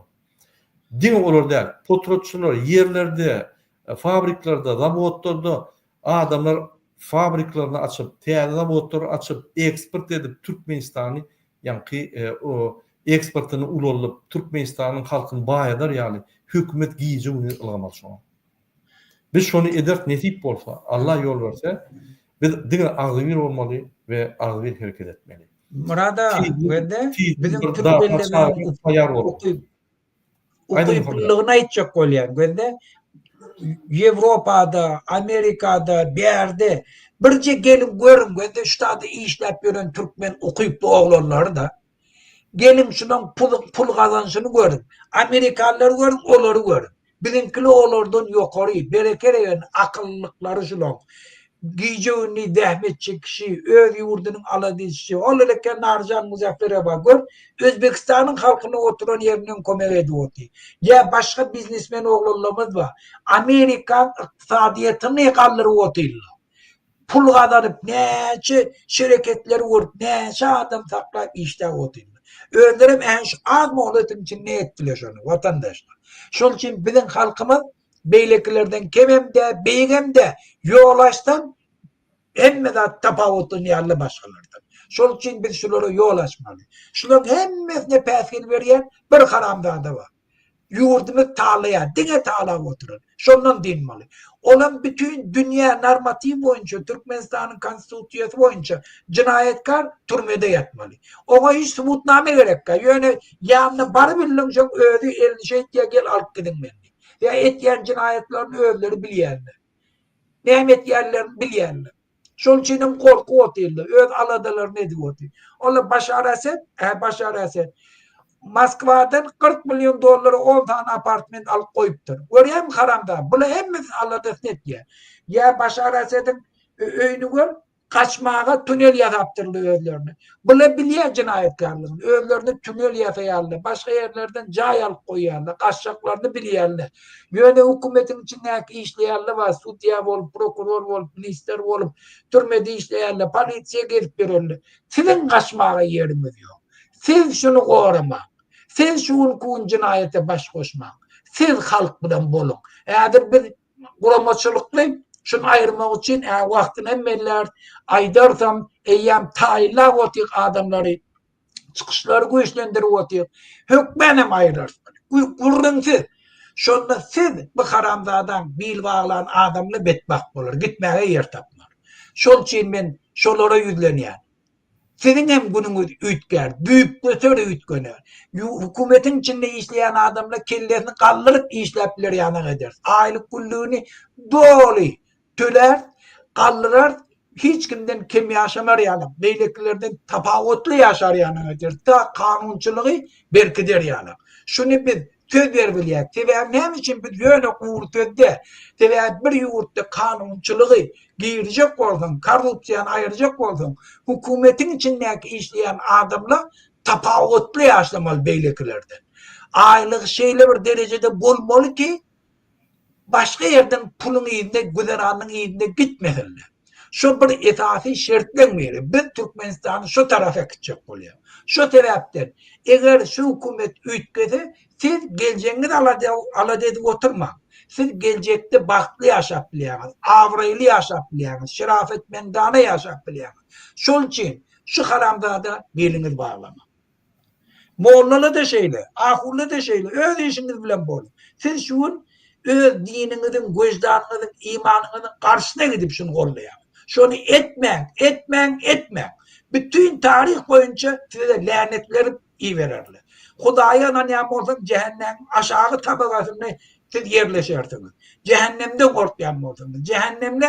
Dine olar däl. Potrotçular yerlerde, fabriklarda, zavodlarda adamlar fabriklerini açıp, täze zavodlar açıp, eksport edip Türkmenistan'ı ýa-ni o eksportyny ulanyp Türkmenistan'ın halkyny baýadar ýaly hükümet giýje onu ılgamaz şoňa. Biz şonu ederk nesip bolsa, Allah yol verse, biz dine agzybir bolmaly we agzybir hereket etmeli. Murada wede bizim Türkmenlerden taýar bolup. Ukuyupluluğuna aitçak bolýar. Wede Ýewropada, Amerikada, bir yerde birce gelin görün, wede ştada işläp ýören Türkmen ukuyuplu oğlanları da gelin şunun pul kazanşını görün. Amerikalılar görün, olary görün. Bizinkili olardan ýokary, berekere akıllıkları şulan. Giyeceğini dehmetçi kişi, öz yurdunun aladisi, olarken Narjan Muzaffer'e bakır, Özbekistan'ın halkına oturan yerinin kömek ediyordu. Ya başka biznesmen oğullarımız var. Amerikan iktisadiyetini kaldırı otuyorlar. Pul kazanıp neçe şirketleri vurup neçe adam saklayıp işte otuyorlar. Öldürüm enş az muhletin için ne ettiler şunu vatandaşlar. Şunun için bizim halkımız beyliklerden kemem de, beygem de, yolaştan emme de tapavutun yerli başkalardan. Şunun için biz şunlara yol açmalı. Şunların hemmesine peskin veriyen bir haramzade var. Yurdumuz tağlaya, dine tağlaya oturur. Şundan dinmeli. Olan bütün dünya normatif boyunca, Türkmenistan'ın konstitusyası boyunca cinayetkar türmede yatmalı. Ona hiç subutname gerek. Yani yanına barı bilince ödü elini şey diye gel alıp gidin beni. Ya etyen cinayetlerin özleri bilýänler. Näme etýänlerini bilýänler. Şol üçin korku otyldy. Öz aladalar ne diýdi? Ola Başar Asad. Moskwadan 40 milyon dollary 10 tane apartment alıp koyupdyr. Görýärmi haramda? Bular hemmesi aladas netýär. Ya Başar Asad'ın öýünü gör, kaçmağa tünel yaptırdı özlerini. Bular bilýär cinayetkarlygyny. Özlerini tünel yasaýarlar. Başka yerlerden jay alıp koýarlar. Kaçacaklarını bilýärler. Ýöne hükümetin içindäki işleýärler var. Sudya bolup, prokuror bolup, minister bolup, türmede işleýärler, polisiýa gelip bererler. Sizin kaçmağa yerimiz ýok. Siz şunu gorama. Siz şu kun cinayete baş koşma. Siz halk bilen bolun. Eğer bir guramaçylykly şunu ayırmak için vaktin emmeller aydarsam eyyam tayla otik adamları çıkışları güçlendirip otik. Hükmenem ayırarsın. Gurrun siz. Şunda siz bu haramzadan bil bağlan adamla betbak olur. Gitmeye yer tapmar. Şol için ben şolara yüzlenýär. Senin hem gününüz ütker, büyük götür ütköner. Hükümetin içinde işleyen adamla kellesini kaldırıp işlepler yanına eder. Aylık kullığını dolu töler, kaldırır, hiç kimden kim yaşamar yani. Beyliklerden tapavutlu yaşar yanına eder. Ta kanunçılığı berkider yani. Şunu biz söz verbiliyek. Tever ne için biz yöne kurtudde, tever bir yurtta kanunçılığı girecek olsun, korrupsiyan ayıracak olsun, hükümetin içindeki işleyen adamla tapavutlu yaşlamalı beyliklerden. Aylık şeyle bir derecede bulmalı ki başka yerden pulun iyinde, güzeranın iyinde gitmesinler. Şu bir esası şertlenmeyelim. Biz Türkmenistan'ı şu tarafa gidecek oluyor. Şu taraftan eğer şu hükümet ütkese siz geleceğiniz aladede oturma. siz gelecekte baktlı yaşap bilýäňiz, awraýly yaşap bilýäňiz, şerafetmendana yaşap bilýäňiz. Şol için şu haramzada beliniz bağlama. Mollala da şeýle, ahurla da şeýle, öz işiniz bilen bolun. Siz şuun öz dininiňiziň, göjdaniniňiziň, imanyňyzyň garşyna gidip şunu gollaýar. Şonu etmeň. Bütün tarih boýunça size lanetler iyi verirler. Hudaýa näme bolsa cehennem aşağı tabakasyny siz yerleşersiniz. Cehennemde gorkýan bolsaňyz. Cehennemle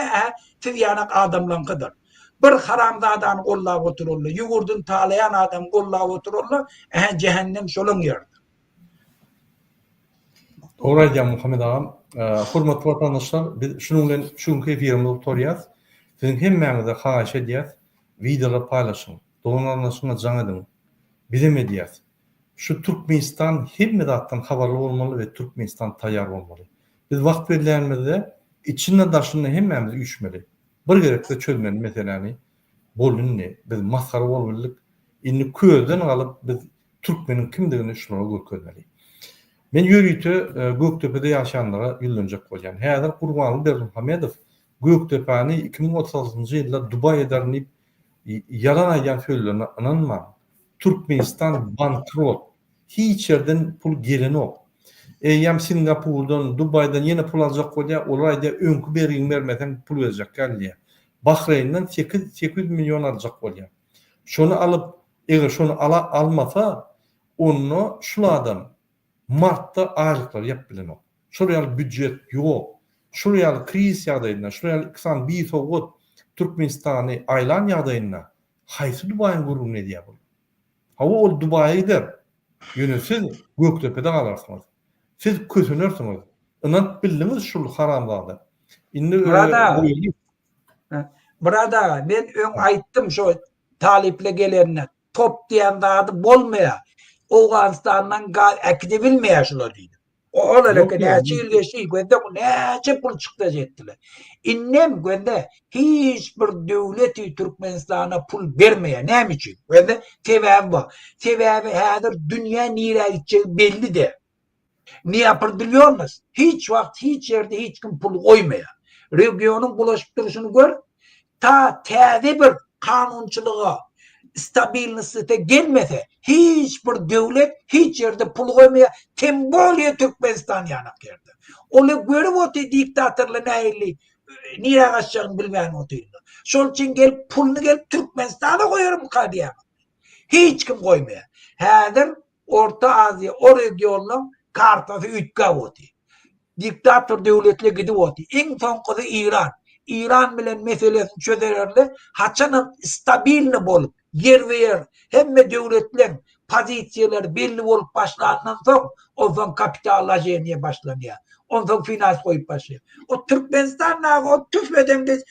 siz ýanak adamlaryňkydyr. Bir haramzadan gollap otururlar. Ýugurdun talayan adam gollap otururlar. Cehennem şolaň ýerdir. Doğru aýdýan Muhammed agam. Hormatly watandaşlar, biz şunu bilen şuňky efirimizi oturýas. Siziň hemmäňize haýyş edýäs, videolar paýlaşyň, dolananyşyňa jaň edin. Bilim edýäs. Şu Türkmenistan hemme zatdan habarly bolmaly we Türkmenistan taýýar bolmaly. Biz wagt berilýänmizde içinde daşyny hemmämiz üçmeli. Bir gerekli çözmeli meseleni bolunny, biz maskara bolmalyk, inni közden alyp biz Türkmeniň kimdigini şulara görkezmeli. Men ýörüýte Göktepe'de ýaşanlara ýyllanjak bolýan. Häzir Gurbanly Berdimuhammedow Göktepe'ni 2036-njy ýylda Dubai ederni yalan aýan sözlerine inanma. Türkmenistan bankrot. Hiç yerden pul gelenok. Ýam Singapurdan, Dubai'dan ýene pul aljak bolýar, olar aýda öňkü bergiň bermesen pul berjek gelýär. Bahreyn'den 800 milyon aljak bolýar. Şonu alyp, eger şonu almasa, onu şul adam martda aýlyklar ýap bilenok. Şuraya büdjet ýok. Şuraya kriz ýagdaýynda, şuraya kısan bir soğut Türkmenistany aýlan ýagdaýynda haýsy Dubai'ň gurulmagy edýär bu? Hawa ol Dubai'dir. Ýöne siz Göktepe'de galarsyňyz. Siz kösünürsiňiz. Inat bildiňiz şul haramzada. Indi Burada ben aýtdym şo taliple gelenine top diýen zady bolmaýar. Awganistandan äkide bilmeýär şular diýdi. Olar näçe ýyl geçdi, gözde näçe pul çykdy jetdiler. Innem gözde hiç bir döwleti Türkmenistana pul bermeýär. Näme üçin? Gözde sebäbi bar. Sebäbi häzir dünýä nire gitjegi belli de. Ne yapar biliyorsunuz? Hiç vakt, hiç yerde hiç kim pul koymaya. Regionun bulaşıp duruşunu gör. Ta täze bir kanunçılığa, stabilnessete gelmese hiçbir devlet hiç yerde pul koymaya temboliye Türkmenistan yanak yerde. Onu görüp otu diktatörle neyli nire kaçacağını bilmeyen otuyla. Şol için gel pulunu gel Türkmenistan'a koyuyorum kadiyana. Hiç kim koymaya. Häzir Orta Azya o regionun kartası ütkä boti. Diktatör devletle gidip boti. En son kızı İran. İran bilen meselesini çözerlerle haçanın stabilni bolup yer ve yer hemme devletlerin pozisiyaları belli bolup başlandan sonra o zaman kapitallajeniye başlanıyor. Ondan sonra finans koyup başlıyor. O Türkmenistan'la o tüfmeden de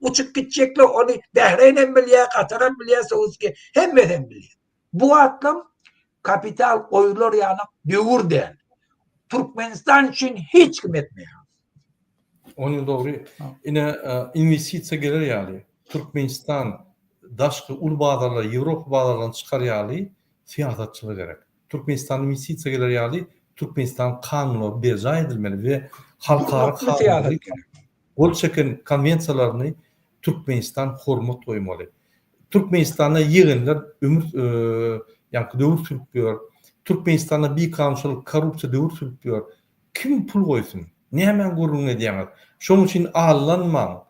uçup gidecekler. Onu Bahreyn'e biliyor, Katar'a biliyor, Suud'e hemme biliyor. Bu atlam kapital koyulur yani dövür değil. Türkmenistan için hiç kim etmiyor. Onu doğru. Yine investisiya gelir yani. Türkmenistan daşkı ul bazarlar, Avrupa bazarlarını çıkar yani siyasetçilik gerek. Türkmenistan investisiya gelir yani Türkmenistan kanunu berca edilmeli ve halkara kanunu ol çeken konvensiyalarını Türkmenistan hormat koymalı. Türkmenistan'a yığınlar ömür yani dövür sürüklüyor. Türkmenistan'a bir kanunçılık korrupsiya dövür sürüklüyor. Kim pul koysun? Ne hemen gururun edýäňiz. Şoň üçin allanmaň.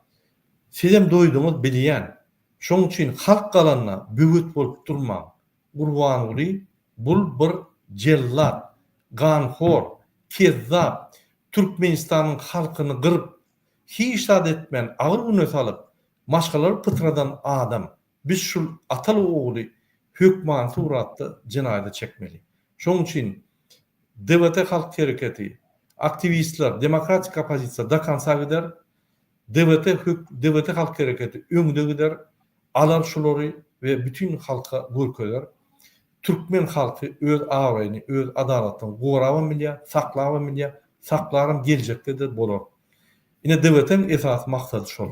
Sizem doýduňyz bilýän. Şoň üçin halk galanna bügüt bolup durmaň. Gurban uly bul bir jellat, ganhor, kezzap, Türkmenistanyň halkyny gyryp, hiç zat etmän, agyr güne salyp, maşgalar pytradan adam. Biz şul ataly ogly hökman suratda cinayet çekmeli. Şoň üçin DWT halk hareketi aktivistler, demokratik opozisiya da kansa gider, DWT halk hareketi öňde gider, alar şulary ve bütün halka görkeler. Türkmen halky öz awaýyny, öz adalatyny gorawa bilýär, saklawa bilýär, saklarym geljekde de bolar. Ine DWT'nin esas maksady şol.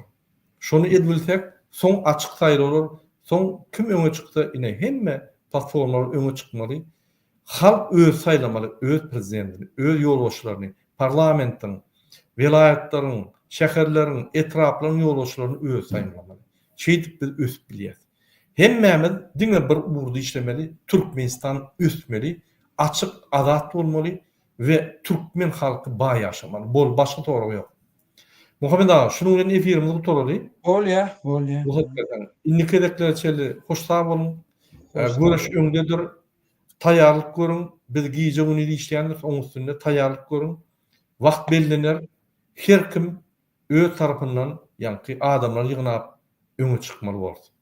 Şonu edilsek, soň açyk saýlalar, soň kim öňe çykdy, ine hemme platformalar öňe çykmaly. Halk öz saýlamaly, öz prezidentini, öz ýolbaşçylaryny, parlamentin, Vilayetlaryň, şäherleriň, etraplaryň ýolbaşçylaryny öz saýlamaly. Şeýdip biz ösüp bilýäs. Hemmämiz diňe bir urdu işlemeli, Türkmenistan ösmeli, açyk azat bolmaly we türkmen halky baý ýaşamaly. Bol başga tory ýok. Muhammed ağa, şunuň bilen efirimiz gutulary. Bolýa. İnnikedekler çeli hoşsa bolun. Görüş öňdedir. Taýýarlyk görüň. Biz giýje bunu işleýändir, oň üstünde taýýarlyk görüň. Wagt bellener. Her kim öz tarapyndan, ýani adamlar ýygnap öňe çykmaly bolsun.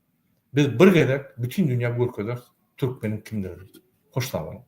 Biz bir gerek bütün dünýä görkezler Türkmenin kimleri. Hoşsa bolun.